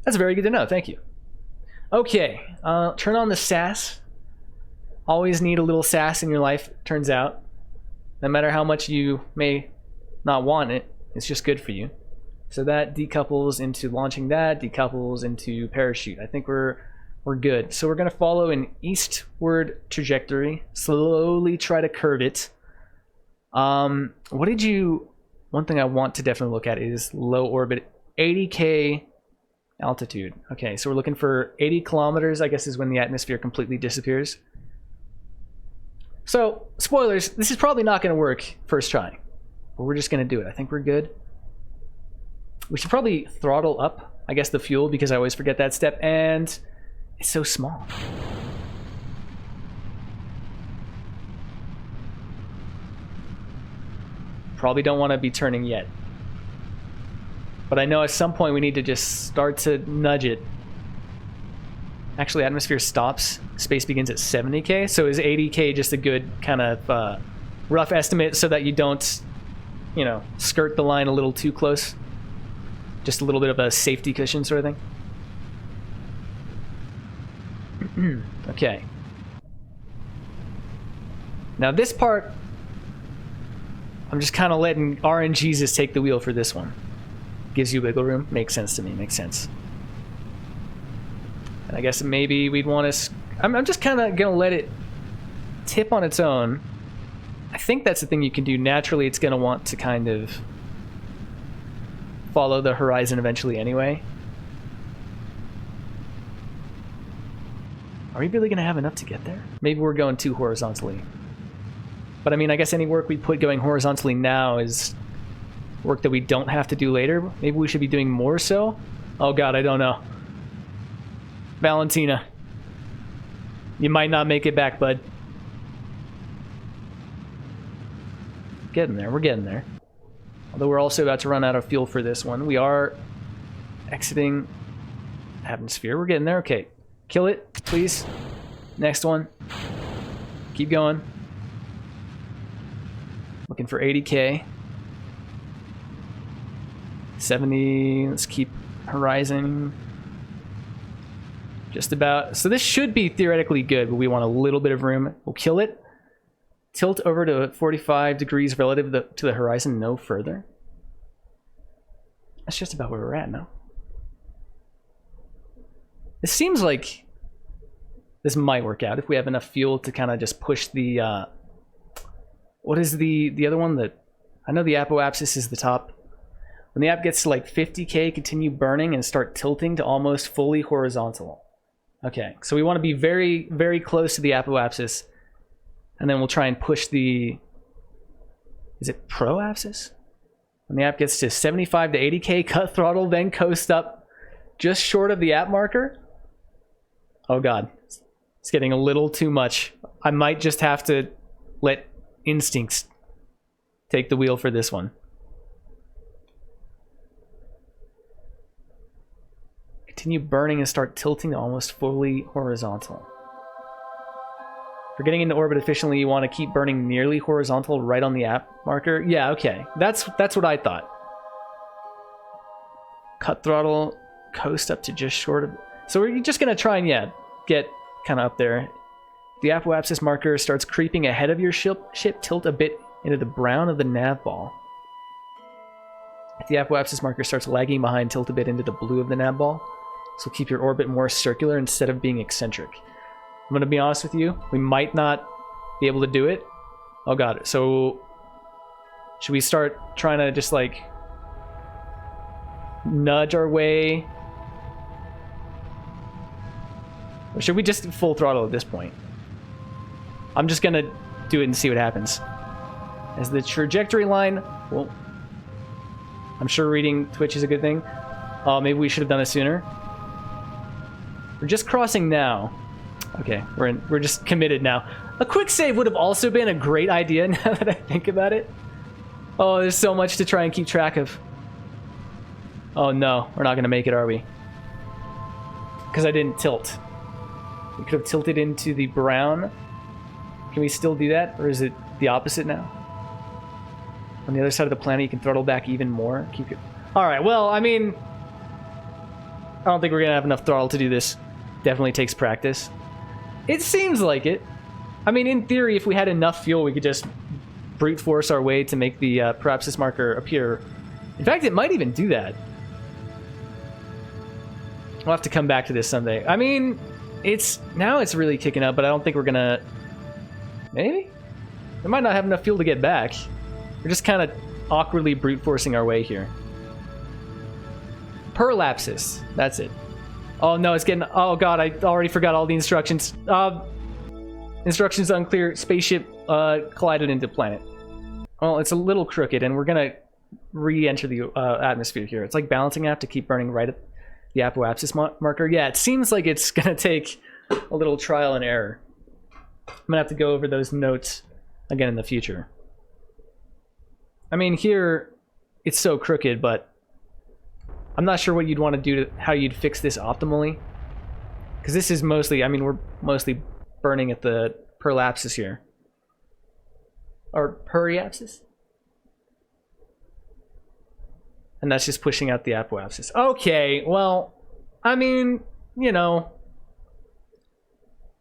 That's very good to know. Thank you. Okay. Turn on the sass. Always need a little sass in your life, turns out. No matter how much you may not want it, it's just good for you. So that decouples into launching that, decouples into parachute. I think we're good. So we're going to follow an eastward trajectory, slowly try to curve it. One thing I want to definitely look at is low orbit, 80K altitude. Okay, so we're looking for 80 kilometers, I guess, is when the atmosphere completely disappears. So, spoilers, this is probably not going to work first try. But we're just going to do it. I think we're good. We should probably throttle up, I guess, the fuel, because I always forget that step, and it's so small. Probably don't want to be turning yet. But I know at some point we need to just start to nudge it. Actually, atmosphere stops. Space begins at 70K, so is 80K just a good kind of rough estimate so that you don't, you know, skirt the line a little too close? Just a little bit of a safety cushion sort of thing. Okay. Now this part, I'm just kind of letting RNGesus take the wheel for this one. Gives you wiggle room. Makes sense to me. Makes sense. And I guess maybe we'd want to... I'm just kind of going to let it tip on its own. I think that's the thing you can do. Naturally, it's going to want to kind of follow the horizon eventually anyway. Are we really going to have enough to get there? Maybe we're going too horizontally. But I mean, I guess any work we put going horizontally now is work that we don't have to do later. Maybe we should be doing more so? Oh god, I don't know. Valentina. You might not make it back, bud. Getting there, we're getting there. Although we're also about to run out of fuel for this one. We are exiting atmosphere. We're getting there. Okay. Kill it, please. Next one. Keep going. Looking for 80K. 70. Let's keep horizon. Just about. So this should be theoretically good, but we want a little bit of room. We'll kill it. Tilt over to 45 degrees relative to the horizon, no further. That's just about where we're at now. It seems like this might work out if we have enough fuel to kind of just push the... what is the other one? That I know the apoapsis is the top. When the app gets to like 50K, continue burning and start tilting to almost fully horizontal. Okay, so we want to be very, very close to the apoapsis. And then we'll try and push the... Is it proapsis? When the app gets to 75 to 80K, cut throttle, then coast up just short of the app marker. Oh god. It's getting a little too much. I might just have to let instincts take the wheel for this one. Continue burning and start tilting to almost fully horizontal. For getting into orbit efficiently, you want to keep burning nearly horizontal right on the app marker. Yeah, okay. That's what I thought. Cut throttle, coast up to just short of... So we're just going to try and, yeah, get kind of up there. The apoapsis marker starts creeping ahead of your ship, tilt a bit into the brown of the nav ball. If the apoapsis marker starts lagging behind, tilt a bit into the blue of the nav ball. So keep your orbit more circular instead of being eccentric. I'm going to be honest with you, we might not be able to do it. Oh god, so should we start trying to just like nudge our way? Or should we just full throttle at this point? I'm just going to do it and see what happens. As the trajectory line, well, I'm sure reading Twitch is a good thing. Maybe we should have done it sooner. We're just crossing now. Okay, we're just committed now. A quick save would have also been a great idea now that I think about it. Oh, there's so much to try and keep track of. Oh no, we're not gonna make it, are we? Because I didn't tilt. We could have tilted into the brown. Can we still do that? Or is it the opposite now? On the other side of the planet, you can throttle back even more. Keep it. Alright, well, I mean... I don't think we're gonna have enough throttle to do this. Definitely takes practice. It seems like it. I mean, in theory, if we had enough fuel, we could just brute force our way to make the proapsis marker appear. In fact, it might even do that. We'll have to come back to this someday. I mean, now it's really kicking up, but I don't think we're gonna... Maybe? We might not have enough fuel to get back. We're just kind of awkwardly brute forcing our way here. Perlapsis. That's it. Oh no, it's getting... Oh god, I already forgot all the instructions. Instructions unclear. Spaceship collided into planet. Well, it's a little crooked, and we're gonna re-enter the atmosphere here. It's like balancing act to keep burning right at the apoapsis marker. Yeah, it seems like it's gonna take a little trial and error. I'm gonna have to go over those notes again in the future. I mean, here it's so crooked, but I'm not sure what you'd want to do to how you'd fix this optimally. Because this is mostly, I mean, we're mostly burning at the prolapsus here. Or periapsis? And that's just pushing out the apoapsis. Okay, well, I mean, you know,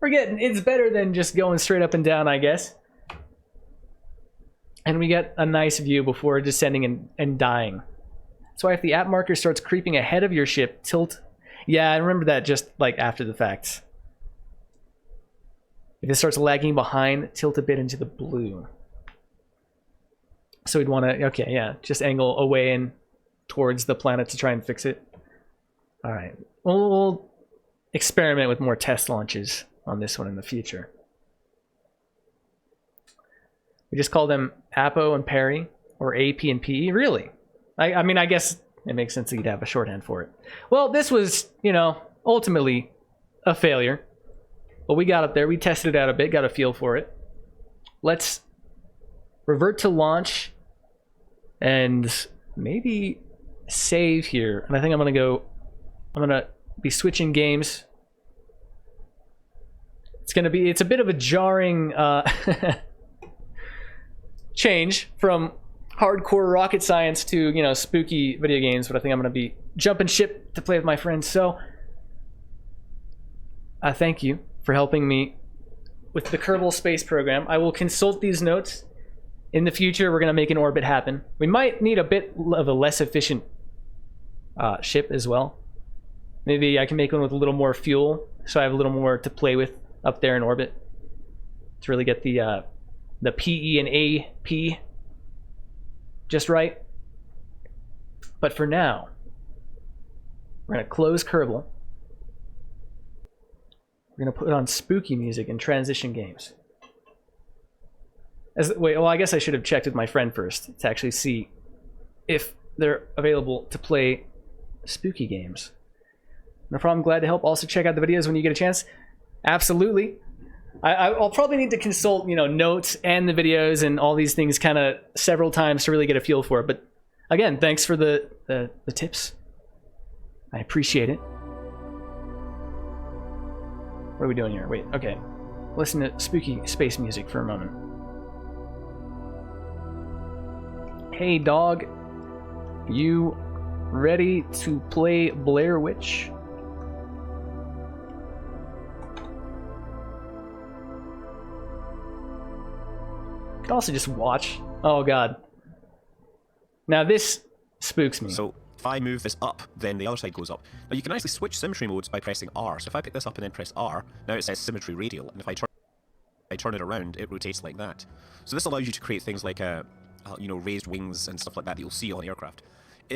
it's better than just going straight up and down, I guess. And we get a nice view before descending and dying. So if the app marker starts creeping ahead of your ship, tilt. Yeah, I remember that just like after the fact. If it starts lagging behind, tilt a bit into the blue. So we'd want to, okay, yeah, just angle away and towards the planet to try and fix it. All right, we'll experiment with more test launches on this one in the future. We just call them Apo and Peri, or AP and PE, really? I mean, I guess it makes sense that you'd have a shorthand for it. Well, this was, you know, ultimately a failure. But we got up there, we tested it out a bit, got a feel for it. Let's revert to launch and maybe save here. And I think I'm gonna be switching games. It's a bit of a jarring change from hardcore rocket science to, you know, spooky video games, but I think I'm going to be jumping ship to play with my friends. So I thank you for helping me with the Kerbal Space Program. I will consult these notes. In the future, we're going to make an orbit happen. We might need a bit of a less efficient ship as well. Maybe I can make one with a little more fuel, so I have a little more to play with up there in orbit to really get the PE and AP just right. But for now, we're going to close Kerbal. We're going to put on spooky music and transition games. Well, I guess I should have checked with my friend first to actually see if they're available to play spooky games. No problem, glad to help. Also check out the videos when you get a chance. Absolutely. I'll probably need to consult, you know, notes and the videos and all these things kind of several times to really get a feel for it. But again, thanks for the tips. I appreciate it. What are we doing here? Wait, okay. Listen to spooky space music for a moment. Hey dog, you ready to play Blair Witch? Could also just watch. Oh god. Now this spooks me. So if I move this up, then the other side goes up. Now you can actually switch symmetry modes by pressing R. So if I pick this up and then press R, now it says symmetry radial, and if I turn it around, it rotates like that. So this allows you to create things like you know, raised wings and stuff like that you'll see on aircraft.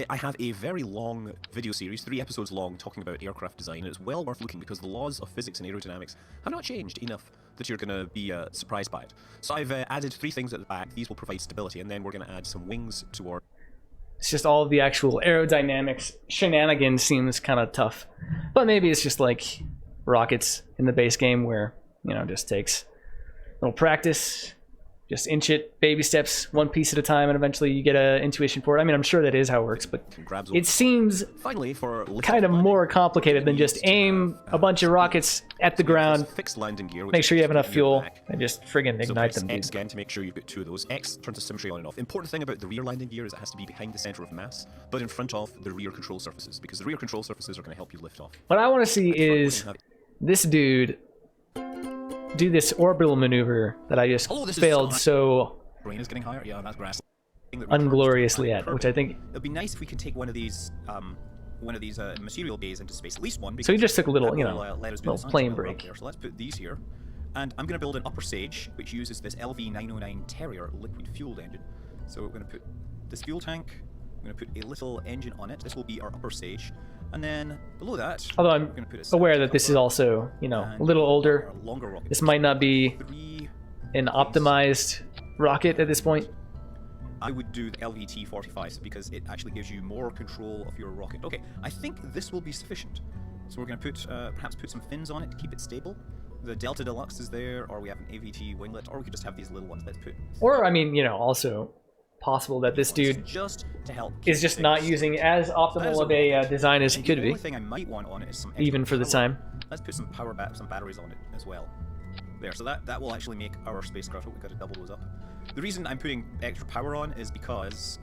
I have a very long video series, 3 episodes long, talking about aircraft design, and it's well worth looking because the laws of physics and aerodynamics have not changed enough that you're going to be surprised by it. So I've added 3 things at the back. These will provide stability, and then we're going to add some wings toward. It's just all of the actual aerodynamics shenanigans seems kind of tough. But maybe it's just like rockets in the base game where, you know, just takes a little practice. Just inch it, baby steps, one piece at a time, and eventually you get an intuition for it. I mean, I'm sure that is how it works, but it seems finally for kind of more complicated than just aim a bunch of rockets at the ground, fixed landing gear, make sure you have enough fuel, and just friggin' ignite them, dude. X again to make sure you've got 2 of those. X turns the symmetry on and off. Important thing about the rear landing gear is it has to be behind the center of mass, but in front of the rear control surfaces, because the rear control surfaces are going to help you lift off. What I want to see is this dude do this orbital maneuver that I just failed so brain is getting higher. Yeah, that's grass. Ungloriously at, which I think it'd be nice if we could take one of these material bays into space, at least one. So he just took a little, you know, little plane break. So let's put these here, and I'm going to build an upper stage which uses this LV909 Terrier liquid fueled engine. So we're going to put this fuel tank. I'm going to put a little engine on it. This will be our upper stage. And then below that, Although we're I'm gonna put a aware safety that this is cover also, you know, and a little older. a longer rocket This booster. might not be 3. an optimized rocket at this point. I would do the LVT-45 because it actually gives you more control of your rocket. Okay, I think this will be sufficient. So we're going to put perhaps put some fins on it to keep it stable. The Delta Deluxe is there, or we have an AVT winglet, or we could just have these little ones. Let's put. Or, I mean, you know, also possible that this dude just to help is just not using as optimal of a design as he could The be, only thing I might want on it is some even for the extra power. time. Let's put some some batteries on it as well. There, so that will actually make our spacecraft. Oh, we've got to double those up. The reason I'm putting extra power on is because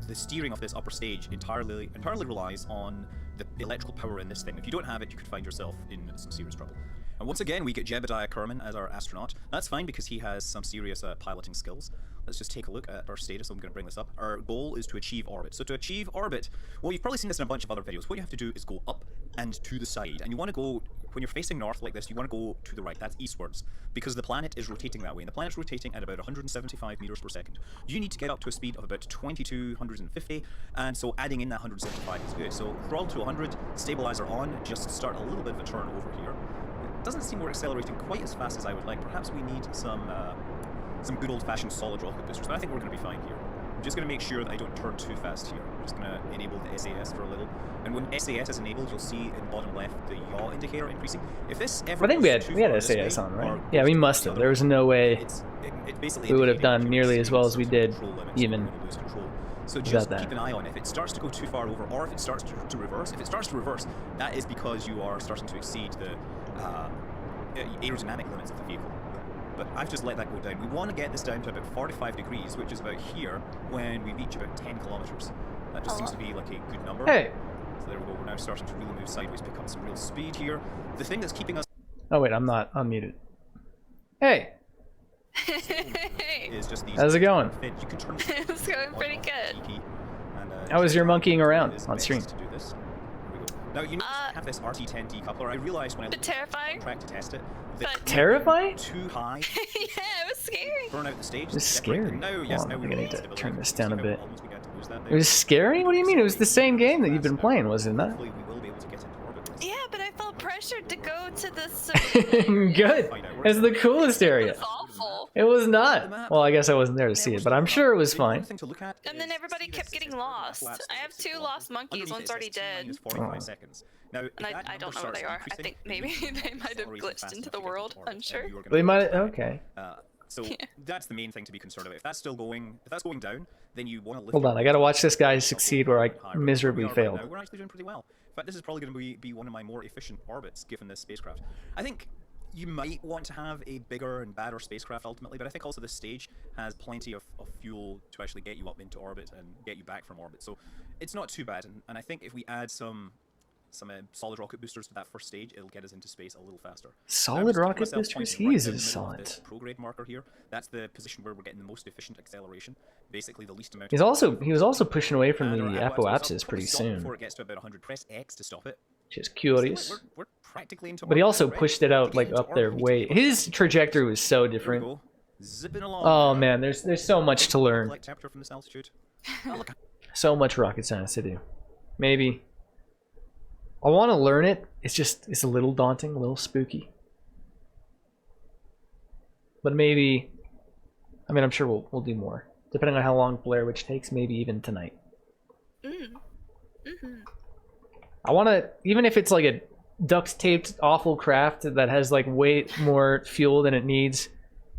the steering of this upper stage entirely relies on the electrical power in this thing. If you don't have it, you could find yourself in some serious trouble. And once again, we get Jebediah Kerman as our astronaut. That's fine because he has some serious piloting skills. Let's just take a look at our status. I'm going to bring this up. Our goal is to achieve orbit. So to achieve orbit, well, you've probably seen this in a bunch of other videos. What you have to do is go up and to the side. And you want to go, when you're facing north like this, you want to go to the right. That's eastwards. Because the planet is rotating that way. And the planet's rotating at about 175 meters per second. You need to get up to a speed of about 2250. And so adding in that 175 is good. So throttle to 100, stabilizer on, just start a little bit of a turn over here. It doesn't seem we're accelerating quite as fast as I would like. Perhaps we need some good old-fashioned solid rocket boosters, but I think we're going to be fine here. I'm just going to make sure that I don't turn too fast here. I'm just going to enable the SAS for a little. And when SAS is enabled, you'll see in the bottom left the yaw indicator increasing. If this ever I think we goes too had far this SAS way, on, right? or Yeah, goes we too must far have. the There other was way, no way it basically we would have indicating done that you're nearly as well as we exceeding did, control limits, even so you're gonna lose control. So without just that. keep an eye on it. If it starts to go too far over, or if it starts to reverse. If it starts to reverse, that is because you are starting to exceed the aerodynamic limits of the vehicle. But I've just let that go down. We want to get this down to about 45 degrees, which is about here when we reach about 10 kilometers. That just seems to be like a good number. Hey. So there we go. We're now starting to really move sideways, pick up some real speed here. The thing that's keeping us Oh wait, I'm not unmuted. Hey, is just these. how's it going? You can turn It's going pretty good. How was your monkeying around It is on best stream? to do this. There we go. Now you notice I have this RT10 decoupler. I realized when I Bit looked at terrifying. the track to test it, that But- Terrifying? too high Yeah, it was scary. burn out the stage. It was separate them. scary. Now, yes, Hold now on, we I think I really need to stabilize. turn this See down a how bit. almost we got to lose that It there. was scary? What do you mean? It was the same game that you've been playing, wasn't it? Hopefully we will be able to get into orbit with this. Yeah, but I felt pressured to go to this. Good. It's the coolest area. It's awful. It was not. Well, I guess I wasn't there to see it, but I'm sure it was The one fine. thing to look at And then is, everybody see kept this, it getting says lost. collapsed I at have 6 two kilometers. lost monkeys. Underneath One's it already says T minus dead. 45 Oh. seconds. Now, if And that I don't number know where they starts are. I increasing, think you maybe need they might have acceleration glitched fast into enough the to get world. orbit, and Unsure. you are gonna They lose might. that. Okay. So that's the main thing to be concerned about. If that's still going, if that's going down, then you want to lift. Hold your on, I gotta watch this guy rocket succeed up where I higher. Where we miserably are right failed. now, we're actually doing pretty well. In fact, this is probably going to be one of my more efficient orbits given this spacecraft. I think you might want to have a bigger and badder spacecraft ultimately, but I think also this stage has plenty of fuel to actually get you up into orbit and get you back from orbit. So it's not too bad, and I think if we add some solid rocket boosters to that first stage, it'll get us into space a little faster. Now, I'm Solid just keeping rocket myself boosters? pointed He right uses down the middle of solid. this prograde marker here. That's the position where we're getting the most efficient acceleration. Basically, the least amount. He was also pushing away from And the our apoapsis will apoapsis probably pretty stop soon, Before it gets to about 100, press X to stop it. which is So curious. we're practically into But he orbit also already. pushed it out To like get into up there orbit, we way. need to go His trajectory was so Here we different. go. Zipping along. Oh there. man, there's so much to learn. Collect chapter from this altitude. Oh, look. So much rocket science to do. Maybe. I want to learn it. It's a little daunting, a little spooky. But maybe, I mean, I'm sure we'll do more. Depending on how long Blair Witch takes, maybe even tonight. I want to, even if it's like a duct taped awful craft that has like way more fuel than it needs,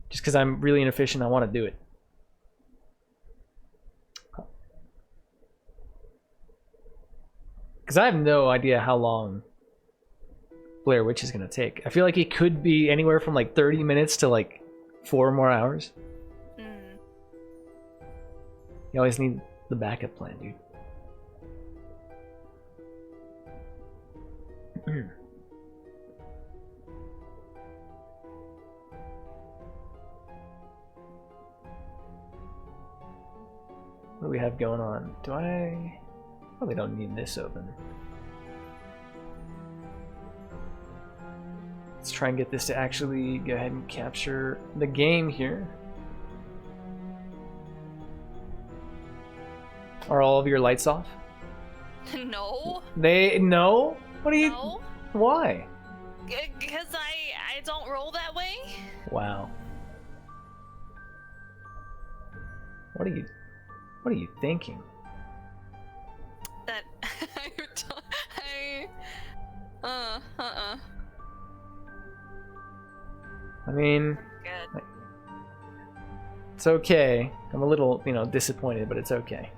just because I'm really inefficient, I want to do it. Because I have no idea how long Blair Witch is going to take. I feel like it could be anywhere from like 30 minutes to like 4 more hours. Mm. You always need the backup plan, dude. What do we have going on? Do I... Probably don't need this open. Let's try and get this to actually go ahead and capture the game here. Are all of your lights off? No. They no. What do you? No. Why? Because I don't roll that way. Wow. What are you thinking? That I mean, Good. it's okay. I'm a little, disappointed, but it's okay.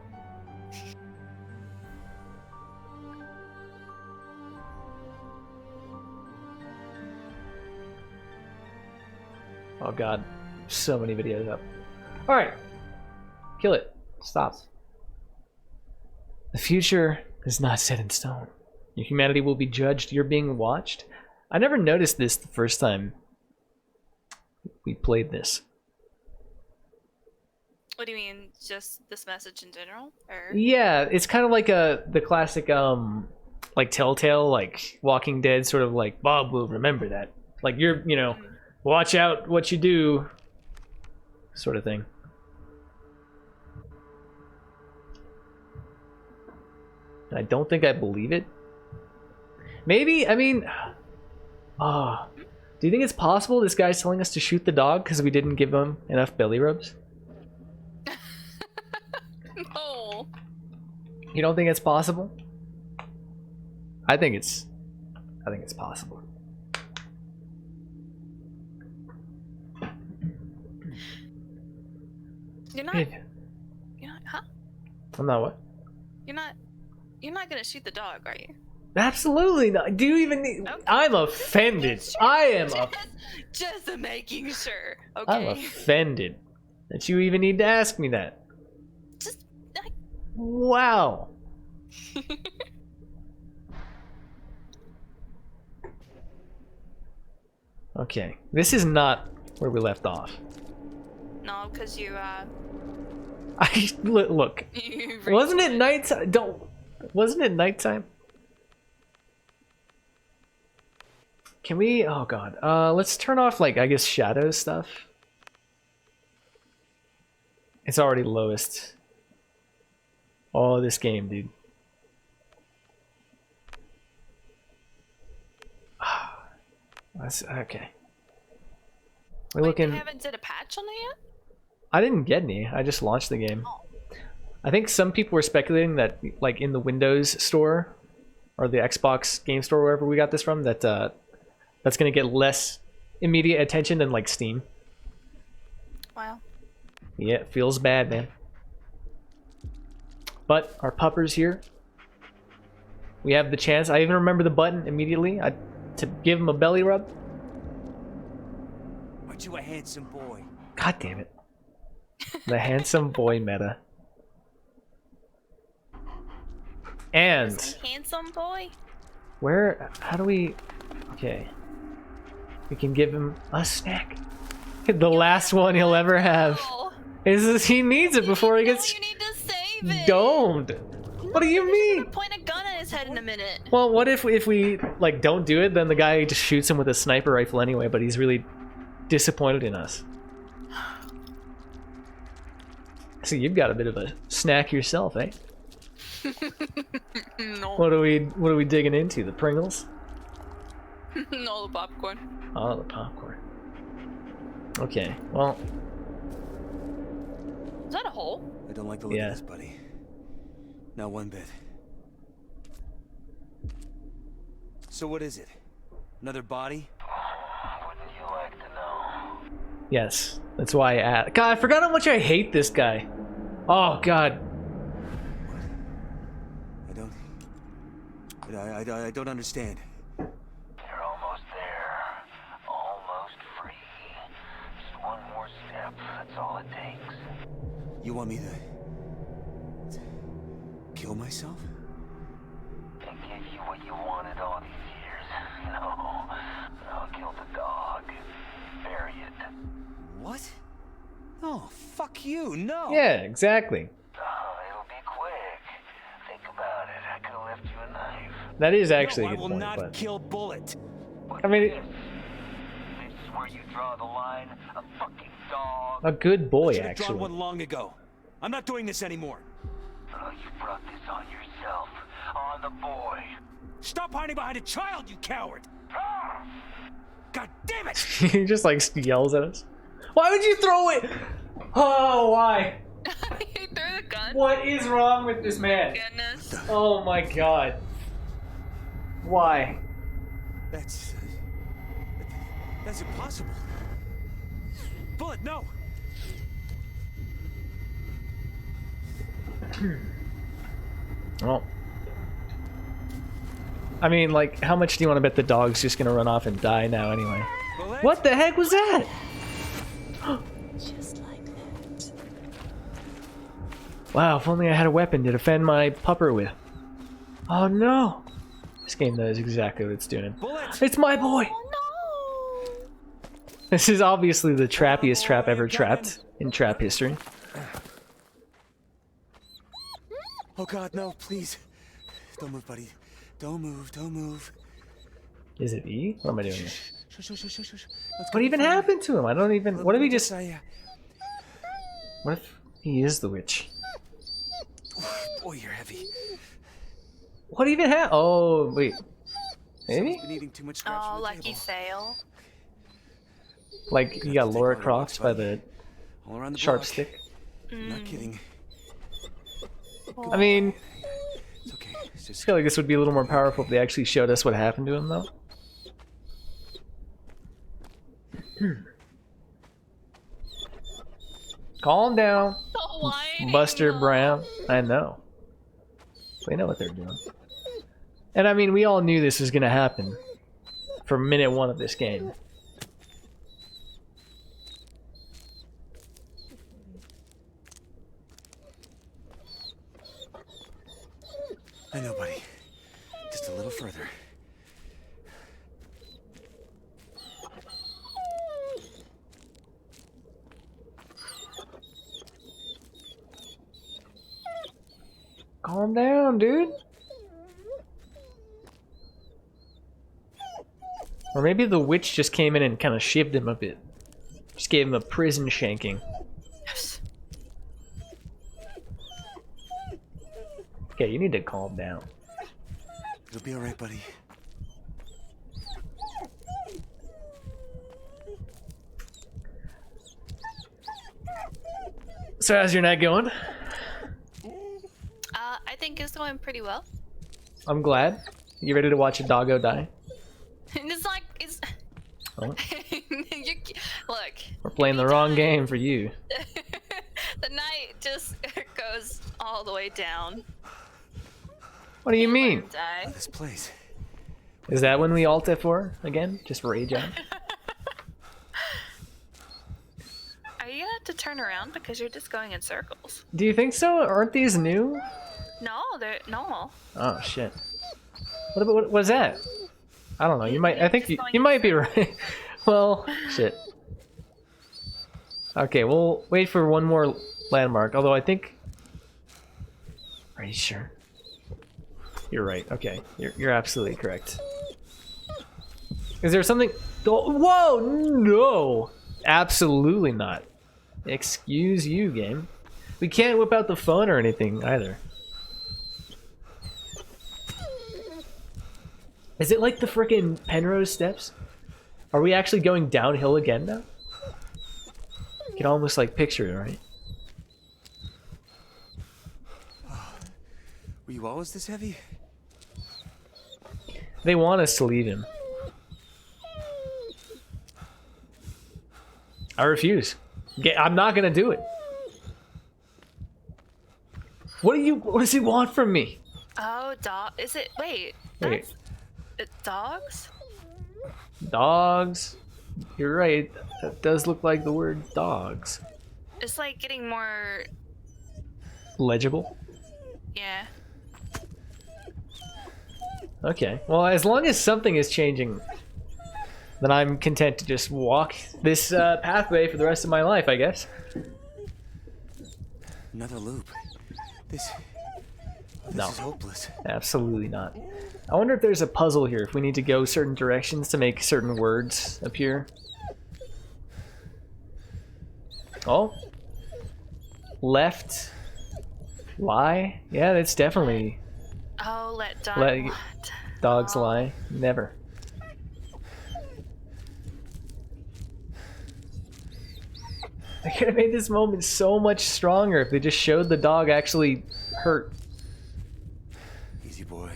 Oh god, so many videos up. Alright, kill it. Stop. The future is not set in stone. Your humanity will be judged. You're being watched. I never noticed this the first time we played this. What do you mean? Just this message in general, or? Yeah, it's kind of like the classic like Telltale, like Walking Dead, sort of like Bob will remember that. Like you're, watch out what you do, sort of thing. And I don't think I believe it. Maybe, I mean, do you think it's possible this guy's telling us to shoot the dog because we didn't give him enough belly rubs? No. You don't think it's possible? I think it's possible. You're not. Hey, You're not. Huh? I'm not what? You're not. You're not gonna shoot the dog, are you? Absolutely not. Do you even need... Okay. I'm offended. Sure. I am Just making sure. I'm Okay. offended that you even need to ask me that. Just. Wow. Okay, this is not where we left off. No, because you Look. you Wasn't it nighttime? Wasn't it nighttime? Can we? Oh god. Let's turn off, like, I guess shadow stuff. It's already lowest. Oh, this game, dude. That's okay. We're Wait, looking. They haven't did a patch on it yet? I didn't get any. I just launched the game. Oh. I think some people were speculating that, like, in the Windows store or the Xbox game store, wherever we got this from, that that's gonna get less immediate attention than, like, Steam. Wow. Yeah, it feels bad, man. But our pupper's here. We have the chance. I even remember the button immediately to give him a belly rub. Aren't you a handsome boy? God damn it. The handsome boy meta. And Handsome boy. how do we... Okay. We can give him a snack. The last one he'll ever have. Oh, Is he needs it before he gets... You need to save it. Don't! What do you He's mean? gonna point a gun at his head in a minute. Well, what if we like don't do it, then the guy just shoots him with a sniper rifle anyway, but he's really disappointed in us. See, you've got a bit of a snack yourself, eh? No. What are we digging into? The Pringles? No, the popcorn. Oh, the popcorn. Okay, well, Is that a hole? I don't like the look Yeah. of this, buddy. Not one bit. So what is it? Another body? Wouldn't you like to know? yes. That's why I asked. God, I forgot how much I hate this guy. Oh, God. I don't understand. You're almost there. Almost free. Just one more step. That's all it takes. You want me to kill myself? I gave you what you wanted all these years. No. I'll kill the dog. Bury it. What? Oh, fuck you, no! Yeah, exactly. It'll be quick. Think about it. I could have left you a knife. That is actually No, a I good will point, not but kill Bullet. I mean, This is where you draw the line. A fucking dog. a good boy, Should have drawn actually. one long ago. I'm not doing this anymore. Oh, you brought this on yourself. the boy. Stop hiding behind a child, you coward! God damn it! He just like yells at us. Why would you throw it? Oh, why? He threw the gun. What is wrong with this man? Goodness. Oh my god. Why? That's impossible. Bullet, no! Well, I mean, like, how much do you want to bet the dog's just gonna run off and die now anyway? Bullet? What the heck was that? Just like that. Wow, if only I had a weapon to defend my pupper with. Oh no! This game knows exactly what it's doing. Bullet! It's my boy! Oh This is obviously the trappiest trap ever trapped in trap history. Oh God, no, please. Don't move, buddy. Don't move, don't move. Is it E? What am I doing here? Shush, shush, shush, shush, shush. What even happened to him? I don't even... What if he just... I, What if he is the witch? boy, you're heavy. What even happened? Oh, wait. Maybe? Been eating too much scraps Oh, from the lucky table. fail. Like, you got Laura Croft by the All around the sharp block. stick? Not kidding. I mean, It's okay. It's I just feel like this would be a little more powerful if they actually showed us what happened to him, though. Calm down, So whiny. Buster Brown. I know. They know what they're doing. And I mean, we all knew this was going to happen from minute one of this game. I know, buddy. Just a little further. Calm down, dude. Or maybe the witch just came in and kind of shivved him a bit. Just gave him a prison shanking. Yes. Okay, you need to calm down. It'll be all right, buddy. So how's your night going? I think it's going pretty well. I'm glad. You ready to watch a doggo die? It's like it's. Oh. Look, We're playing the wrong game for you. the night just goes all the way down. What do you mean? Die. This place. Is that when we alt F4 again? Just rage out? Are you gonna have to turn around because you're just going in circles? Do you think so? Aren't these new? No, they're no. Oh shit. What about what was that? I don't know. You might. I think you might be right. Well, shit. Okay, we'll wait for one more landmark. Although I think. Are you sure? You're right. Okay, you're absolutely correct. Is there something? Oh, whoa! No! Absolutely not. Excuse you, game. We can't whip out the phone or anything either. Is it like the frickin' Penrose steps? Are we actually going downhill again now? You can almost like picture it, right? Were you always this heavy? They want us to leave him. I refuse. I'm not gonna do it. What does he want from me? Oh, dog. Is it? Wait. Wait. That's, dogs? Dogs. You're right. That does look like the word dogs. It's like getting more. Legible. Yeah. Okay. Well, as long as something is changing, then I'm content to just walk this pathway for the rest of my life, I guess. Another loop. This No. is hopeless. Absolutely not. I wonder if there's a puzzle here, if we need to go certain directions to make certain words appear. Oh. Left. Lie? Yeah, that's definitely Oh, let dogs. Let dogs Oh. lie? Never. I could have made this moment so much stronger if they just showed the dog actually hurt. Easy, boy.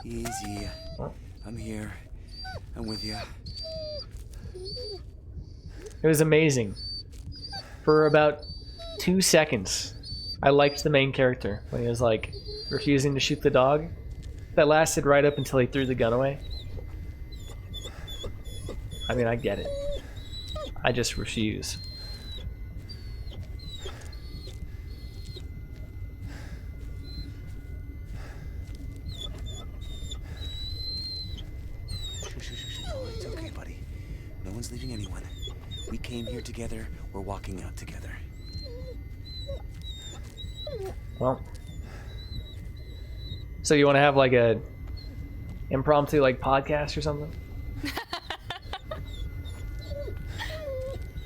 Easy. I'm here. I'm with you. It was amazing. For about 2 seconds, I liked the main character when he was like refusing to shoot the dog. That lasted right up until he threw the gun away. I mean, I get it. I just refuse. Oh, it's okay, buddy. No one's leaving anyone. We came here together. We're walking out together. Well, so you want to have like a impromptu like podcast or something?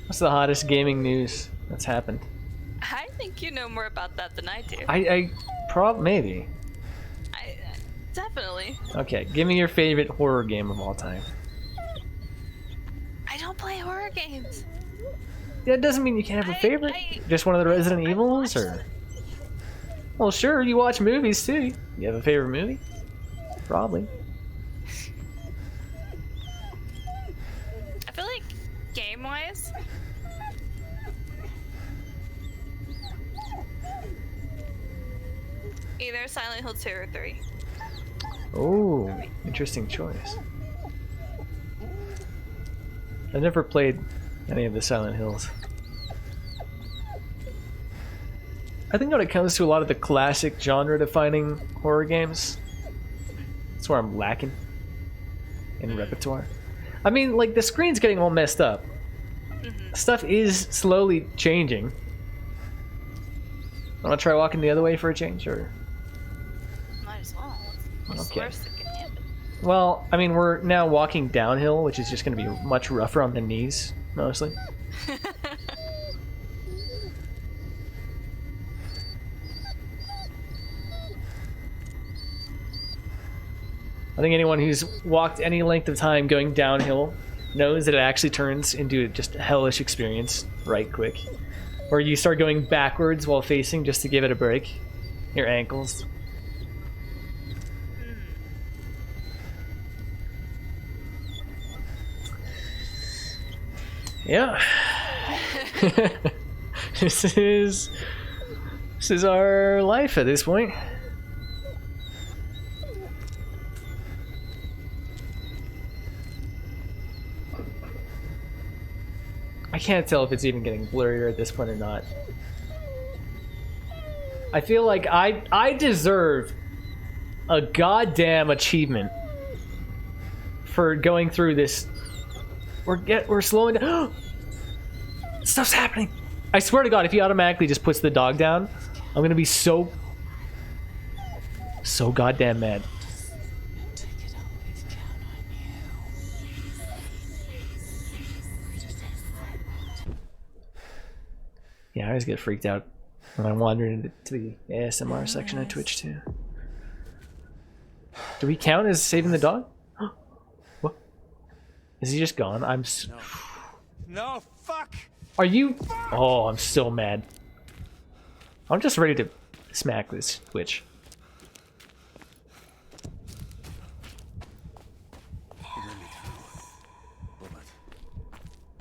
What's the hottest gaming news that's happened? I think you know more about that than I do. Maybe. Definitely. Okay, give me your favorite horror game of all time. I don't play horror games. That doesn't mean you can't have a favorite. Just one of the Resident Evils, or? Well, sure. You watch movies too. You have a favorite movie? Probably. I feel like game-wise, either Silent Hill 2 or 3. Oh, interesting choice. I've never played any of the Silent Hills. I think when it comes to a lot of the classic genre-defining horror games, that's where I'm lacking in repertoire. I mean, like, the screen's getting all messed up. Stuff is slowly changing. Wanna try walking the other way for a change, or? Might as well. What's the Okay. worst that can happen? Well, I mean, we're now walking downhill, which is just going to be much rougher on the knees, mostly. I think anyone who's walked any length of time going downhill knows that it actually turns into just a hellish experience right quick. Where you start going backwards while facing just to give it a break. Your ankles. Yeah. This is our life at this point. I can't tell if it's even getting blurrier at this point or not. I feel like I deserve a goddamn achievement for going through this. We're slowing down. Stuff's happening. I swear to God, if he automatically just puts the dog down, I'm gonna be so goddamn mad. Yeah, I always get freaked out when I wander into the ASMR section of Twitch too. Do we count as saving the dog? What? Is he just gone? No, fuck! Are you? Oh, I'm so mad. I'm just ready to smack this Twitch.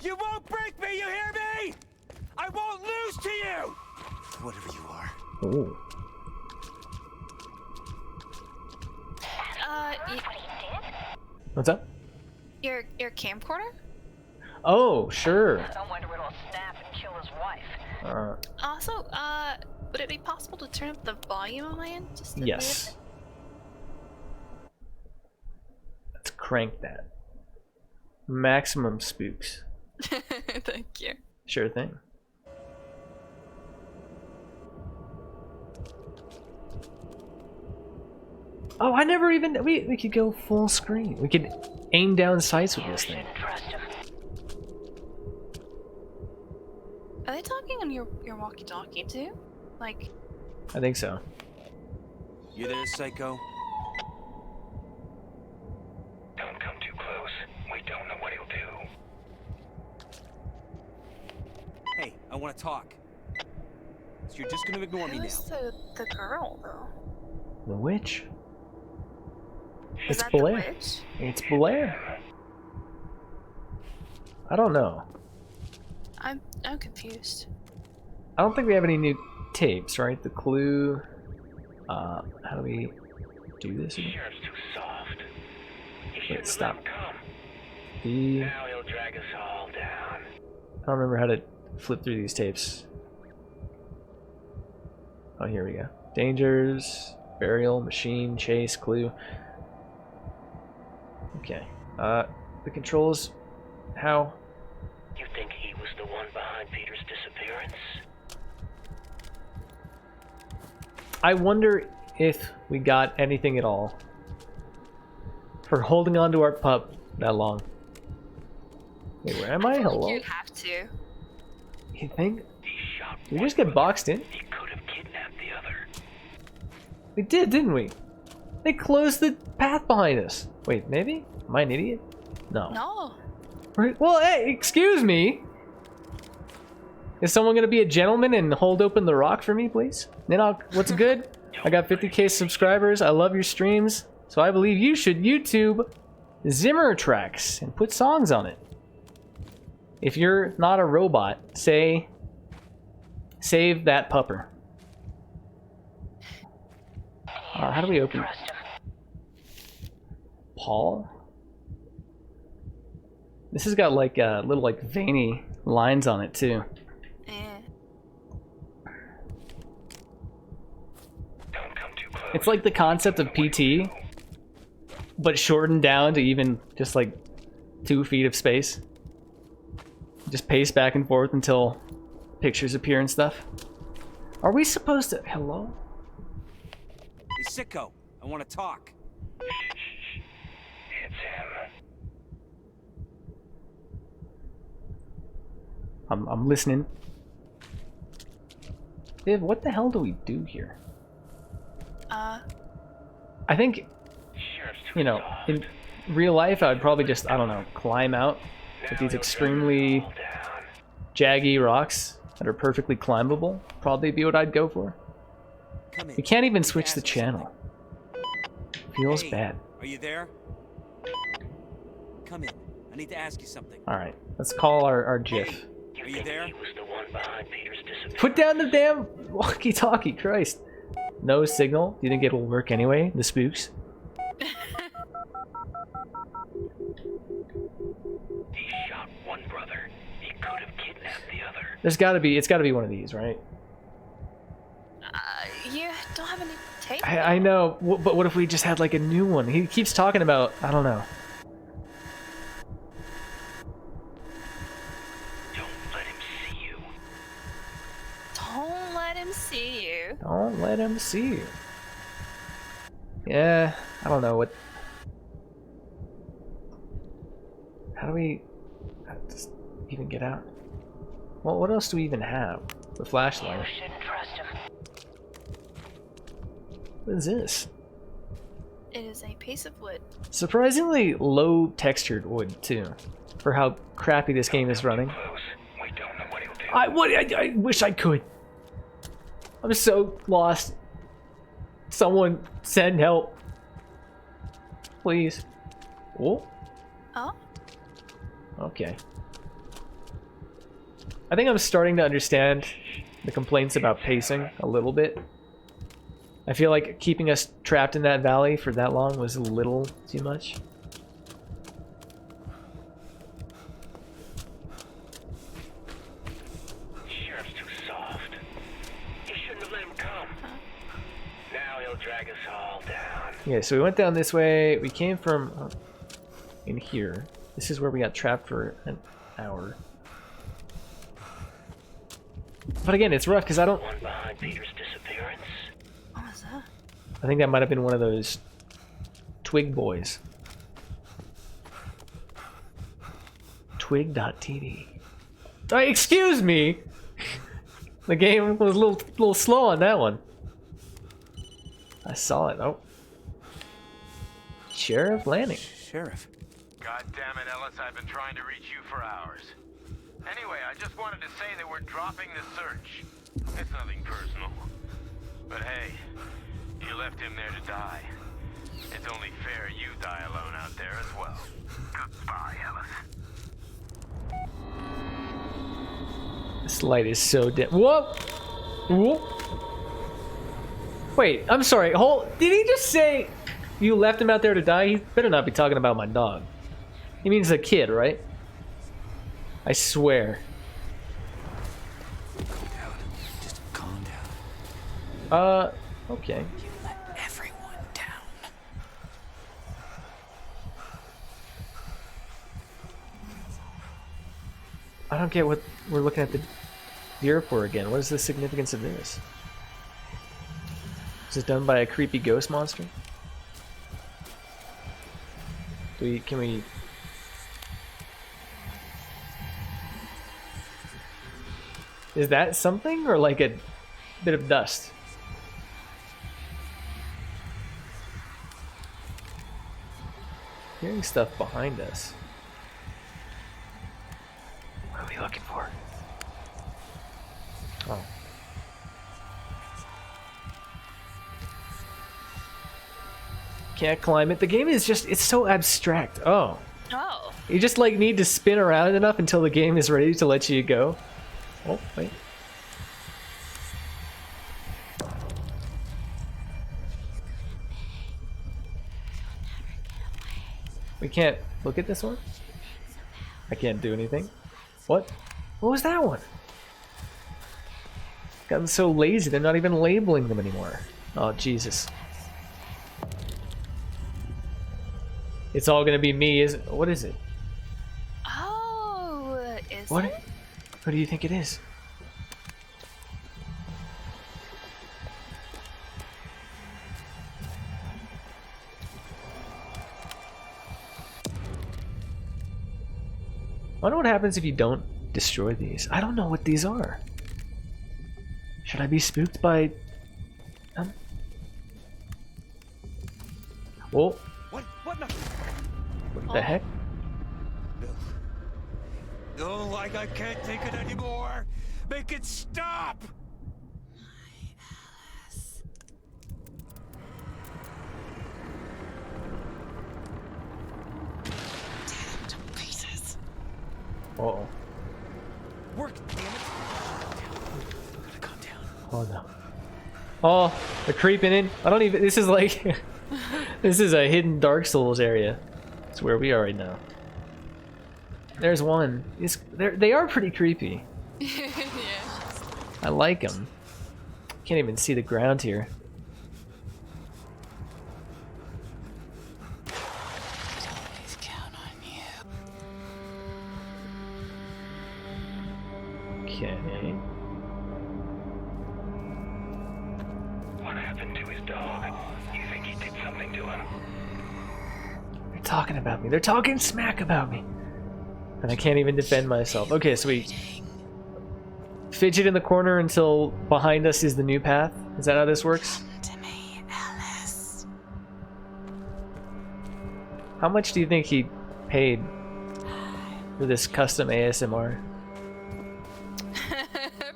You won't break me, you hear me? I won't lose to you! Whatever you are. Ooh. What's up? Your camcorder? Oh, sure. I wonder it'll snap and kill his wife. Also, would it be possible to turn up the volume on my end? Just a Yes. Let's crank that. Maximum spooks. bit? Thank you. Sure thing. Oh, I never even... We could go full screen. We could aim down sights with this thing. Trust him. Are they talking on your walkie-talkie too? Like, I think so. You there, psycho? talk. So you're just gonna ignore me now. Who's the girl though? The witch. Is It's that Blair. the witch? It's Blair. I don't know. I'm confused. I don't think we have any new tapes, right? The clue. How do we do this again? Sheriff's too soft. You Wait, shouldn't stop. have let him come. The Now he'll drag us all down. I don't remember how to flip through these tapes. Oh, here we go. Dangers, burial, machine, chase, clue. Okay. The controls. How? You think he was the one behind Peter's disappearance? I wonder if we got anything at all for holding on to our pup that long. Wait, where am I? feel like Hello? you'd have to. You think? He shot Did we one just get brother. boxed in? He could have kidnapped the other. We did, didn't we? They closed the path behind us. Wait, maybe? Am I an idiot? No. No. Well, hey, excuse me. Is someone gonna be a gentleman and hold open the rock for me, please? Then what's good? I got 50k subscribers. I love your streams, so I believe you should YouTube Zimmer tracks and put songs on it. If you're not a robot, say, save that pupper. How do we open? Paul. This has got like little like veiny lines on it too. Eh. Don't come too close. It's like the concept of PT, but shortened down to even just like 2 feet of space. Just pace back and forth until pictures appear and stuff. Are we supposed to? Hello? Hey, sicko, I want to talk. It's him. I'm listening. Viv, what the hell do we do here? I think, Sheriff's too you know, soft. in real life, I would probably just, I don't know, climb out with these extremely All down. jaggy rocks that are perfectly climbable. Probably be what I'd go for. Come in. We can't even Need to switch ask the you something. channel. Feels Hey, bad. Are you there? Come in. I need to ask you something. Alright, let's call our GIF. You Are you think there? he was the one behind Peter's disappearance? Put down the damn walkie-talkie, Christ. No signal? Do you think it'll work anyway? The spooks? He shot one brother. He could have kidnapped the other. There's gotta be, it's gotta be one of these, right? You don't have any tape. I know, but what if we just had like a new one? He keeps talking about, I don't know. Don't let him see you. Don't let him see you. Don't let him see you. Yeah, I don't know what. How do we just even get out? Well, what else do we even have? The flashlight. Shouldn't trust him. What is this? It is a piece of wood. Surprisingly low textured wood too, for how crappy this game is running. Close. We don't know what he'll do. I wish I could. I'm so lost. Someone send help, please. Oh, Oh? okay. I think I'm starting to understand the complaints about pacing a little bit. I feel like keeping us trapped in that valley for that long was a little too much. Sheriff's too soft. You shouldn't have let him come. Now he'll drag us all down. Yeah, so we went down this way. We came from in here. This is where we got trapped for an hour. But again, it's rough because I don't. One behind Peter's disappearance. What was that? I think that might have been one of those Twig boys. Twig.tv. Excuse me! The game was a little slow on that one. I saw it. Oh. Sheriff Lanning. Sheriff. God damn it, Ellis, I've been trying to reach you for hours. Anyway, I just wanted to say that we're dropping the search. It's nothing personal. But hey, you left him there to die. It's only fair you die alone out there as well. Goodbye, Ellis. This light is so dim. Whoa! Whoa! Wait, I'm sorry. Did he just say you left him out there to die? He better not be talking about my dog. He means the kid, right? I swear. Calm down. Just calm down. Okay. You let everyone down. I don't get what we're looking at the deer for again. What is the significance of this? Is it done by a creepy ghost monster? Can we... Is that something or like a bit of dust? Hearing stuff behind us. What are we looking for? Oh. Can't climb it. The game is just, it's so abstract. Oh. Oh. You just like need to spin around enough until the game is ready to let you go. Oh, wait. We can't look at this one? I can't do anything. What? What was that one? Gotten so lazy, they're not even labeling them anymore. Oh, Jesus. It's all gonna be me, what is it? Oh, is What? it? Who do you think it is? I wonder what happens if you don't destroy these. I don't know what these are. Should I be spooked by them? Whoa. What? No. What the heck? No, like I can't take it anymore. Make it stop. Uh-oh. Work, damn it. Gotta calm down. Oh no. Oh, they're creeping in. I don't even, this is like, this is a hidden Dark Souls area. It's where we are right now. There's one. They are pretty creepy. Yeah. I like them. Can't even see the ground here. Always count on you. Okay. What happened to his dog? You think he did something to him? They're talking about me. They're talking smack about me. And I can't even defend myself. Okay, so we fidget in the corner until behind us is the new path. Is that how this works? To me, Alice. How much do you think he paid for this custom ASMR?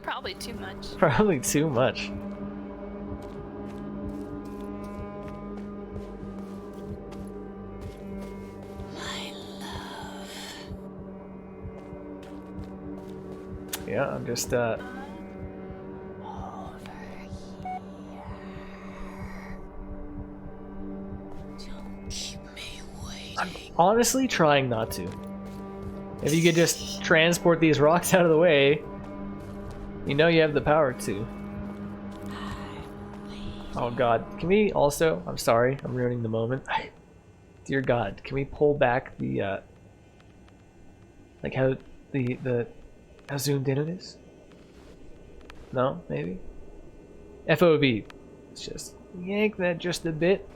Probably too much. Probably too much. My love. Yeah, I'm just Over here. Don't keep me waiting. honestly trying not to. If you could just transport these rocks out of the way, you know you have the power to. Oh god, can we also, I'm sorry, I'm ruining the moment. Dear god, can we pull back the, like how how zoomed in it is? No, maybe? FOV. Let's just yank that just a bit.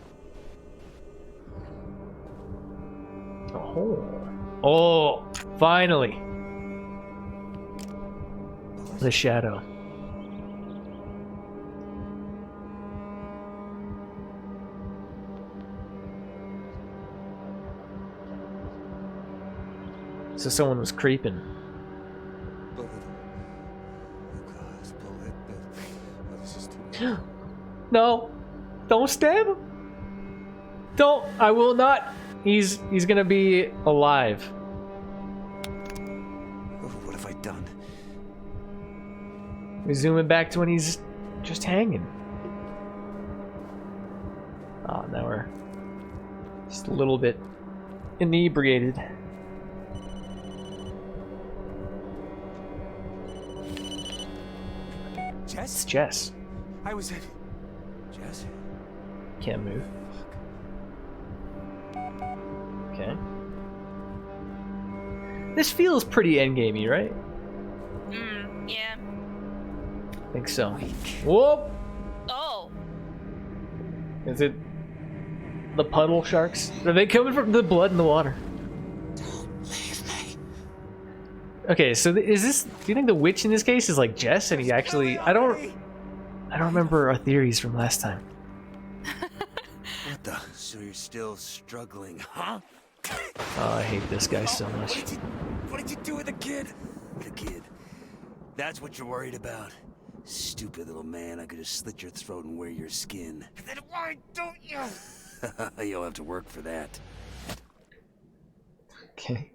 Oh. Oh, finally. The shadow. So someone was creeping. No. Don't stab him. Don't. I will not. He's gonna be alive. Oh, what have I done? We zoom it back to when he's just hanging. Oh, now we're just a little bit inebriated. It's Jess? Jess. I was at... Jess? Can't move. Okay. This feels pretty endgamey, right? Yeah. I think so. Whoop! Oh. Is it the puddle sharks? Are they coming from the blood in the water? Okay, so is this? Do you think the witch in this case is like Jess, and he actually? I don't remember our theories from last time. What the? So you're still struggling, huh? Oh, I hate this guy so much. What did you do with the kid? The kid. That's what you're worried about. Stupid little man, I could have slit your throat and wear your skin. Then why don't you? You'll have to work for that. Okay.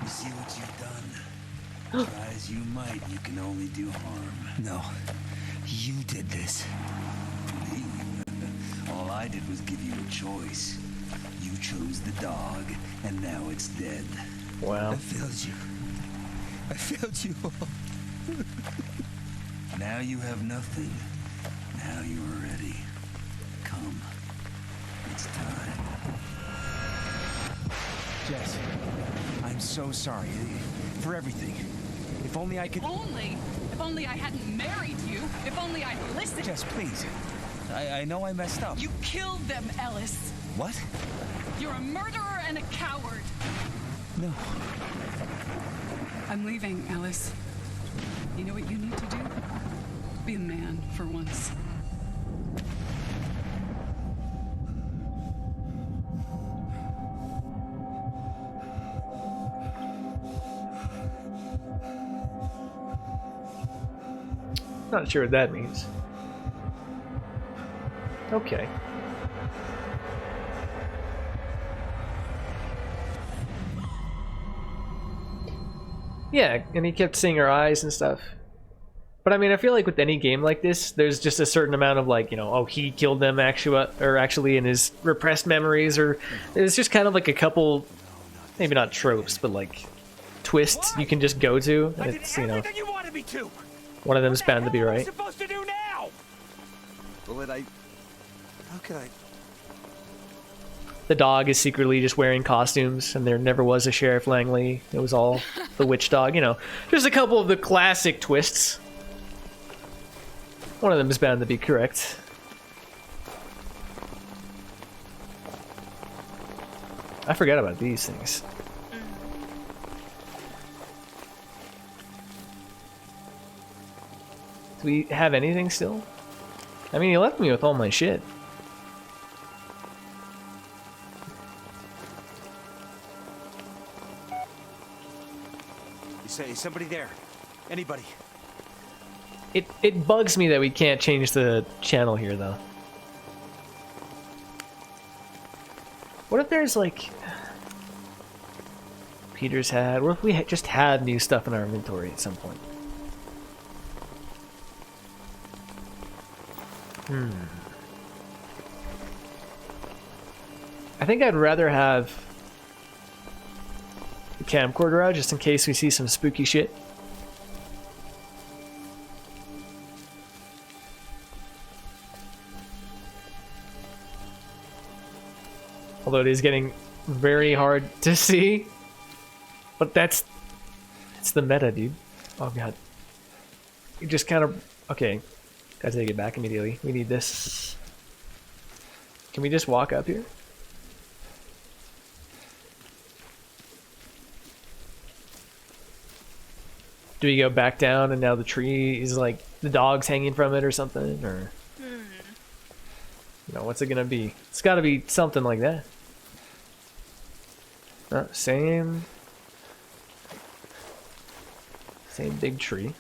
You see what you've done? Try as you might, you can only do harm. No, you did this. Me? All I did was give you a choice. You chose the dog, and now it's dead. Wow. I failed you. I failed you all. Now you have nothing. Now you are ready. Come. It's time. Jess, I'm so sorry for everything. If only I could... If only I hadn't married you. If only I'd listened. Jess, please. I know I messed up. You killed them, Ellis. What? You're a murderer and a coward. No. I'm leaving, Ellis. You know what you need to do? Be a man for once. Not sure what that means. Okay. Yeah, and he kept seeing her eyes and stuff. But I mean, I feel like with any game like this, there's just a certain amount of like, you know, oh, he killed them actually in his repressed memories, or it's just kind of like a couple, maybe not tropes, but like twists you can just go to. And it's, you know, one of them's bound to be right. Supposed to do now? How could I? The dog is secretly just wearing costumes, and there never was a Sheriff Langley. It was all the witch dog, you know. Just a couple of the classic twists. One of them is bound to be correct. I forgot about these things. Do we have anything still? I mean, he left me with all my shit. Is somebody there? Anybody? It bugs me that we can't change the channel here, though. What if there's like Peter's had? What if we just had new stuff in our inventory at some point? I think I'd rather have the camcorder out just in case we see some spooky shit. Although it is getting very hard to see. But it's the meta, dude. Oh god. You just kind of... Okay. Gotta take it back immediately. We need this. Can we just walk up here? Do we go back down and now the tree is like the dog's hanging from it or something? Or... You know, what's it gonna be? It's gotta be something like that. Same big tree.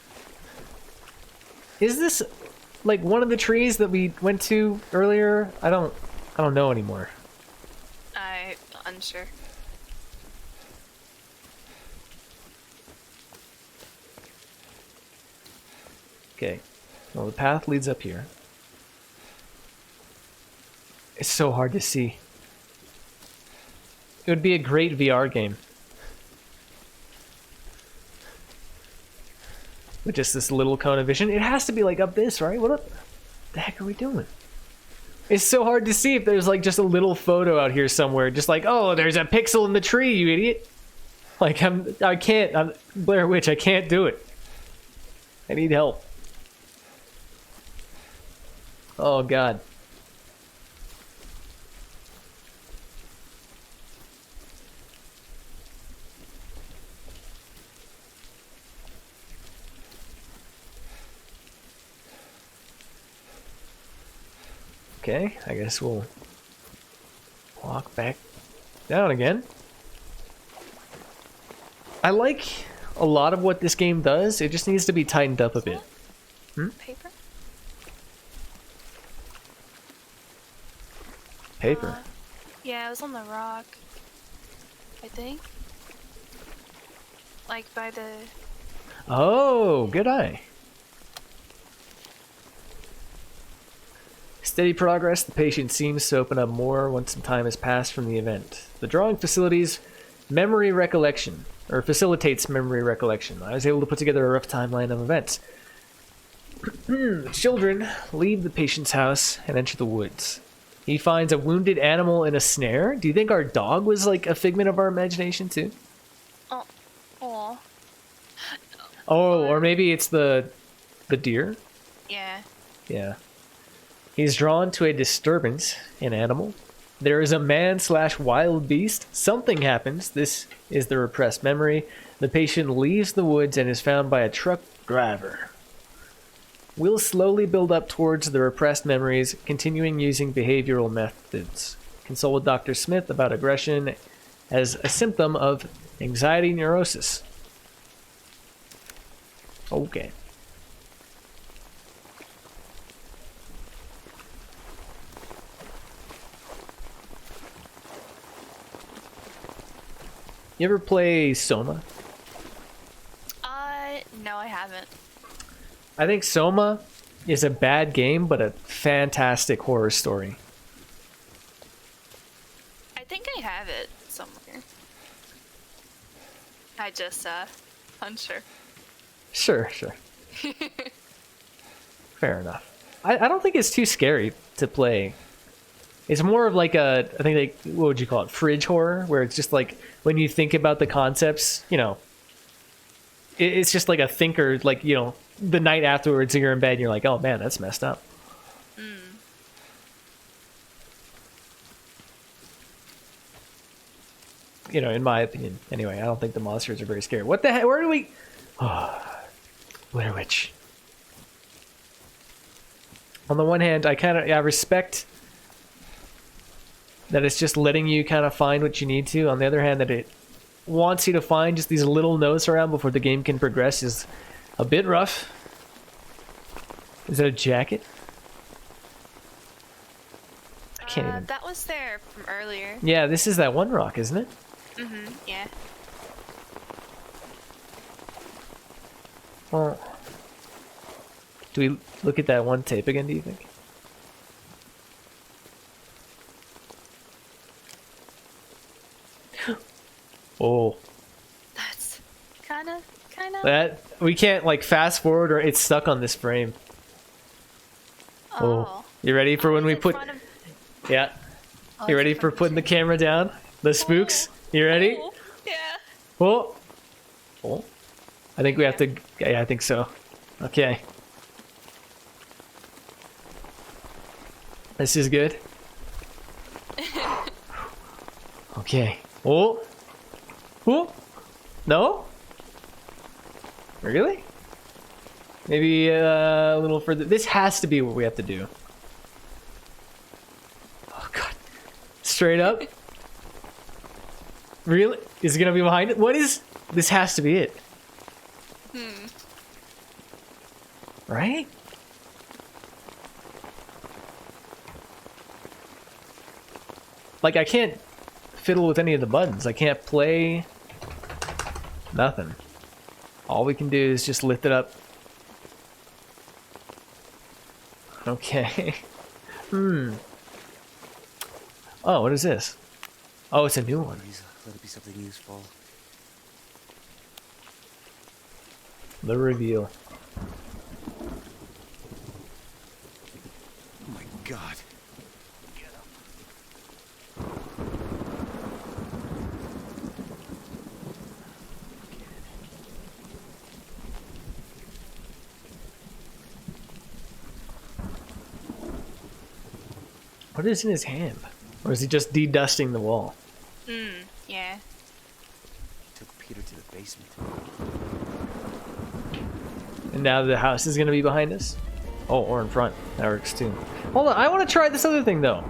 Is this like one of the trees that we went to earlier? I don't know anymore. I'm unsure. Okay. Well, the path leads up here. It's so hard to see. It would be a great VR game. With just this little cone of vision. It has to be like up this, right? What the heck are we doing? It's so hard to see if there's like just a little photo out here somewhere. Just like, oh, there's a pixel in the tree, you idiot. Like, I'm Blair Witch, I can't do it. I need help. Oh, God. Okay, I guess we'll walk back down again. I like a lot of what this game does. It just needs to be tightened up a bit. Paper? Paper. Yeah, it was on the rock. I think. Like by the... Oh, good eye. Steady progress. The patient seems to open up more once some time has passed from the event. The drawing facilities memory recollection, or facilitates memory recollection. I was able to put together a rough timeline of events. The children leave the patient's house and enter the woods. He finds a wounded animal in a snare. Do you think our dog was like a figment of our imagination too? Oh. Aw. Oh, or maybe it's the deer? Yeah. Yeah. He's drawn to a disturbance, an animal. There is a man/wild beast. Something happens. This is the repressed memory. The patient leaves the woods and is found by a truck driver. We'll slowly build up towards the repressed memories, continuing using behavioral methods. Consult with Dr. Smith about aggression as a symptom of anxiety neurosis. Okay. You ever play Soma? No, I haven't. I think Soma is a bad game, but a fantastic horror story. I think I have it somewhere. I just, unsure. Sure. Fair enough. I don't think it's too scary to play. It's more of like I think like, what would you call it? Fridge horror, where it's just like, when you think about the concepts, you know, it's just like a thinker, like, you know, the night afterwards you're in bed and you're like, oh man, that's messed up. You know, in my opinion. Anyway, I don't think the monsters are very scary. What the heck? Where do we... Oh, Blair Witch. On the one hand, I respect that it's just letting you kind of find what you need to. On the other hand, that it wants you to find just these little notes around before the game can progress is a bit rough. Is that a jacket? I can't even... That was there from earlier. Yeah, this is that one rock, isn't it? Yeah. Well, do we look at that one tape again, do you think? Oh. That's kind of. That, we can't like fast forward or it's stuck on this frame. Oh. You ready for when we put... Yeah. You ready for putting the camera down? The spooks? You ready? Oh, yeah. Oh. Oh. I think we have to... Yeah, I think so. Okay. This is good. Okay. Oh. Oh. No? Really? Maybe a little further. This has to be what we have to do. Oh, God. Straight up? Really? Is it going to be behind it? What is... This has to be it. Right? Like, I can't fiddle with any of the buttons. I can't play. Nothing. All we can do is just lift it up. Okay. Oh, what is this? Oh, it's a new one. Please, let it be something useful. The reveal. Oh my god. What is in his hand? Or is he just de-dusting the wall? Yeah. He took Peter to the basement. And now the house is gonna be behind us? Oh, or in front. That works too. Hold on, I want to try this other thing though.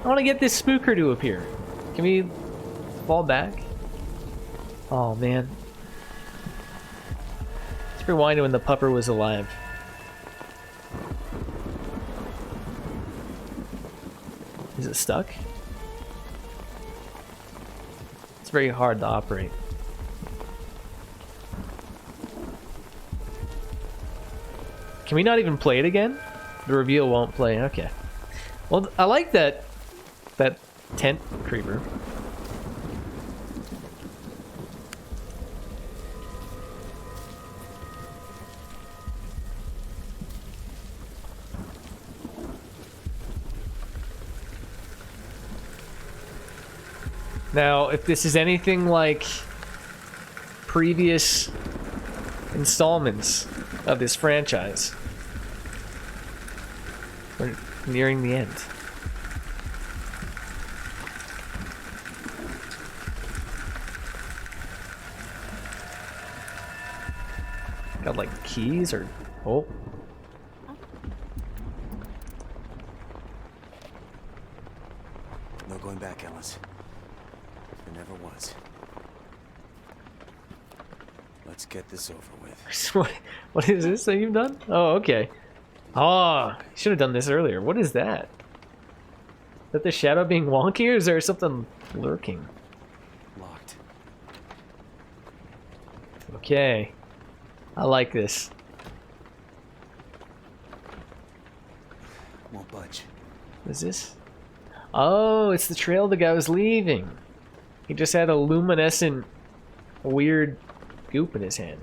I want to get this spooker to appear. Can we fall back? Oh man. Let's rewind to when the pupper was alive. Is it stuck? It's very hard to operate. Can we not even play it again? The reveal won't play. Okay. Well, I like that tent creeper. Now, if this is anything like previous installments of this franchise, we're nearing the end. Got like keys or oh. No going back, Ellis. There never was. Let's get this over with. What is this that you've done? Oh, okay. Oh, should have done this earlier. What is that? Is that the shadow being wonky, or is there something lurking? Locked. Okay. I like this. Won't budge. What is this? Oh, it's the trail the guy was leaving. He just had a luminescent, weird goop in his hand.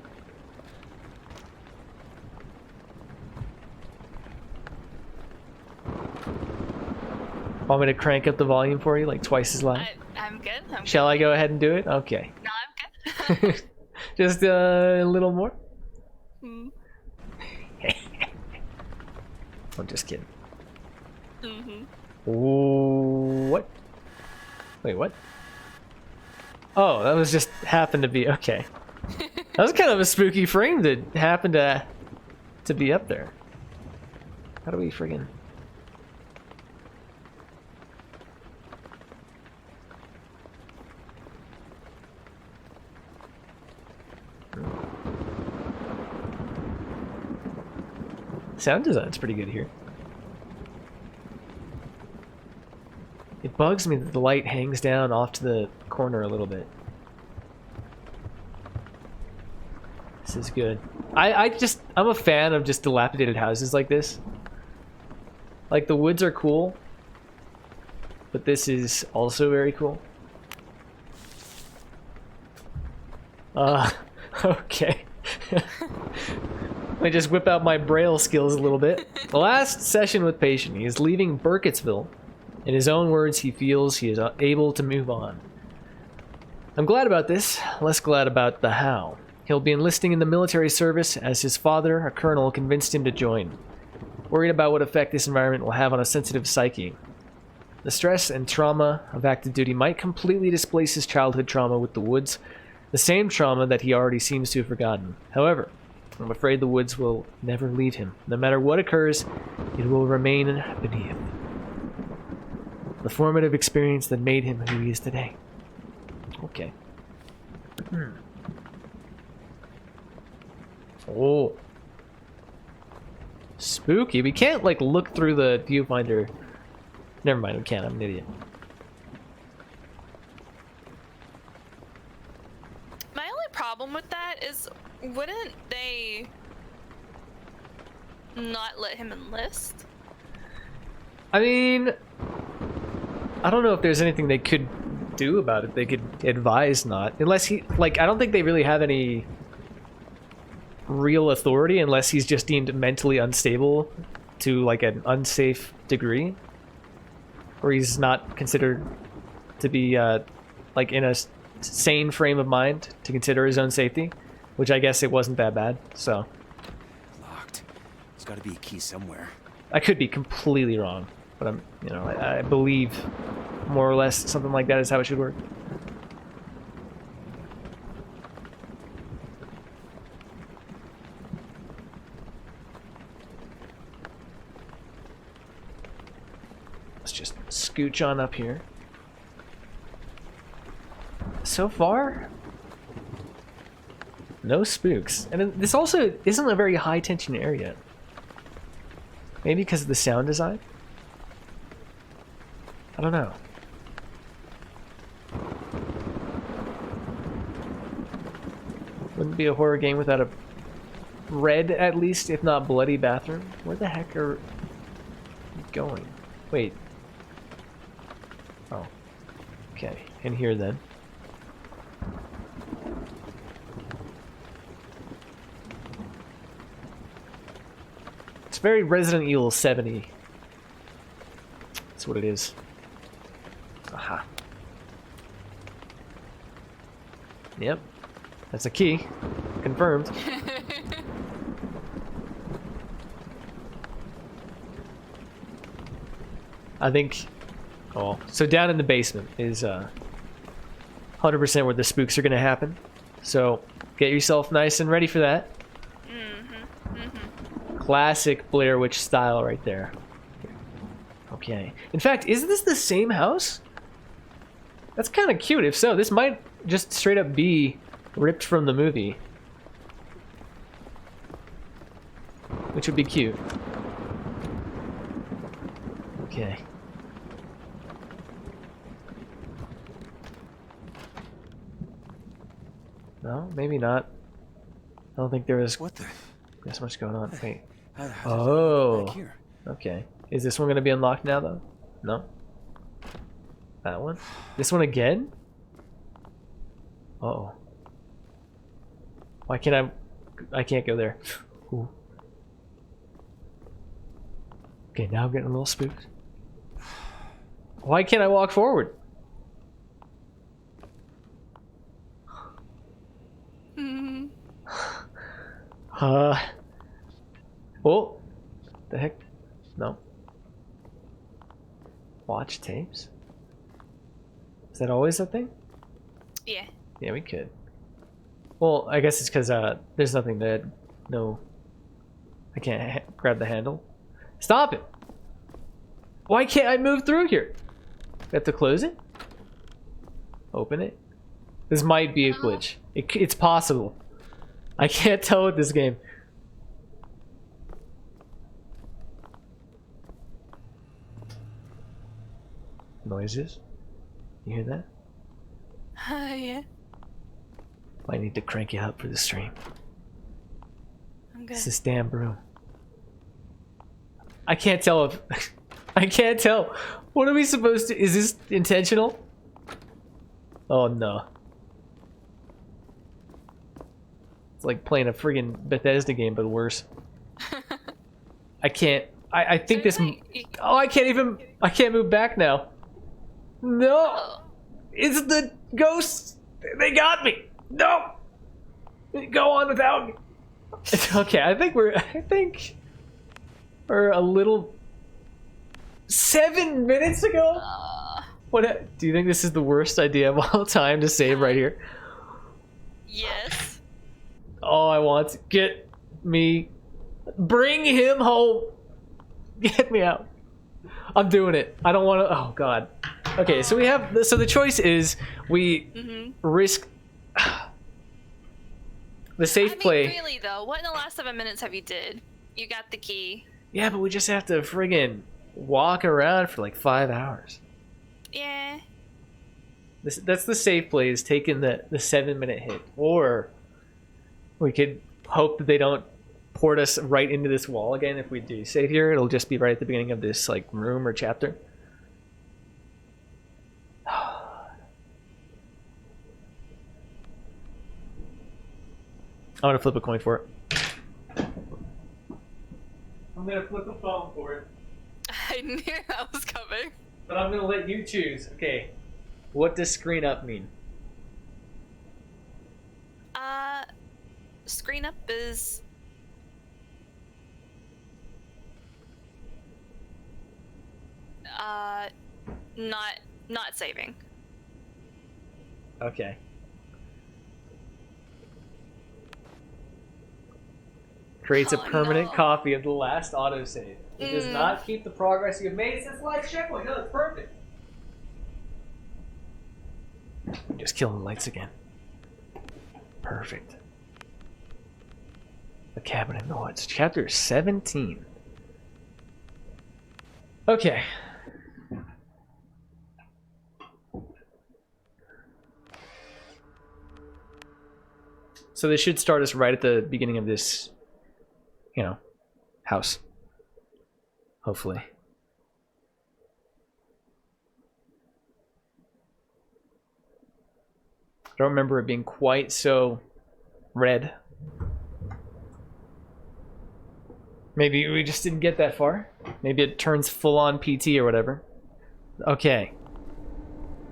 Want me to crank up the volume for you, like twice as loud? I'm good. Shall I go ahead and do it? Okay. No, I'm good. Just a little more? Mm. I'm just kidding. Mm-hmm. Ooh, what? Wait, what? Oh, that was just happened to be okay. That was kind of a spooky frame that happened to be up there. How do we friggin'? Sound design's pretty good here. It bugs me that the light hangs down off to the corner a little bit. This is good. I'm a fan of just dilapidated houses like this. Like, the woods are cool, but this is also very cool. Okay. Let me just whip out my braille skills a little bit. The last session with Patient, he is leaving Burkittsville. In his own words, he feels he is able to move on. I'm glad about this, less glad about the how. He'll be enlisting in the military service as his father, a colonel, convinced him to join. Worried about what effect this environment will have on a sensitive psyche. The stress and trauma of active duty might completely displace his childhood trauma with the woods, the same trauma that he already seems to have forgotten. However, I'm afraid the woods will never leave him. No matter what occurs, it will remain beneath. The formative experience that made him who he is today. Okay. Oh. Spooky. We can't, like, look through the viewfinder. Never mind, we can't. I'm an idiot. not let him enlist? I mean, I don't know if there's anything they could do about it. They could advise not, unless he, like, I don't think they really have any real authority unless he's just deemed mentally unstable to like an unsafe degree, or he's not considered to be like in a sane frame of mind to consider his own safety, which I guess it wasn't that bad. So Locked. There's got to be a key somewhere. I could be completely wrong, but I'm, you know, I believe more or less something like that is how it should work. Let's just scooch on up here. So far, no spooks. And this also isn't a very high tension area. Maybe because of the sound design? I don't know. Wouldn't be a horror game without a red, at least, if not bloody bathroom. Where the heck are we going? Wait. Oh. Okay, in here then. It's very Resident Evil 7-y. That's what it is. Aha. Yep. That's a key. Confirmed. I think... Oh, so down in the basement is 100% where the spooks are going to happen. So get yourself nice and ready for that. Classic Blair Witch style right there. Okay. In fact, is this the same house? That's kind of cute. If so, this might just straight up be ripped from the movie. Which would be cute. Okay. No, maybe not. I don't think there was... What the? There's much going on. Wait. How did I get Oh. back here? Okay. Is this one gonna be unlocked now, though? No? That one? This one again? Uh-oh. Why can't I can't go there. Ooh. Okay, now I'm getting a little spooked. Why can't I walk forward? Oh, the heck? No. Watch tapes? Is that always a thing? Yeah. Yeah, we could. Well, I guess it's because there's nothing that... No. I can't grab the handle. Stop it! Why can't I move through here? I have to close it? Open it? This might be a glitch. It's possible. I can't tell with this game. Noises? You hear that? Yeah. Might need to crank you up for the stream. I'm good. It's this damn broom. I can't tell if... I can't tell. What are we supposed to... Is this intentional? Oh no. It's like playing a friggin' Bethesda game, but worse. I can't... I think this... Oh, I can't even... I can't move back now. No! It's the ghosts! They got me! No! Go on without me! Okay, I think we're a little... 7 minutes ago? What? Do you think this is the worst idea of all time to save right here? Yes. Oh, I want to get me... Bring him home! Get me out. I'm doing it. I don't want to... Oh, God. Okay, so we have... So the choice is we risk... The safe play... Really, though, what in the last 7 minutes have you did? You got the key. Yeah, but we just have to friggin' walk around for like 5 hours. Yeah. That's the safe play, is taking the 7 minute hit. Or we could hope that they don't port us right into this wall again if we do save here. It'll just be right at the beginning of this like room or chapter. I'm gonna flip a coin for it. I'm gonna flip a phone for it. I knew that was coming. But I'm gonna let you choose. Okay. What does screen up mean? Screen up is not saving. Okay. Creates a permanent copy of the last autosave. It does not keep the progress you've made since last checkpoint. No, it's perfect. Just killing the lights again. Perfect. The Cabin in the Woods. Chapter 17. Okay. So this should start us right at the beginning of this, you know, house. Hopefully. I don't remember it being quite so red. Maybe we just didn't get that far. Maybe it turns full-on PT or whatever. Okay.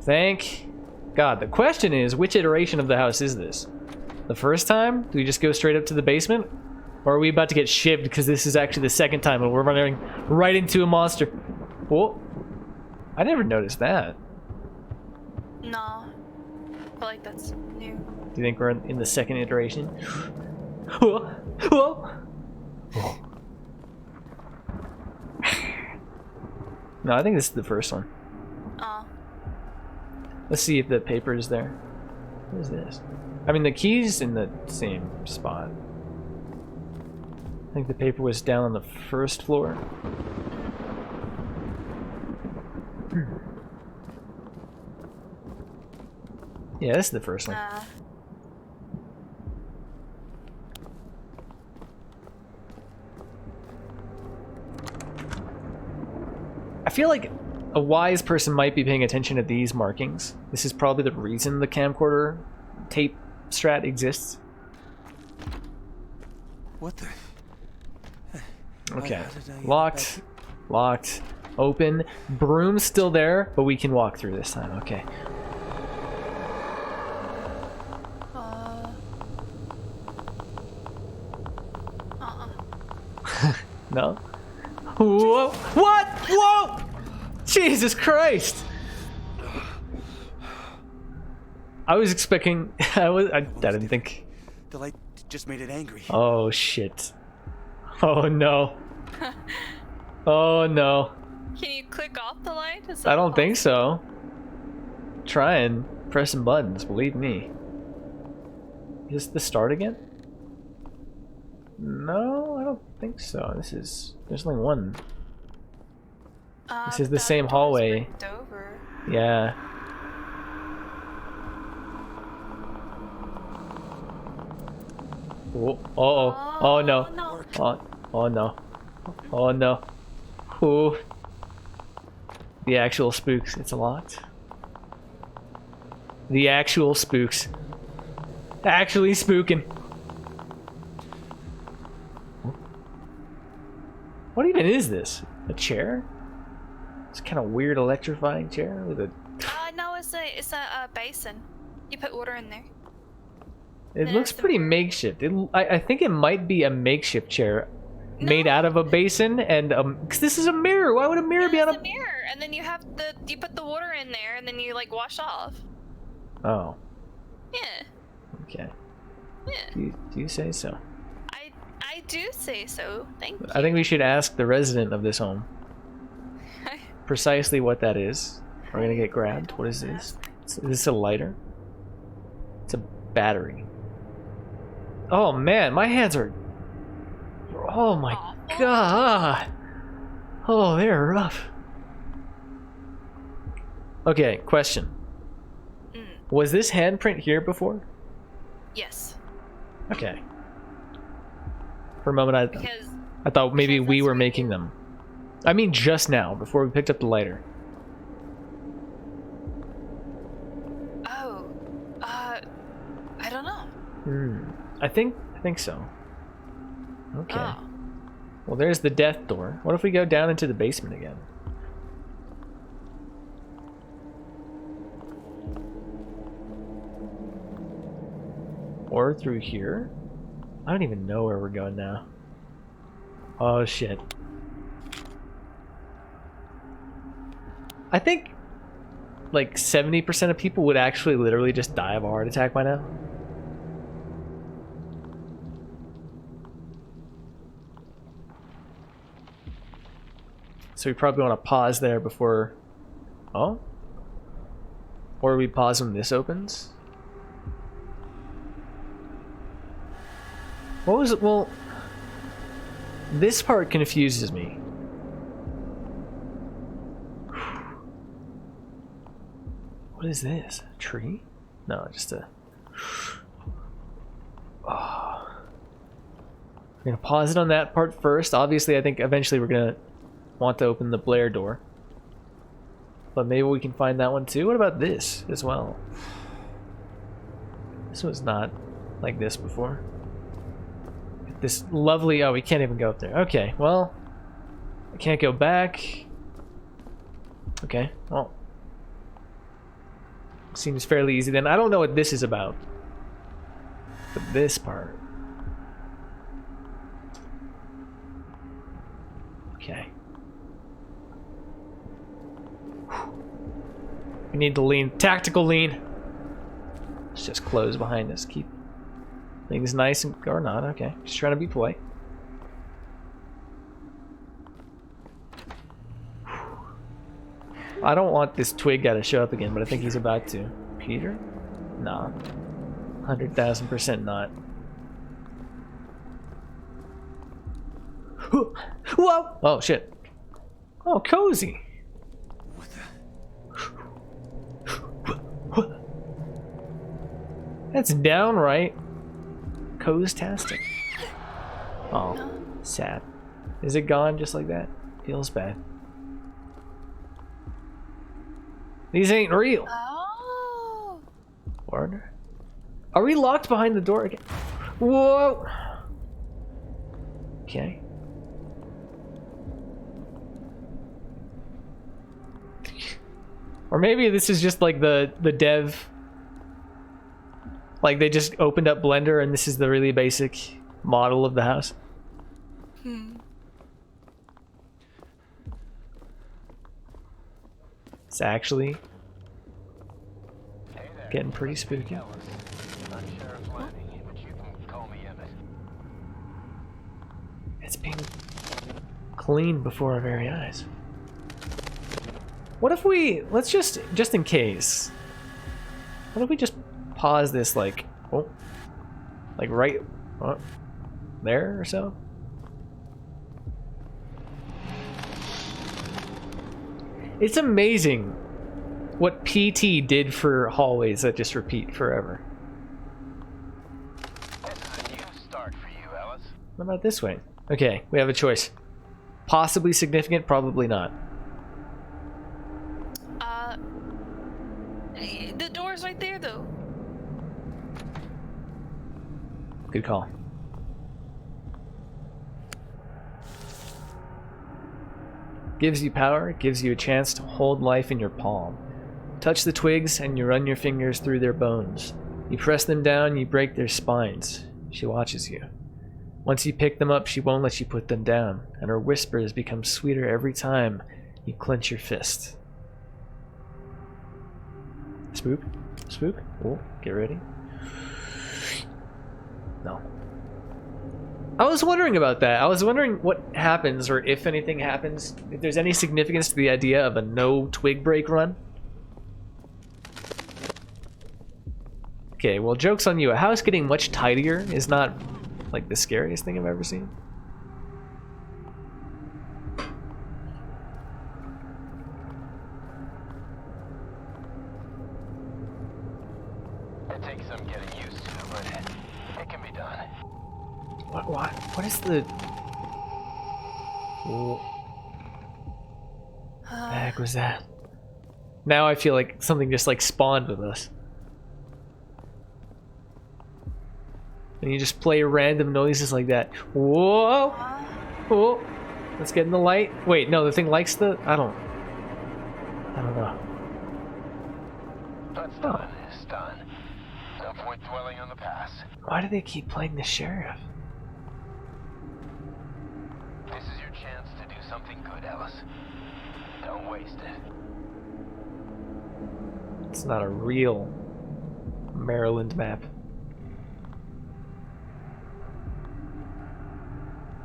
Thank God. The question is, which iteration of the house is this? The first time? Do we just go straight up to the basement? Or are we about to get shivved because this is actually the second time and we're running right into a monster? Whoa. I never noticed that. No. I feel like that's new. Do you think we're in the second iteration? Whoa. Whoa. Whoa. No, I think this is the first one. Oh. Let's see if the paper is there. What is this? I mean, the key's in the same spot. I think the paper was down on the first floor. Yeah, this is the first one. I feel like a wise person might be paying attention to these markings. This is probably the reason the camcorder tape strat exists. What the? Okay. Locked. Locked. Open. Broom's still there, but we can walk through this time. Okay. No? Whoa! What? Whoa! Jesus Christ! I was expecting. I didn't think. The light just made it angry. Oh shit! Oh no! Oh no! Can you click off the light? I don't think so. Try and press some buttons. Believe me. Is this the start again? No, I don't think so. This is. There's only one. This is the same hallway. Over. Yeah. Oh, oh, oh no. Oh no. Oh no. Ooh. The actual spooks. It's locked. The actual spooks. Actually spooking. What even is this? A chair? It's kind of weird electrifying chair with a... No, it's a basin. You put water in there. It looks pretty makeshift. I think it might be a makeshift chair made out of a basin and because this is a mirror. Why would a mirror be on a mirror? And then you put the water in there and then you like wash off. Oh. Yeah. Okay. Yeah. Do you say so? I do say so. Thank you. I think we should ask the resident of this home precisely what that is. We're gonna get grabbed. What is this? Is this a lighter? It's a battery. Oh man, my hands are... Oh my god! Oh, they're rough. Okay, question. Was this handprint here before? Yes. Okay. For a moment, Because I thought maybe because we that's were where making you- them. I mean, just now, before we picked up the lighter. Oh, I don't know. I think so. Okay. Oh. Well, there's the death door. What if we go down into the basement again? Or through here? I don't even know where we're going now. Oh shit. I think like 70% of people would actually literally just die of a heart attack by now. So we probably want to pause there before... Oh? Or we pause when this opens? What was it? Well, this part confuses me. What is this? A tree? No, just a... Oh. We're gonna pause it on that part first. Obviously, I think eventually we're gonna want to open the Blair door. But maybe we can find that one too. What about this as well? This was not like this before. This lovely... Oh, we can't even go up there. Okay, well... I can't go back. Okay, well... Seems fairly easy then. I don't know what this is about. But this part... Okay. We need to lean. Tactical lean. Let's just close behind us. Keep things nice and... Or not. Okay. Just trying to be polite. I don't want this twig guy to show up again, but I think he's about to. Peter? Nah. 100,000% not. Whoa! Oh, shit. Oh, cozy. That's downright cozy-tastic. Oh, sad. Is it gone just like that? Feels bad. These ain't real. Oh. Order. Are we locked behind the door again? Whoa! Okay. Or maybe this is just like the dev. Like they just opened up Blender and this is the really basic model of the house. It's actually getting pretty spooky. I'm Sheriff Lanning, but you can call me Emmett. It's being cleaned before our very eyes. What if we, let's just in case, what if we just pause this like, oh, like right there or so? It's amazing what PT did for hallways that just repeat forever. This is a new start for you, Alice. What about this way? Okay, we have a choice. Possibly significant, probably not. The door's right there, though. Good call. Gives you power, gives you a chance to hold life in your palm. Touch the twigs and you run your fingers through their bones. You press them down, you break their spines. She watches you. Once you pick them up, she won't let you put them down, and her whispers become sweeter every time you clench your fist. Spook? Spook? Oh, get ready. No. I was wondering about that. I was wondering what happens, or if anything happens, if there's any significance to the idea of a no twig break run. Okay, well, joke's on you. A house getting much tidier is not, like, the scariest thing I've ever seen. It takes some getting used to, but it can be done. What is the... What the heck was that? Now I feel like something just like spawned with us. And you just play random noises like that. Whoa! Whoa! Let's get in the light. Wait, no, the thing likes the... I don't know. That's done. It's done. No point dwelling on the past. Why do they keep playing the sheriff? This is your chance to do something good, Ellis. Don't waste it. It's not a real Maryland map.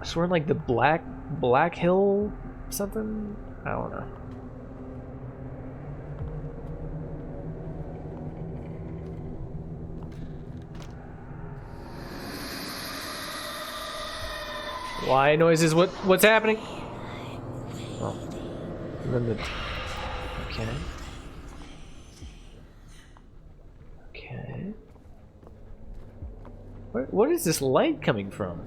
I swear like the Black Hill something? I don't know. Why noises? What's happening? Oh. And then the... Okay. Okay. What is this light coming from?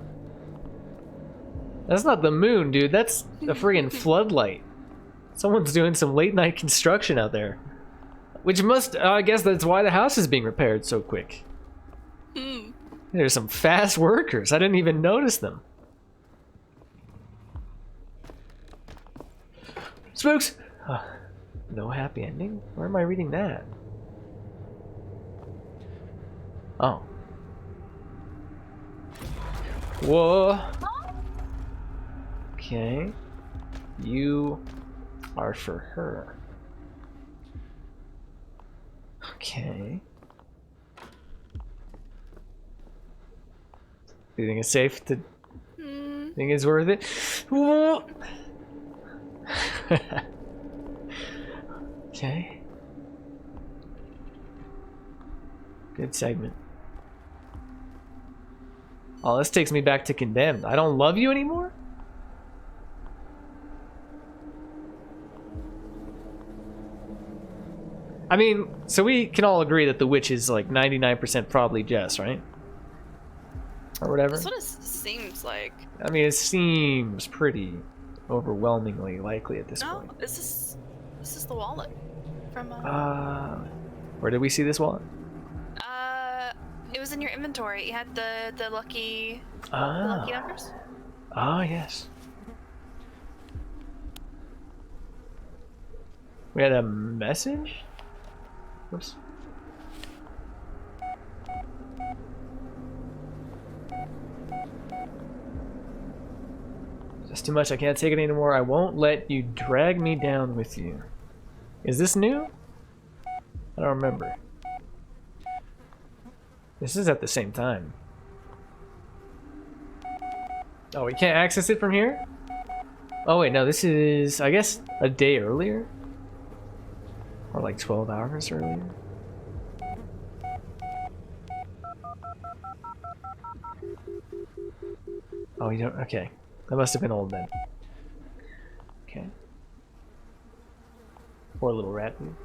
That's not the moon, dude. That's a friggin' floodlight. Someone's doing some late night construction out there. Which must... I guess that's why the house is being repaired so quick. There's some fast workers. I didn't even notice them. Spooks! No happy ending? Where am I reading that? Oh. Whoa! Okay. You are for her. Okay. Do you think it's safe to... Think it's worth it? Whoa! Okay. Good segment. Oh, this takes me back to Condemned. I don't love you anymore? I mean, so we can all agree that the witch is like 99% probably Jess, right? Or whatever. That's what it seems like. I mean, it seems pretty overwhelmingly likely at this point. No, this is the wallet from. Where did we see this wallet? It was in your inventory. You had the lucky numbers. Ah, yes. We had a message? Whoops. That's too much. I can't take it anymore. I won't let you drag me down with you. Is this new? I don't remember. This is at the same time. Oh, we can't access it from here? Oh wait, no, this is, I guess, a day earlier? Or like 12 hours earlier? Oh, you don't, okay. That must have been old then. Okay. Poor little rat dude.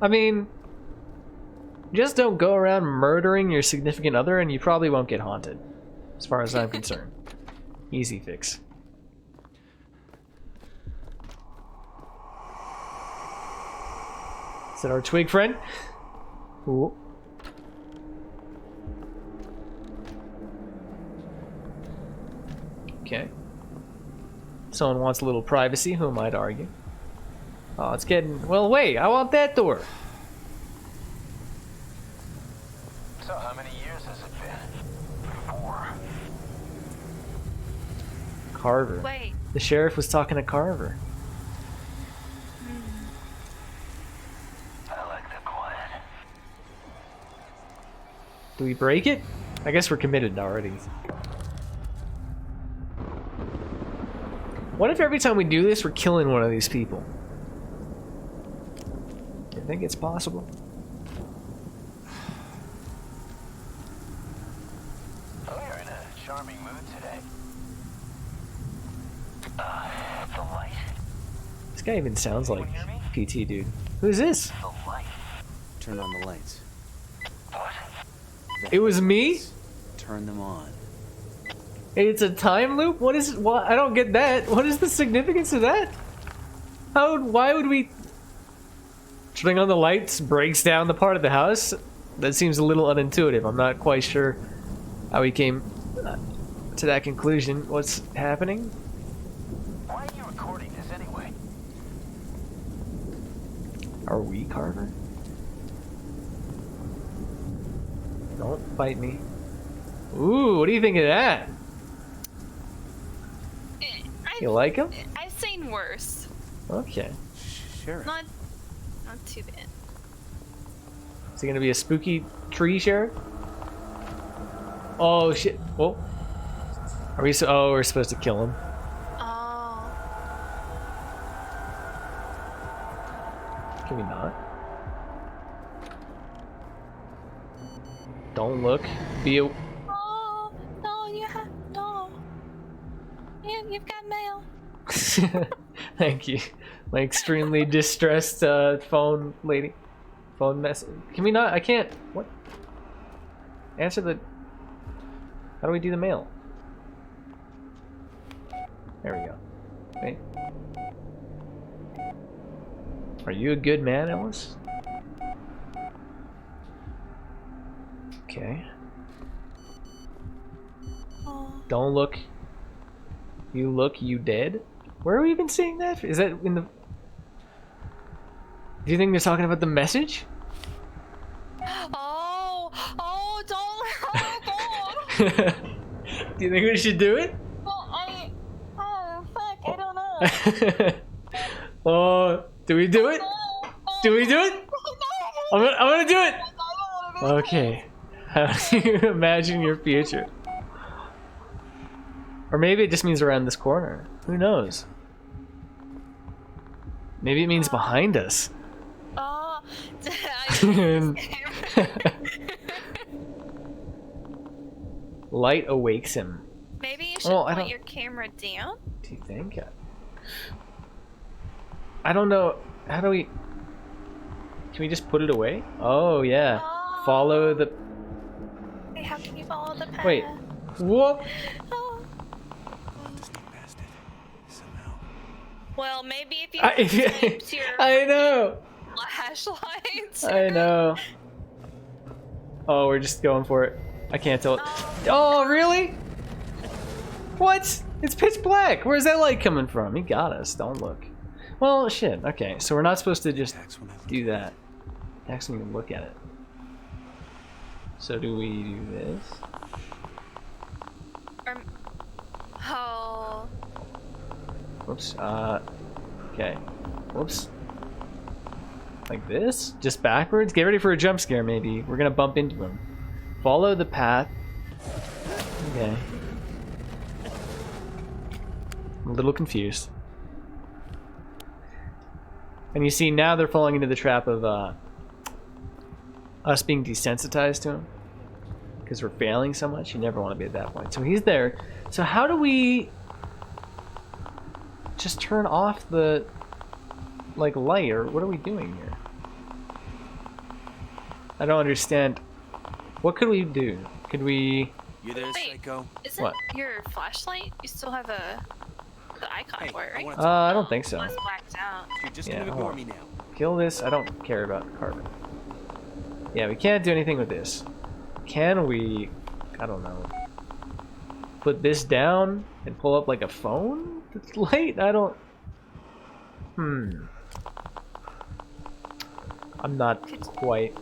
I mean, just don't go around murdering your significant other and you probably won't get haunted, as far as I'm concerned. Easy fix. Is that our twig friend? Ooh. Okay. Someone wants a little privacy, who am I to argue? Oh, it's getting... Well, wait, I want that door. So how many years has it been? 4. Carver. Wait. The sheriff was talking to Carver. I like the quiet. Do we break it? I guess we're committed already. What if every time we do this, we're killing one of these people? You think it's possible? Oh, you're in a charming mood today. The light. This guy even sounds like PT, dude. Who's this? The light. Turn on the lights. What? It was me? Turn them on. It's a time loop? What is what? I don't get that. What is the significance of that? Why would we... Turning on the lights breaks down the part of the house? That seems a little unintuitive. I'm not quite sure how we came to that conclusion. What's happening? Why are you recording this anyway? Are we Carver? Don't bite me. Ooh, what do you think of that? You like him? I've seen worse. Okay. Sheriff. Not too bad. Is he gonna be a spooky tree sheriff? Oh shit! Oh, are we? Oh, we're supposed to kill him. Oh. Can we not? Don't look. Be a. Oh no! You have no. You've got mail. Thank you, my extremely distressed phone lady. Phone message. Can we not? I can't. What? Answer the. How do we do the mail? There we go. Wait. Are you a good man, Ellis? Okay. Oh. Don't look. You look, you dead? Where are we even seeing that? Is that in the... Do you think they're talking about the message? Oh, don't. Do you think we should do it? Oh, fuck, I don't know. Oh, do we do it? Do we do it? I'm gonna do it! Okay. How do you imagine your future? Or maybe it just means around this corner. Who knows? Maybe it means behind us. Oh, Light awakes him. maybe you should put your camera down. Do you think? I don't know. How do we... Can we just put it away? Oh, yeah. Oh. Follow the... Wait, how can you follow the path? Wait. Whoop! Oh. Just get past it. Somehow. Well, maybe if you use your I know! flashlights. I know. Oh, we're just going for it. I can't tell. Oh, really? What? It's pitch black. Where's that light coming from? He got us. Don't look. Well, shit. Okay, so we're not supposed to just do that. Actually, we can look at it. So do we do this? Oh. Whoops. Okay. Whoops. Like this? Just backwards? Get ready for a jump scare, maybe. We're gonna bump into him. Follow the path. Okay. I'm a little confused. And you see, now they're falling into the trap of us being desensitized to him. Because we're failing so much. You never want to be at that point. So he's there. So how do we just turn off the like light, or what are we doing here? I don't understand. What could we do? Could we... You there, Wait, psycho? isn't What? your flashlight? You still have the icon for it, right? I don't think so. It's blacked out. You're just Yeah, gonna hold ignore on. me now. Kill this. I don't care about carbon. Yeah, we can't do anything with this. Can we... I don't know. Put this down and pull up like a phone? It's late. I don't... I'm not quite...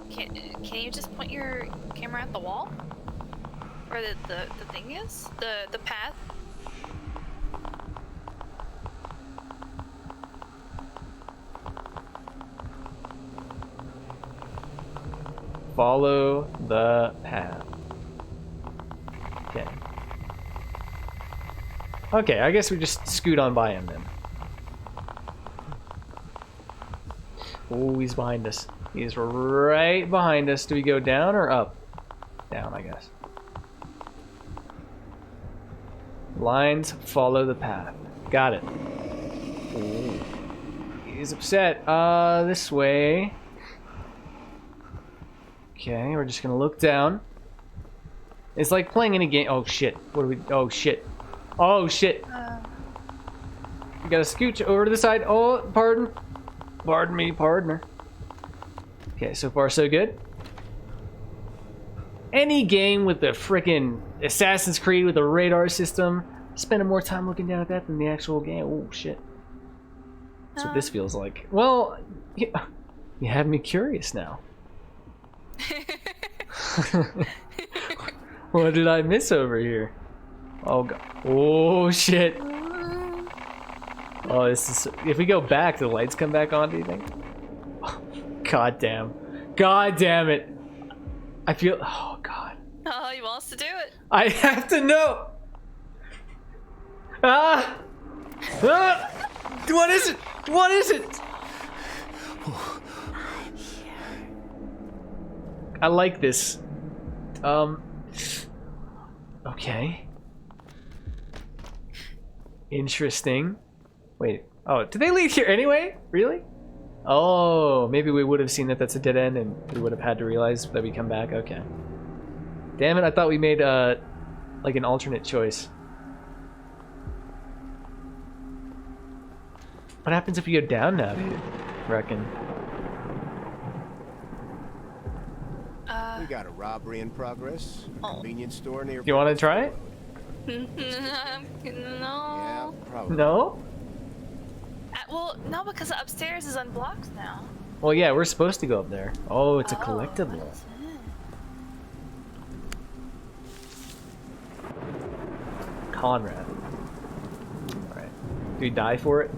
Can you just point your camera at the wall? Where the thing is? The path? Follow the path. Okay. Okay, I guess we just scoot on by him then. Oh, he's behind us. He's right behind us. Do we go down or up? Down, I guess. Lines follow the path. Got it. Ooh. He's upset. This way. Okay, we're just gonna look down. It's like playing any game. Oh shit. What do we? Oh shit. Oh shit. We gotta scooch over to the side. Oh, pardon. Pardon me, partner. Okay, so far so good. Any game with the frickin' Assassin's Creed with a radar system, spending more time looking down at that than the actual game. Oh shit. That's what this feels like. Well, you have me curious now. What did I miss over here? Oh god. Oh shit. Oh, this is. If we go back, do the lights come back on? Do you think? Oh, god damn. God damn it. I feel. Oh god. Oh, he wants to do it. I have to know. Ah! Ah! What is it? What is it? I like this. Okay. Interesting. Wait. Oh, did they leave here anyway? Really? Oh, maybe we would have seen that that's a dead end and we would have had to realize that we come back. Okay. Damn it, I thought we made like an alternate choice. What happens if we go down now, dude? Reckon. We got a robbery in progress. Convenience store near. Do you want to try it? No. Yeah, probably. No? Well, no, because the upstairs is unblocked now. Well, yeah, we're supposed to go up there. Oh, it's a collectible. What is it? Conrad. Alright. Do we die for it?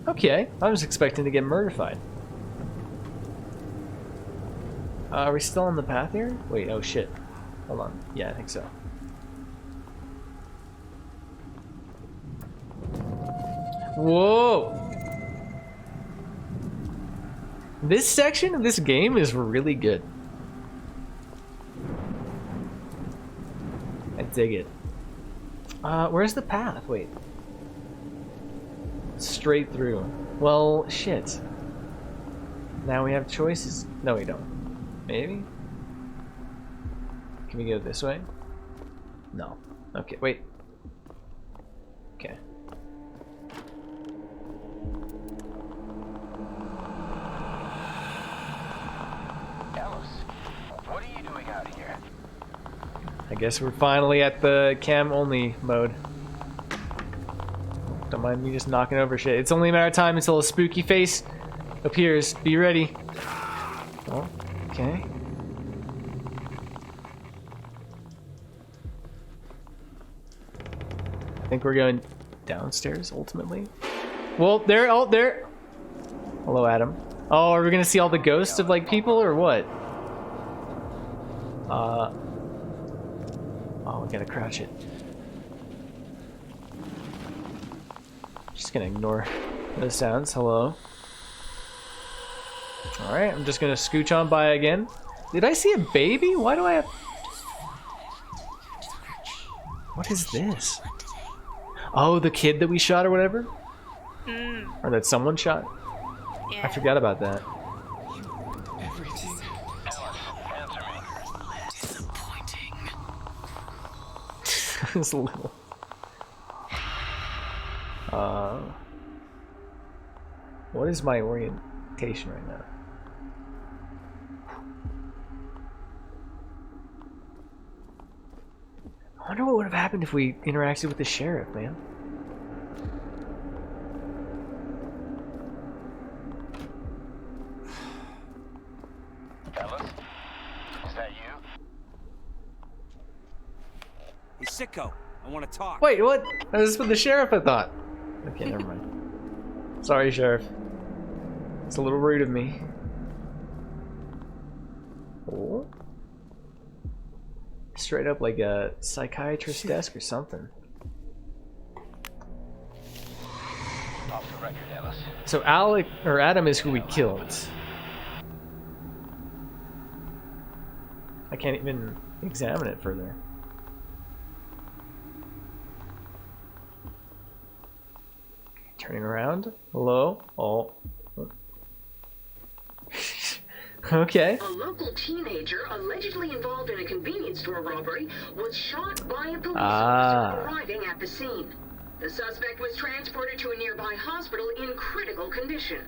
Okay, I was expecting to get murdered. Are we still on the path here? Wait, oh shit. Hold on. Yeah, I think so. Whoa! This section of this game is really good. I dig it. Where's the path? Wait. Straight through. Well, shit. Now we have choices. No, we don't. Maybe? Can we go this way? No. Okay, wait. Okay. Ellis, what are you doing out here? I guess we're finally at the cam only mode. Don't mind me just knocking over shit. It's only a matter of time until a spooky face appears. Be ready. Oh, okay. I think we're going downstairs ultimately. Well, there. Oh, there. Hello, Adam. Oh, are we gonna see all the ghosts of like people or what? Oh, we gotta crouch it. Just gonna ignore those sounds. Hello. Alright, I'm just gonna scooch on by again. Did I see a baby? Why do I have... What is this? Oh, the kid that we shot or whatever? Or that someone shot? Yeah. I forgot about that. This little... What is my orientation right now? I wonder what would have happened if we interacted with the sheriff, man. Ellis, is that you? Hey, sicko, I want to talk. Wait, what? That was with the sheriff, I thought. Okay, never mind. Sorry, sheriff. It's a little rude of me. Oh. Straight up like a psychiatrist's desk or something. Off the record, Ellis. So Alec or Adam is who we killed. I can't even examine it further. Turning around. Hello? Oh. Okay. A local teenager allegedly involved in a convenience store robbery was shot by a police officer arriving at the scene. The suspect was transported to a nearby hospital in critical condition.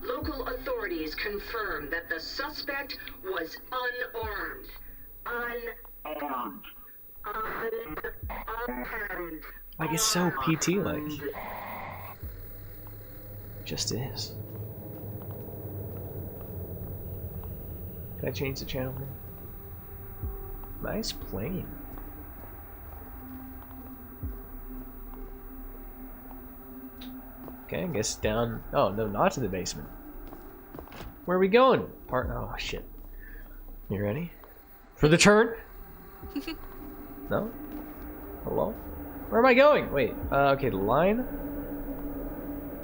Local authorities confirmed that the suspect was unarmed. Unarmed. Unarmed. Like, it's so PT-like. Just is. Can I change the channel here? Nice plane. Okay, I guess down. Oh, no, not to the basement. Where are we going? Oh, shit. You ready? For the turn? No? Hello? Where am I going? Wait, okay, the line?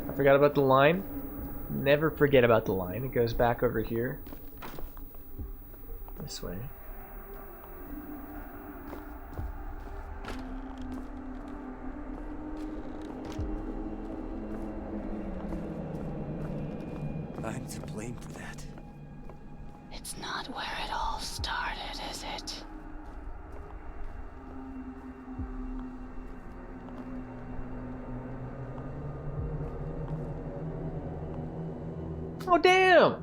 I forgot about the line. Never forget about the line. It goes back over here. This way. I'm to blame for that. It's not where it all started, is it? Oh, damn!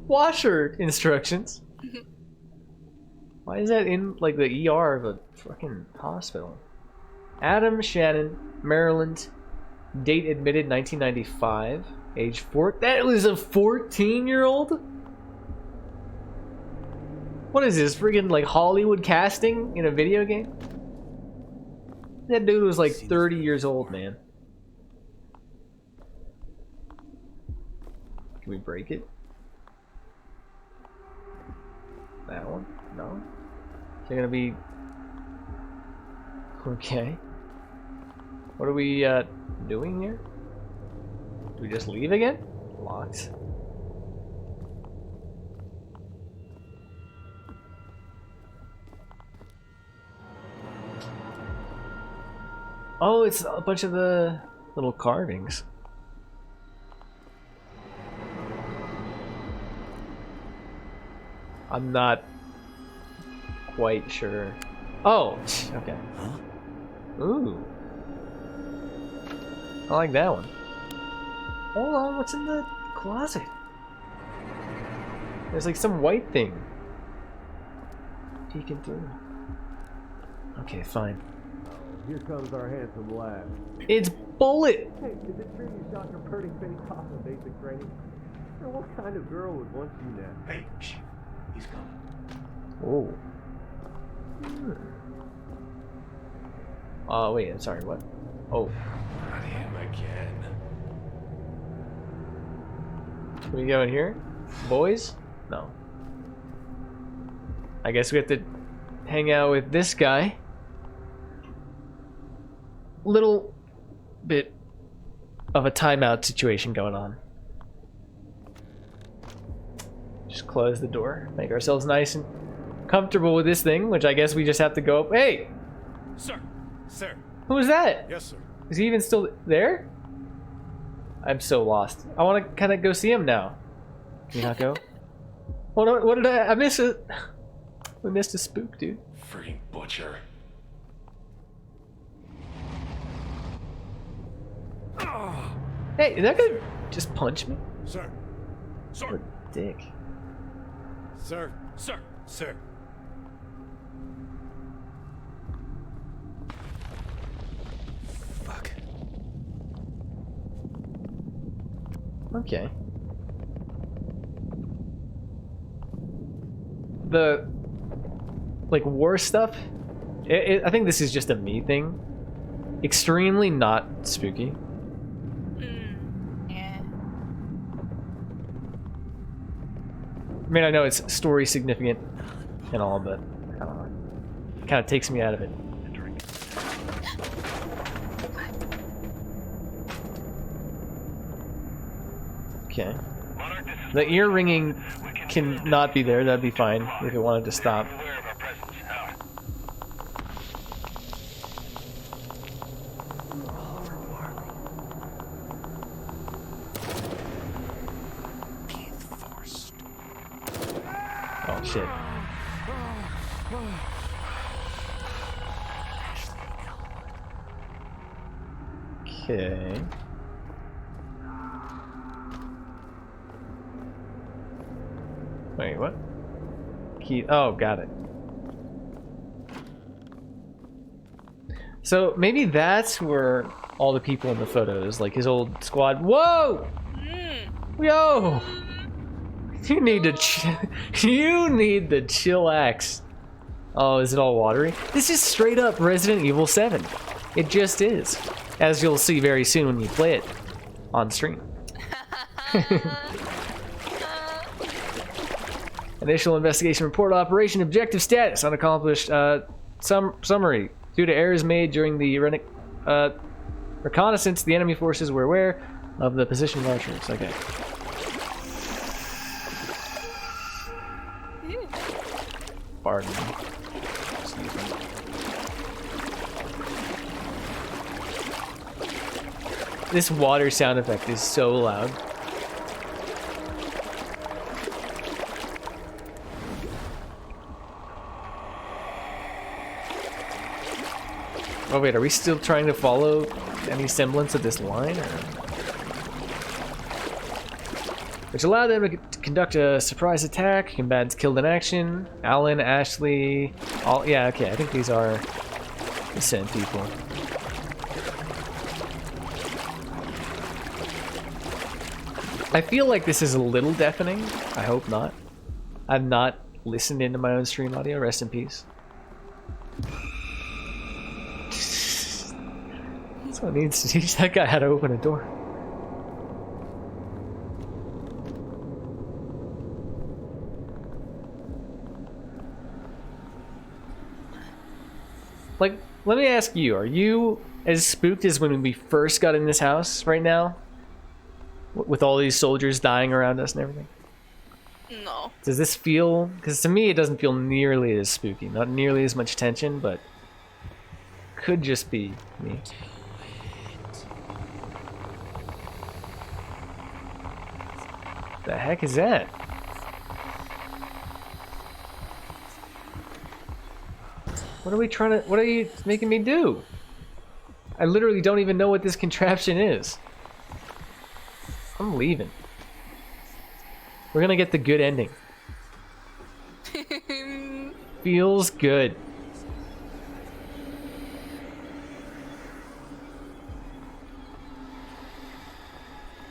Washer instructions. Why is that in, like, the ER of a fucking hospital? Adam Shannon, Maryland. Date admitted 1995. Age 4. That was a 14-year-old? What is this? Freaking, like, Hollywood casting in a video game? That dude was, like, 30 years old, man. Can we break it? That one? No? Is it gonna be... Okay. What are we, doing here? Do we just leave again? Locked. Oh, it's a bunch of the little carvings. I'm not quite sure. Oh, okay. Huh? Ooh. I like that one. Hold on, what's in the closet? There's like some white thing peeking through. Okay, fine. Here comes our handsome lad. It's Bullet! Hey, is it true you shot your pretty face off in basic training? Now, what kind of girl would want you now? Hey, shh. He's coming. Oh. Oh, wait, I'm sorry, what? Oh. Not him again. Can we go in here? Boys? No. I guess we have to hang out with this guy. Little bit of a timeout situation going on. Just close the door, make ourselves nice and comfortable with this thing, which I guess we just have to go up. Hey! Sir! Sir! Who was that? Yes, sir. Is he even still there? I'm so lost. I want to kind of go see him now. Can you not go? What did I miss it? We missed a spook, dude. Freaking butcher. Hey, is that gonna just punch me? Sir. Sir. What a dick. Sir. Sir. Sir. Fuck. Okay. The like war stuff, I think this is just a me thing. Extremely not spooky. Yeah. I mean, I know it's story significant and all, but I don't know. It kind of takes me out of it. Okay. The ear ringing can not be there. That'd be fine if it wanted to stop. Oh shit. Okay. Wait, what? Key. Oh, got it. So maybe that's where all the people in the photos, like his old squad. Whoa! Yo! You need to you need the chillax. Oh, is it all watery? This is straight up Resident Evil 7. It just is. As you'll see very soon when you play it on stream. Initial investigation report, operation objective status, unaccomplished. Summary. Due to errors made during the reconnaissance, the enemy forces were aware of the position of our troops. Okay. Pardon me. Excuse me. This water sound effect is so loud. Oh wait, are we still trying to follow any semblance of this line? Or? Which allowed them to conduct a surprise attack. Combatants killed in action. Alan, Ashley, all yeah, okay, I think these are the same people. I feel like this is a little deafening. I hope not. I've not listened into my own stream audio. Rest in peace. Someone needs to teach that guy how to open a door. Like, let me ask you, are you as spooked as when we first got in this house right now? With all these soldiers dying around us and everything? No. Does this feel... Because to me it doesn't feel nearly as spooky. Not nearly as much tension, but... Could just be me. The heck is that? What are we trying to... What are you making me do? I literally don't even know what this contraption is. I'm leaving. We're gonna get the good ending. Feels good.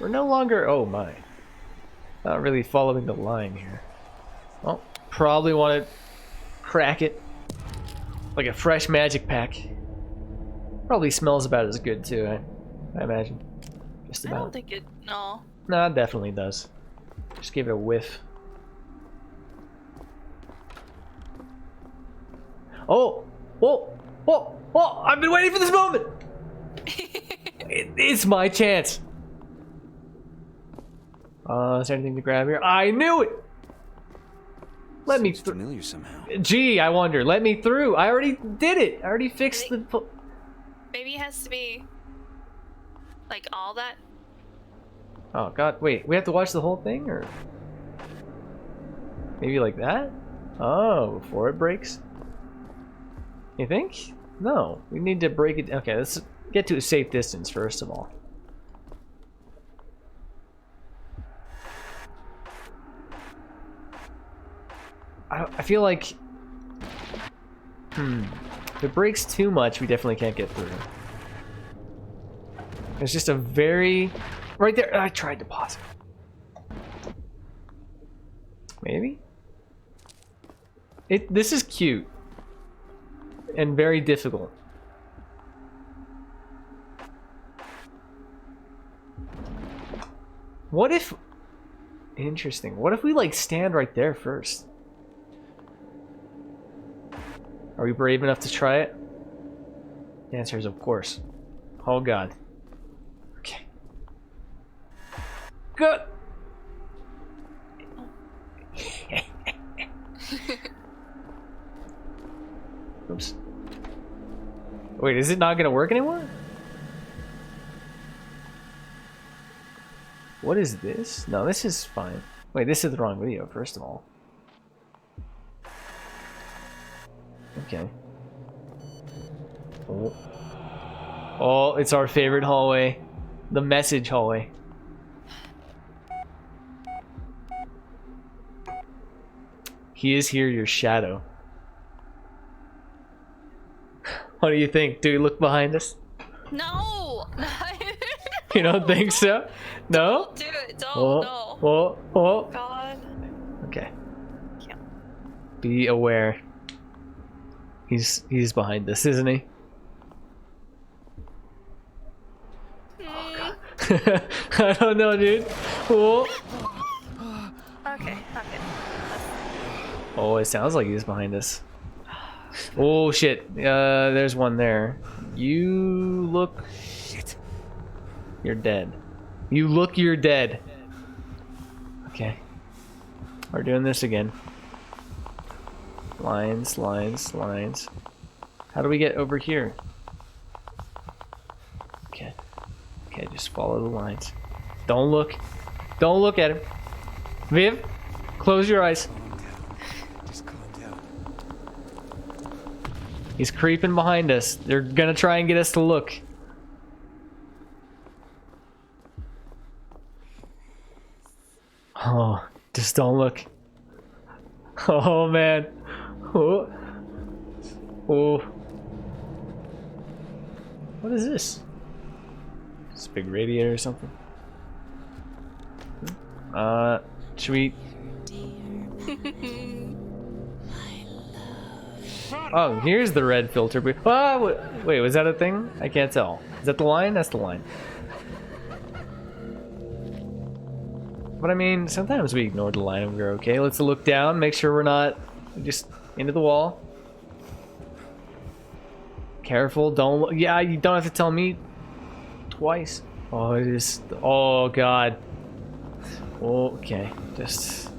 We're no longer... Oh my. Not really following the line here. Well, probably want to crack it. Like a fresh magic pack. Probably smells about as good too, I imagine. Just about. I don't think it... No. Nah, it definitely does. Just give it a whiff. Oh! Whoa! Whoa! Whoa! I've been waiting for this moment! It's my chance! Is there anything to grab here? I knew it! Let me through. Familiar somehow. Gee, I wonder. Let me through. I already did it. I already fixed the... Maybe it has to be... Like all that? Oh god, wait. We have to watch the whole thing, or... Maybe like that? Oh, before it breaks? You think? No. We need to break it... Okay, let's get to a safe distance first of all. I feel like... If it breaks too much, we definitely can't get through. There's just a very... Right there! I tried to pause it. Maybe? This is cute. And very difficult. What if... Interesting. What if we, like, stand right there first? Are we brave enough to try it? The answer is of course. Oh god. Okay. Good! Oops. Wait, is it not gonna work anymore? What is this? No, this is fine. Wait, this is the wrong video, first of all. Okay. Oh. Oh, it's our favorite hallway. The message hallway. He is here, your shadow. What do you think? Do we look behind us? No! You don't think so? No? Don't do it. Don't. Oh, No. oh, oh. God. Okay. Yeah. Be aware. He's behind us, isn't he? Oh god. I don't know, dude. Oh. Okay. Okay. Oh, it sounds like he's behind us. Oh shit. There's one there. You look. Shit. You're dead. You look. You're dead. Okay. We're doing this again. Lines, lines, lines. How do we get over here? Okay. Okay, just follow the lines. Don't look. Don't look at him. Viv, close your eyes. Just calm down. He's creeping behind us. They're gonna try and get us to look. Oh, just don't look. Oh man. Oh. Oh. What is this? This big radiator or something? Should we? Oh, here's the red filter. Oh, wait, was that a thing? I can't tell. Is that the line? That's the line. But I mean, sometimes we ignore the line and we're okay. Let's look down, make sure we're not just into the wall. Careful, don't look. Yeah, you don't have to tell me twice. Oh, it is. Oh, God. Okay, just.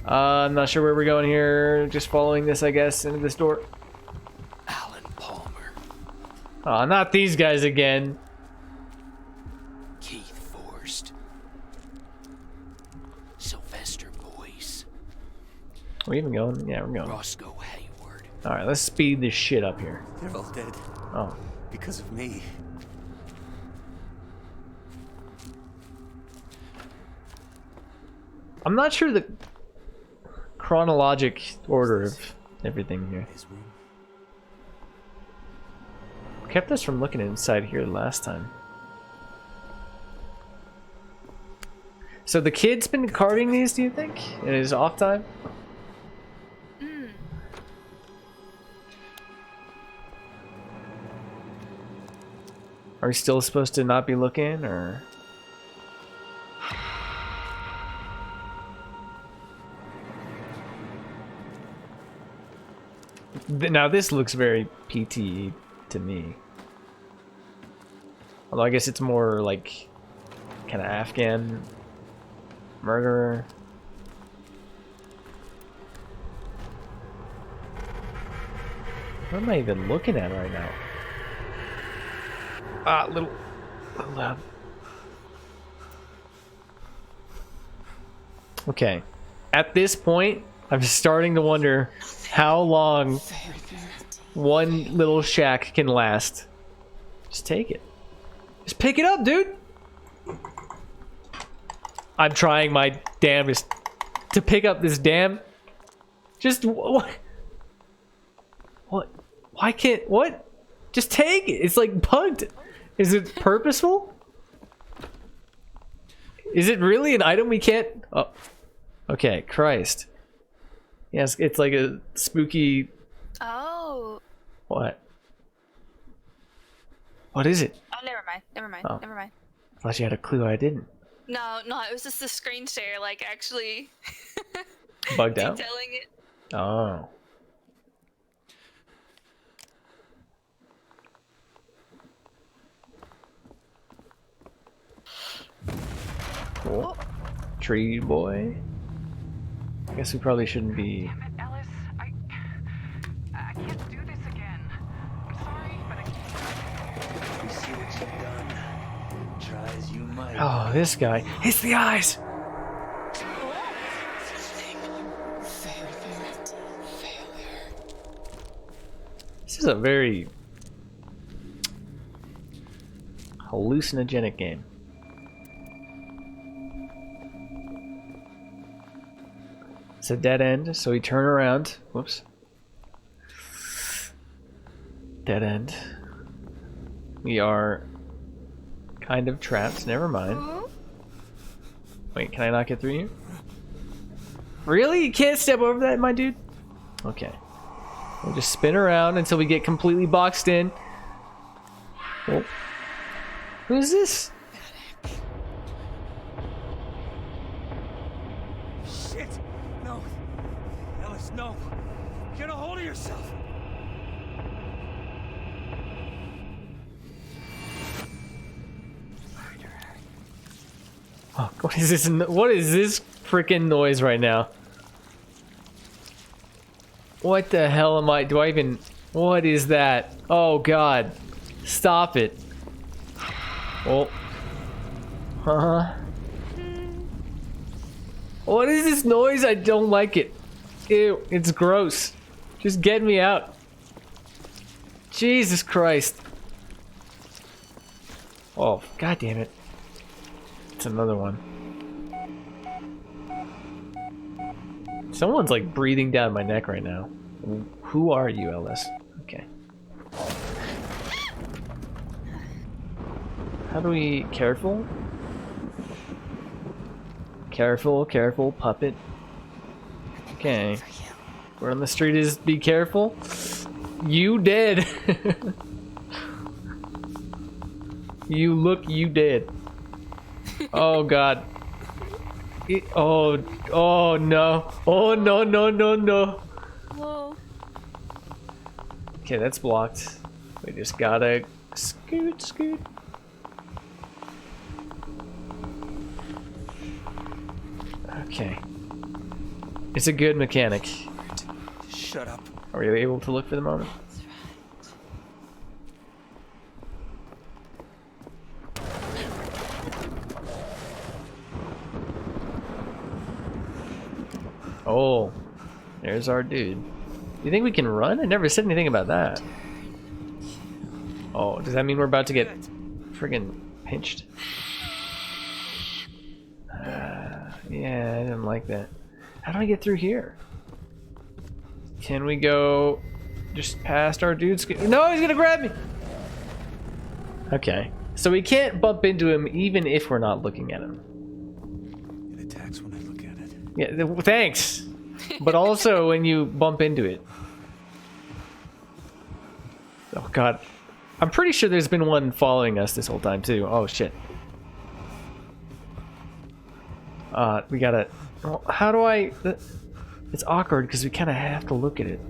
I'm not sure where we're going here. Just following this, I guess, into this door. Alan Palmer. Oh, not these guys again. Keith Forrest. Sylvester Boyce. Are we even going? Yeah, we're going. Roscoe Hayward. Alright, let's speed this shit up here. They're all dead. Oh. Because of me. I'm not sure the chronologic order of everything here. Kept us from looking inside here last time. So the kid's been carving these, do you think? In his off time? Are we still supposed to not be looking, or? Now this looks very PT to me. Although I guess it's more like kind of Afghan murderer. What am I even looking at right now? Ah, little loud. Okay. At this point, I'm starting to wonder how long one little shack can last. Just take it. Just pick it up, dude. I'm trying my damnedest to pick up this damn. Just what? What? Why can't? What? Just take it. It's like bugged. Is it purposeful? Is it really an item we can't? Oh. Okay, Christ. Yes, it's like a spooky. Oh. What? What is it? Oh, never mind. Never mind. Oh. Never mind. I thought you had a clue. I didn't. No, no, it was just the screen share, like actually Bugged out? detailing it. Oh. Cool. Tree boy. I guess we probably shouldn't be. Damn it, Ellis. I can't do this again. I'm sorry, but I can't. We see what you've done. Try as you might. Oh, this guy. It's the eyes. This is a very hallucinogenic game. It's a dead end, so we turn around. Whoops. Dead end. We are kind of trapped. Never mind. Wait, can I not get through you? Really? You can't step over that, my dude? Okay. We'll just spin around until we get completely boxed in. Oh. Who's this? Shit! No. Ellis, no. Get a hold of yourself. Oh, what is this? What is this freaking noise right now? What the hell am I? Do I even? What is that? Oh God! Stop it! Oh. Huh? What is this noise? I don't like it. Ew! It's gross. Just get me out. Jesus Christ! Oh, God damn it! It's another one. Someone's like breathing down my neck right now. Who are you, Ellis? Okay. How do we... Careful? Careful, careful, puppet. Okay. Word on the street is be careful. You dead. You dead. Oh God. Oh no. Oh no. Whoa. Okay, that's blocked. We just gotta scoot. Okay. It's a good mechanic. Shut up. Are we able to look for the moment? Oh, there's our dude. You think we can run? I never said anything about that. Oh, does that mean we're about to get friggin' pinched? Yeah, I didn't like that. How do I get through here? Can we go just past our dude's? No, he's gonna grab me! Okay, so we can't bump into him even if we're not looking at him. It attacks when I look at it. Yeah, thanks. But also when you bump into it. Oh God. I'm pretty sure there's been one following us this whole time too. Oh shit. We gotta... Well, how do I... It's awkward because we kind of have to look at it.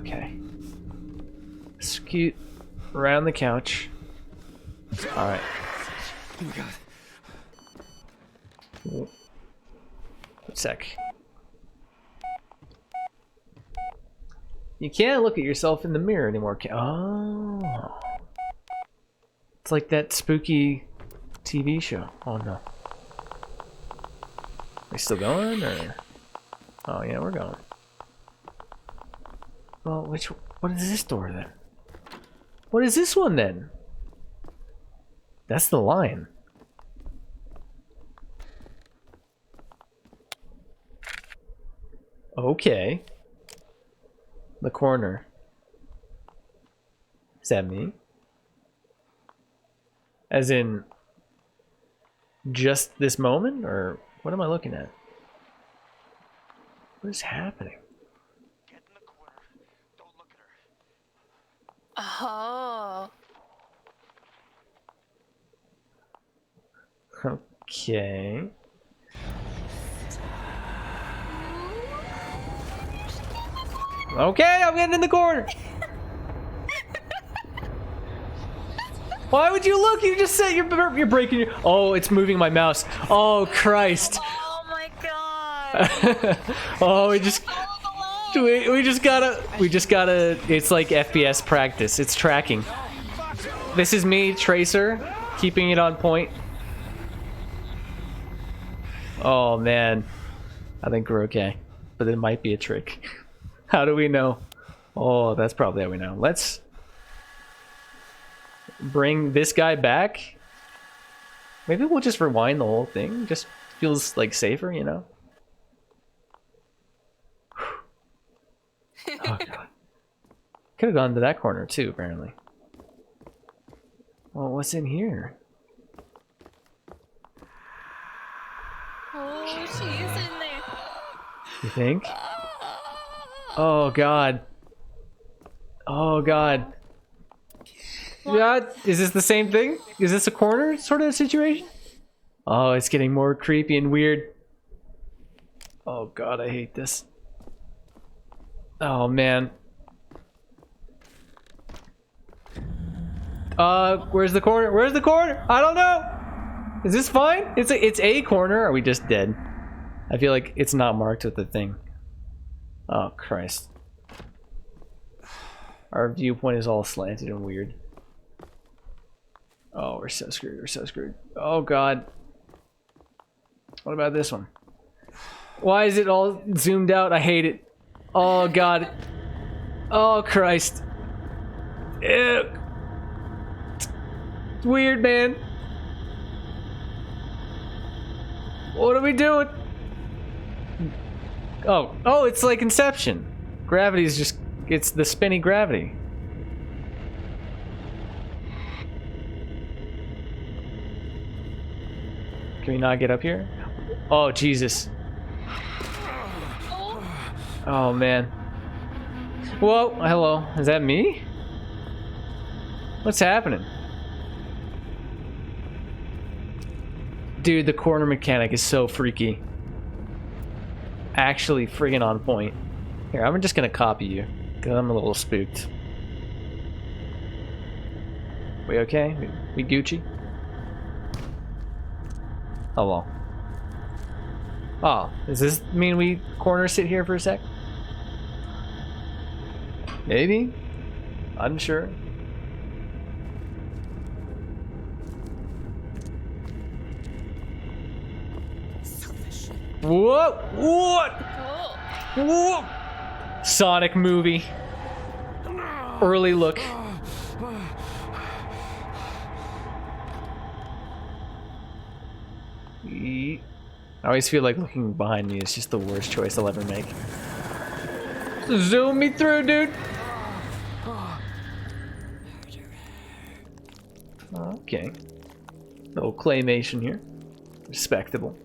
Okay. Scoot around the couch. Alright. Oh my God. A sec. You can't look at yourself in the mirror anymore. Oh. It's like that spooky TV show. Oh no. Are we still going or? Oh yeah, we're going. Well, what is this door then? What is this one then? That's the lion. Okay. The corner. Is that me? As in just this moment, or what am I looking at? What is happening? Get in the corner. Don't look at her. Oh. Okay. Okay, I'm getting in the corner. Why would you look? You just said you're breaking your... Oh, it's moving my mouse. Oh, Christ. Oh my God. Oh, we just gotta... It's like FPS practice. It's tracking. This is me, Tracer, keeping it on point. Oh, man. I think we're okay. but it might be a trick. How do we know? Oh, that's probably how we know. Let's bring this guy back. Maybe we'll just rewind the whole thing. Just feels like safer, you know? Oh god. Could have gone to that corner too, apparently. Well, what's in here? Oh, she's in there. You think? Oh god. Oh god. God, is this the same thing? Is this a corner sort of situation? Oh, it's getting more creepy and weird. Oh god, I hate this. Oh man. Where's the corner? Where's the corner? I don't know. Is this fine? It's a corner. Or are we just dead? I feel like it's not marked with the thing. Oh Christ. Our viewpoint is all slanted and weird. Oh, we're so screwed. We're so screwed. Oh god. What about this one? Why is it all zoomed out? I hate it. Oh god. Oh Christ. Ew. It's weird, man. What are we doing? Oh, it's like Inception. Gravity is just, it's the spinny gravity. Can we not get up here? Oh, Jesus. Oh, man. Whoa, hello. Is that me? What's happening? Dude, the corner mechanic is so freaky. Actually friggin' on point. Here, I'm just gonna copy you, because I'm a little spooked. We okay? We Gucci? Hello. Oh, does this mean we corner sit here for a sec? Maybe? Unsure. Whoa! What? Whoa! Sonic movie. Early look. I always feel like looking behind me is just the worst choice I'll ever make. Zoom me through, dude. Okay. Little claymation here. Respectable.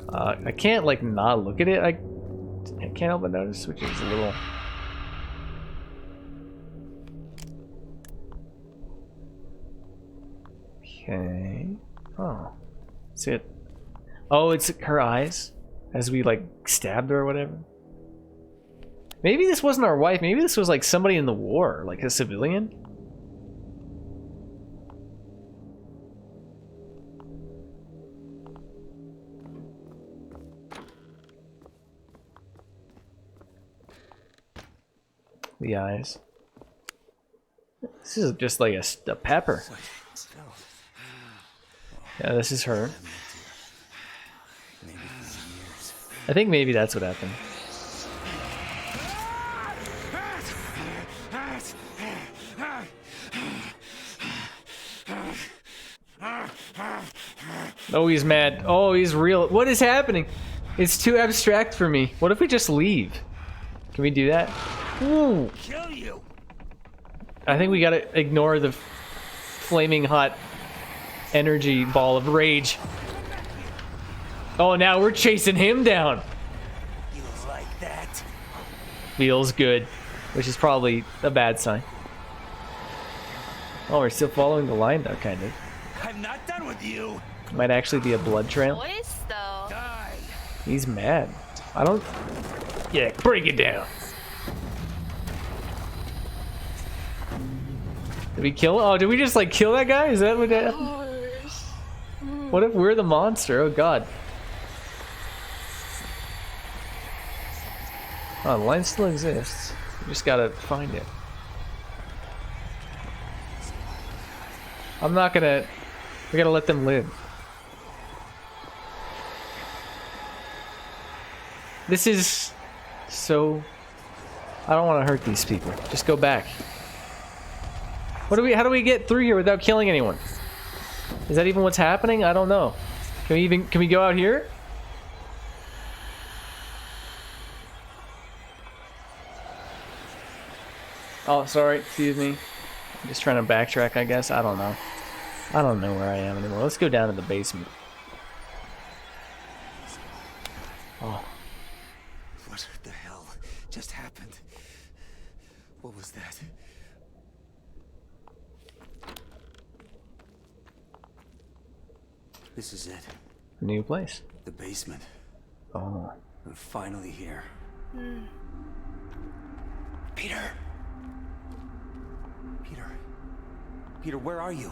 I can't like not look at it. I can't help but notice, which is a little. Okay. Oh, that's it. Oh, it's her eyes as we like stabbed her or whatever. Maybe this wasn't our wife. Maybe this was like somebody in the war, like a civilian. The eyes. This is just like a pepper. Yeah, this is her. I think maybe that's what happened. Oh, he's mad. Oh, he's real. What is happening? It's too abstract for me. What if we just leave? Can we do that? Ooh. I think we gotta ignore the flaming hot energy ball of rage. Oh, now we're chasing him down. Feels like that. Feels good, which is probably a bad sign. Oh, we're still following the line though, kind of. I'm not done with you. Might actually be a blood trail. Voice, though. He's mad. I don't. Yeah, break it down. Did we kill? Oh, did we just like kill that guy? Is that what that? What if we're the monster? Oh god. Oh, the line still exists. We just gotta find it. I'm not gonna. We gotta let them live. This is so... I don't want to hurt these people. Just go back. How do we get through here without killing anyone? Is that even what's happening? I don't know. Can we go out here? Oh, sorry. Excuse me. I'm just trying to backtrack, I guess. I don't know. I don't know where I am anymore. Let's go down to the basement. Oh. What the hell just happened? What was that? This is it. New place. The basement. Oh. We're finally here. Peter! Peter. Peter, where are you?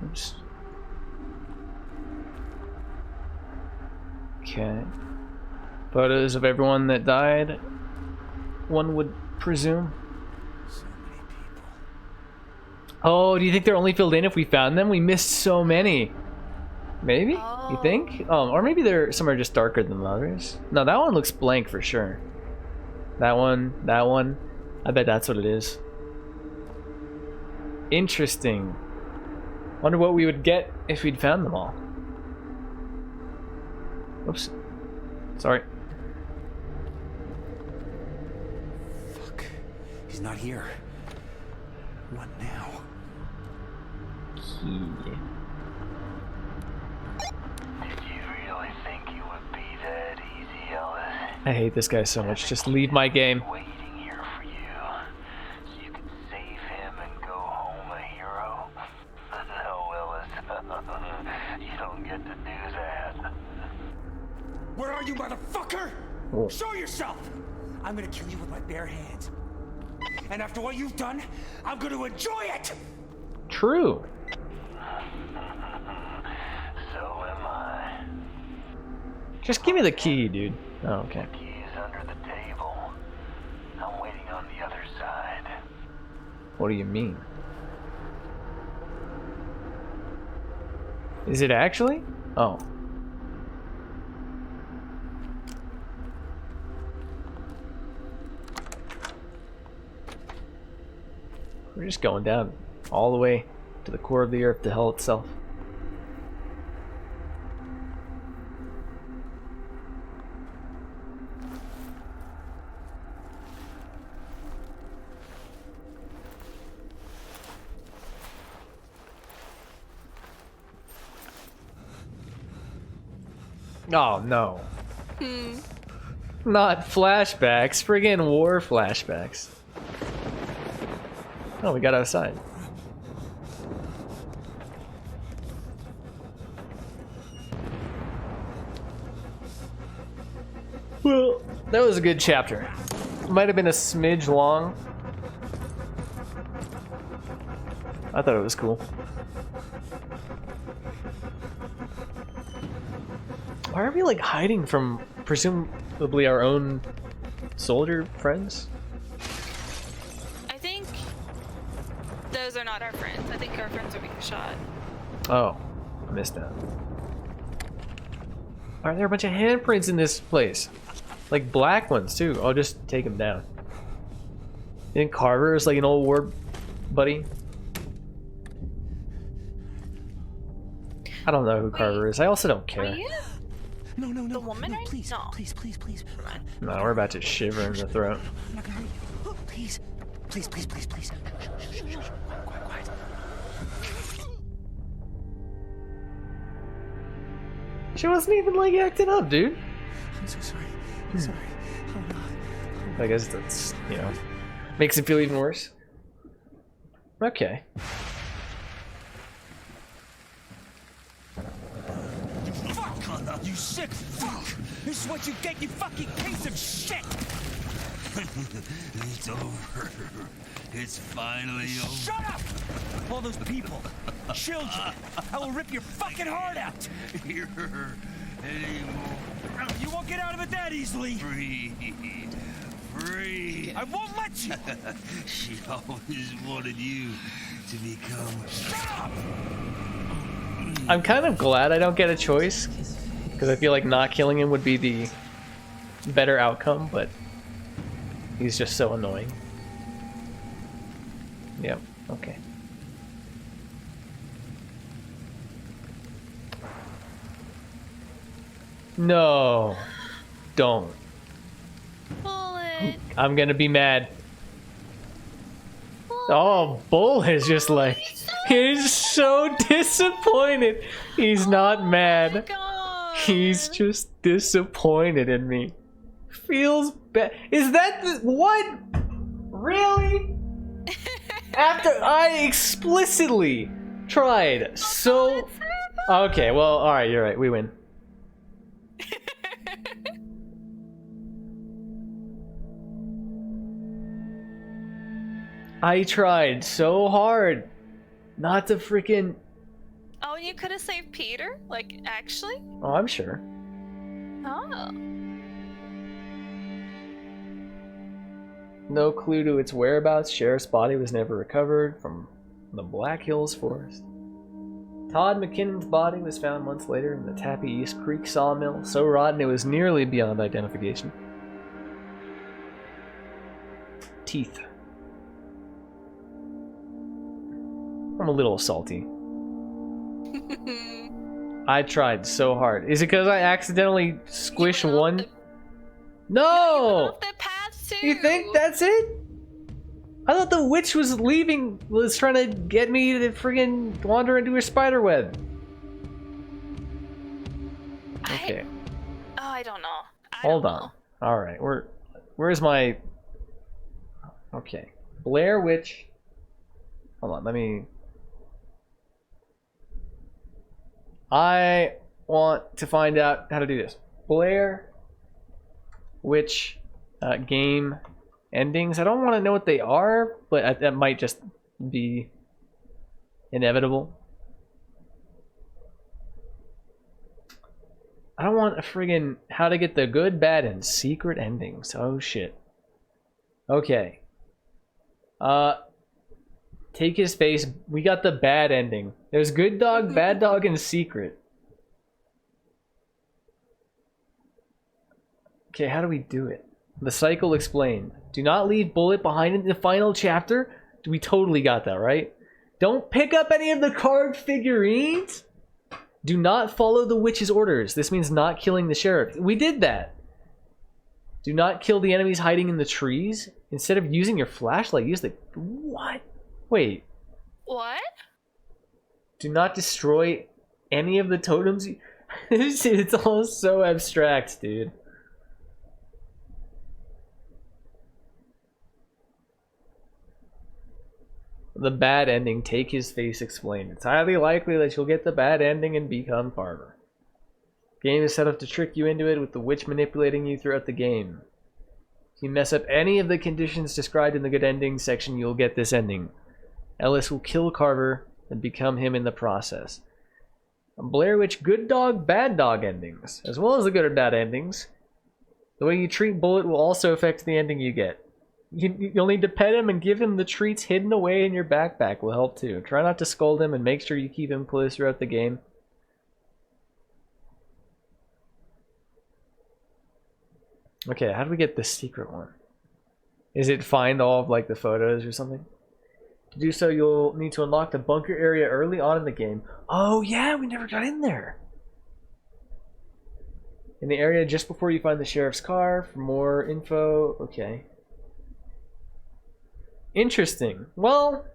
Oops. Okay. Photos of everyone that died, one would presume. So many people. Oh, do you think they're only filled in if we found them? We missed so many. Maybe? You think? Or maybe some are just darker than others. No, that one looks blank for sure. That one. I bet that's what it is. Interesting. Wonder what we would get if we'd found them all. Oops. Sorry. Fuck. He's not here. What now? Key. Did you really think you would be that easy, Ellis? I hate this guy so much. Just leave my game. Waiting here for you, so you can save him and go home a hero? No, Ellis. You don't get to do that. Where are you, motherfucker? Oh. Show yourself! I'm gonna kill you with my bare hands. And after what you've done, I'm gonna enjoy it! True. So am I. Just give me the key, dude. Oh, okay. The key is under the table. I'm waiting on the other side. What do you mean? Is it actually? Oh. We're just going down all the way to the core of the earth, to hell itself. Oh no. Not flashbacks, friggin' war flashbacks. Oh, we got outside. Well, that was a good chapter. Might have been a smidge long. I thought it was cool. Why are we like hiding from presumably our own soldier friends? I think those are not our friends. I think our friends are being shot. Oh, I missed that. Are there a bunch of handprints in this place? Like black ones too. I'll just take them down. You think Carver is like an old war buddy? I don't know who Carver is. I also don't Are care. you No, the woman? no, right? please, No. please, please, please. No, we're about to shiver in the throat. I'm not gonna hurt you. Please, please, please, please, please. Shh, shh, shh, shh. Quiet, quiet, quiet. She wasn't even like acting up, dude. I'm so sorry. I'm sorry. Oh no. I guess that's, you know, makes it feel even worse. Okay. Fuck! You sick fuck! This is what you get, you fucking piece of shit! It's over. It's finally over. Shut up! All those people, children, I will rip your fucking heart out! Here anymore. You won't get out of it that easily! Free. Free. you. I won't let you. She always wanted you to become. Stop! I'm kind of glad I don't get a choice, because I feel like not killing him would be the better outcome, but he's just so annoying. Yep, okay. No, don't. Bullet. I'm gonna be mad. Oh, Bull is just like, he's so disappointed. He's not mad. He's just disappointed in me. Feels bad. Is that the, what? Really? After I explicitly tried so... Okay, well, alright, you're right. We win. I tried so hard not to freaking... Oh, you could have saved Peter? Like, actually? Oh, I'm sure. Oh. No clue to its whereabouts. Sheriff's body was never recovered from the Black Hills Forest. Todd McKinnon's body was found months later in the Tappy East Creek sawmill, so rotten it was nearly beyond identification. Teeth. I'm a little salty. I tried so hard. Is it because I accidentally squished one? No! You think that's it? I thought the witch was leaving, was trying to get me to friggin' wander into her spider web. Okay. Oh, I don't know. Hold on. Alright, where's my... Okay. Blair Witch. Hold on, let me... I want to find out how to do this. Blair Witch game endings. I don't want to know what they are, but that might just be inevitable. I don't want a friggin' how to get the good, bad, and secret endings. Oh shit. Okay. Take his face. We got the bad ending. There's good dog, bad dog, and secret. Okay, how do we do it? The cycle explained. Do not leave Bullet behind in the final chapter. We totally got that, right? Don't pick up any of the card figurines. Do not follow the witch's orders. This means not killing the sheriff. We did that. Do not kill the enemies hiding in the trees. Instead of using your flashlight, use the... What? Wait. What? Do not destroy any of the totems. It's all so abstract, dude. The bad ending. Take his face explained. It's highly likely that you'll get the bad ending and become Carver. Game is set up to trick you into it with the witch manipulating you throughout the game. If you mess up any of the conditions described in the good ending section, you'll get this ending. Ellis will kill Carver and become him in the process. Blair Witch good dog, bad dog endings, as well as the good or bad endings. The way you treat Bullet will also affect the ending you get. You'll need to pet him and give him the treats hidden away in your backpack will help too. Try not to scold him and make sure you keep him close throughout the game. Okay, how do we get the secret one? Is it find all of like the photos or something? To do so, you'll need to unlock the bunker area early on in the game. Oh yeah, we never got in there. In the area just before you find the sheriff's car. For more info, okay. Interesting. Well,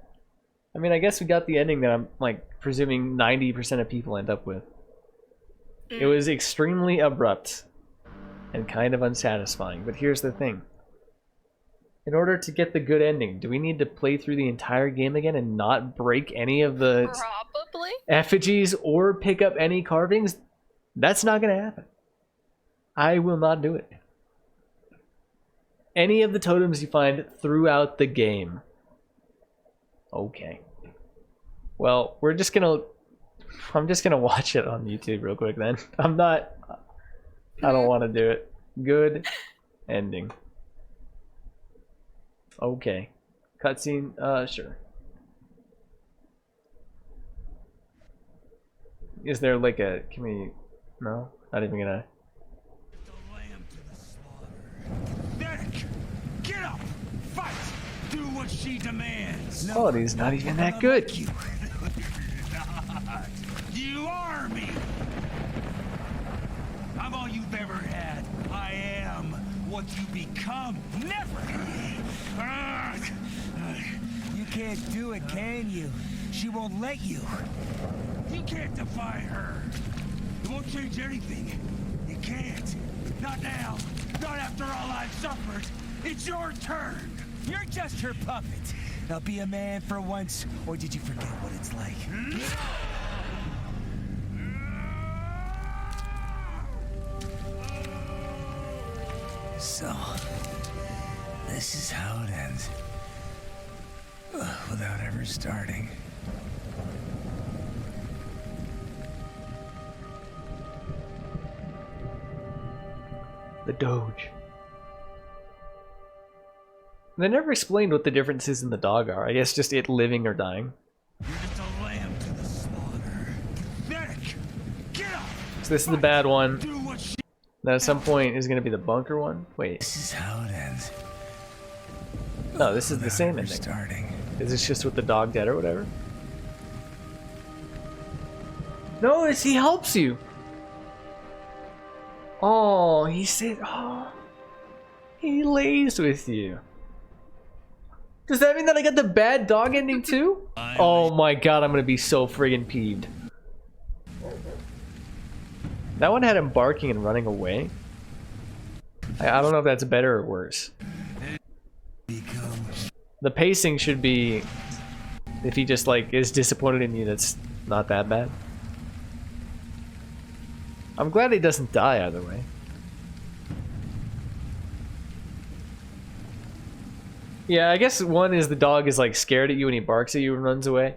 I mean, I guess we got the ending that I'm like presuming 90% of people end up with. It was extremely abrupt and kind of unsatisfying, but here's the thing. In order to get the good ending, do we need to play through the entire game again and not break any of the Probably. effigies or pick up any carvings? That's not going to happen. I will not do it. Any of the totems you find throughout the game. Okay. Well, I'm just gonna watch it on YouTube real quick then. I don't want to do it. Good ending. Okay. Cutscene, sure. Is there like a, can we, no? Not even gonna. Medic! Get up! Fight! Do what she demands! Quality's not even that good. You are me! I'm all you've ever had. I am what you become. Never! You can't do it, can you? She won't let you. You can't defy her. It won't change anything. You can't. Not now. Not after all I've suffered. It's your turn. You're just her puppet. Now be a man for once, or did you forget what it's like? So, this is how it ends. Without ever starting. The Doge. They never explained what the differences in the dog are. I guess just it living or dying. You're just a lamb to the slaughter. Medic! Get up! So this is the bad one. Do what she... Then at some point is going to be the bunker one. Wait. This is how it ends. No, this is the same ending. Starting. Is this just with the dog dead or whatever? No, it's he helps you. Oh, he said, oh, he lays with you. Does that mean that I got the bad dog ending too? Oh my god, I'm gonna be so friggin' peeved. That one had him barking and running away. I don't know if that's better or worse. The pacing should be, if he just like is disappointed in you, that's not that bad. I'm glad he doesn't die either way. Yeah, I guess one is the dog is like scared at you and he barks at you and runs away.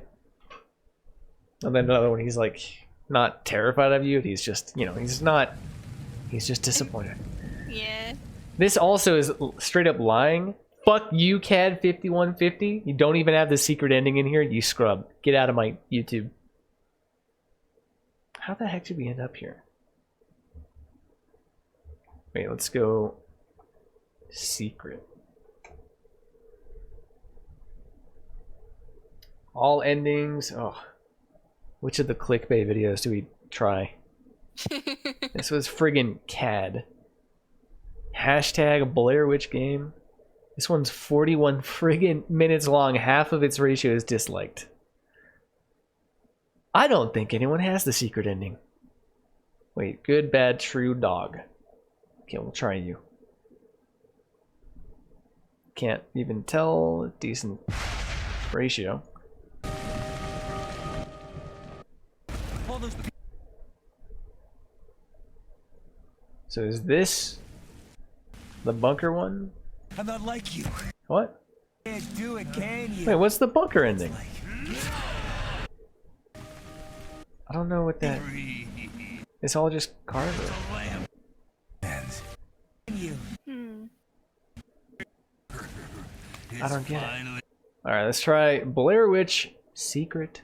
And then another one, he's like not terrified of you. He's just, you know, he's just disappointed. Yeah. This also is straight up lying. Fuck you, CAD 5150. You don't even have the secret ending in here. You scrub. Get out of my YouTube. How the heck did we end up here? Wait, let's go secret. All endings. Oh, which of the clickbait videos do we try? This was friggin' CAD. Hashtag Blair Witch game. This one's 41 friggin' minutes long. Half of its ratio is disliked. I don't think anyone has the secret ending. Wait, good, bad, true, dog. Okay, we'll try you. Can't even tell. Decent ratio. So is this the bunker one? I'm not like you. What? Can't do it, can you? Wait, what's the bunker ending? I don't know what that... It's all just Carver. I don't get it. Alright, let's try Blair Witch Secret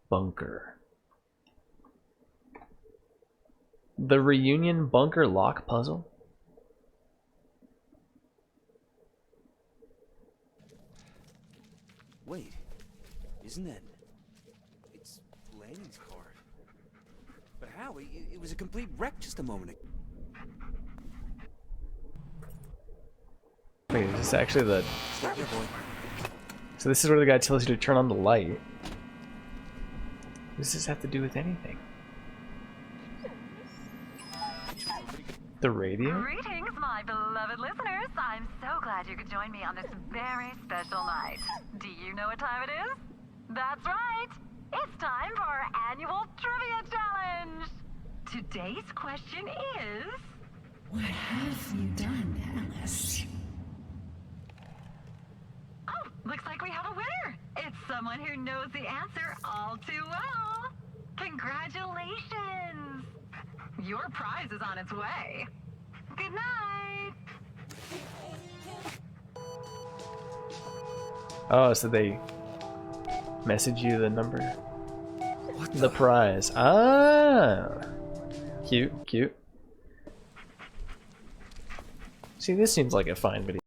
Bunker. The Reunion Bunker Lock Puzzle? Wait, isn't that... It's Lanning's car. But how? It was a complete wreck just a moment ago. Wait, is this actually the... Stop your boy. So this is where the guy tells you to turn on the light. What does this have to do with anything? The radio? Greetings, my beloved listeners. I'm so glad you could join me on this very special night. Do you know what time it is? That's right. It's time for our annual trivia challenge. Today's question is... What have you done, Alice? Oh, looks like we have a winner. It's someone who knows the answer all too well. Congratulations. Your prize is on its way. Good night. Oh, so they message you the number, the prize. Ah, cute, cute. See, this seems like a fine video.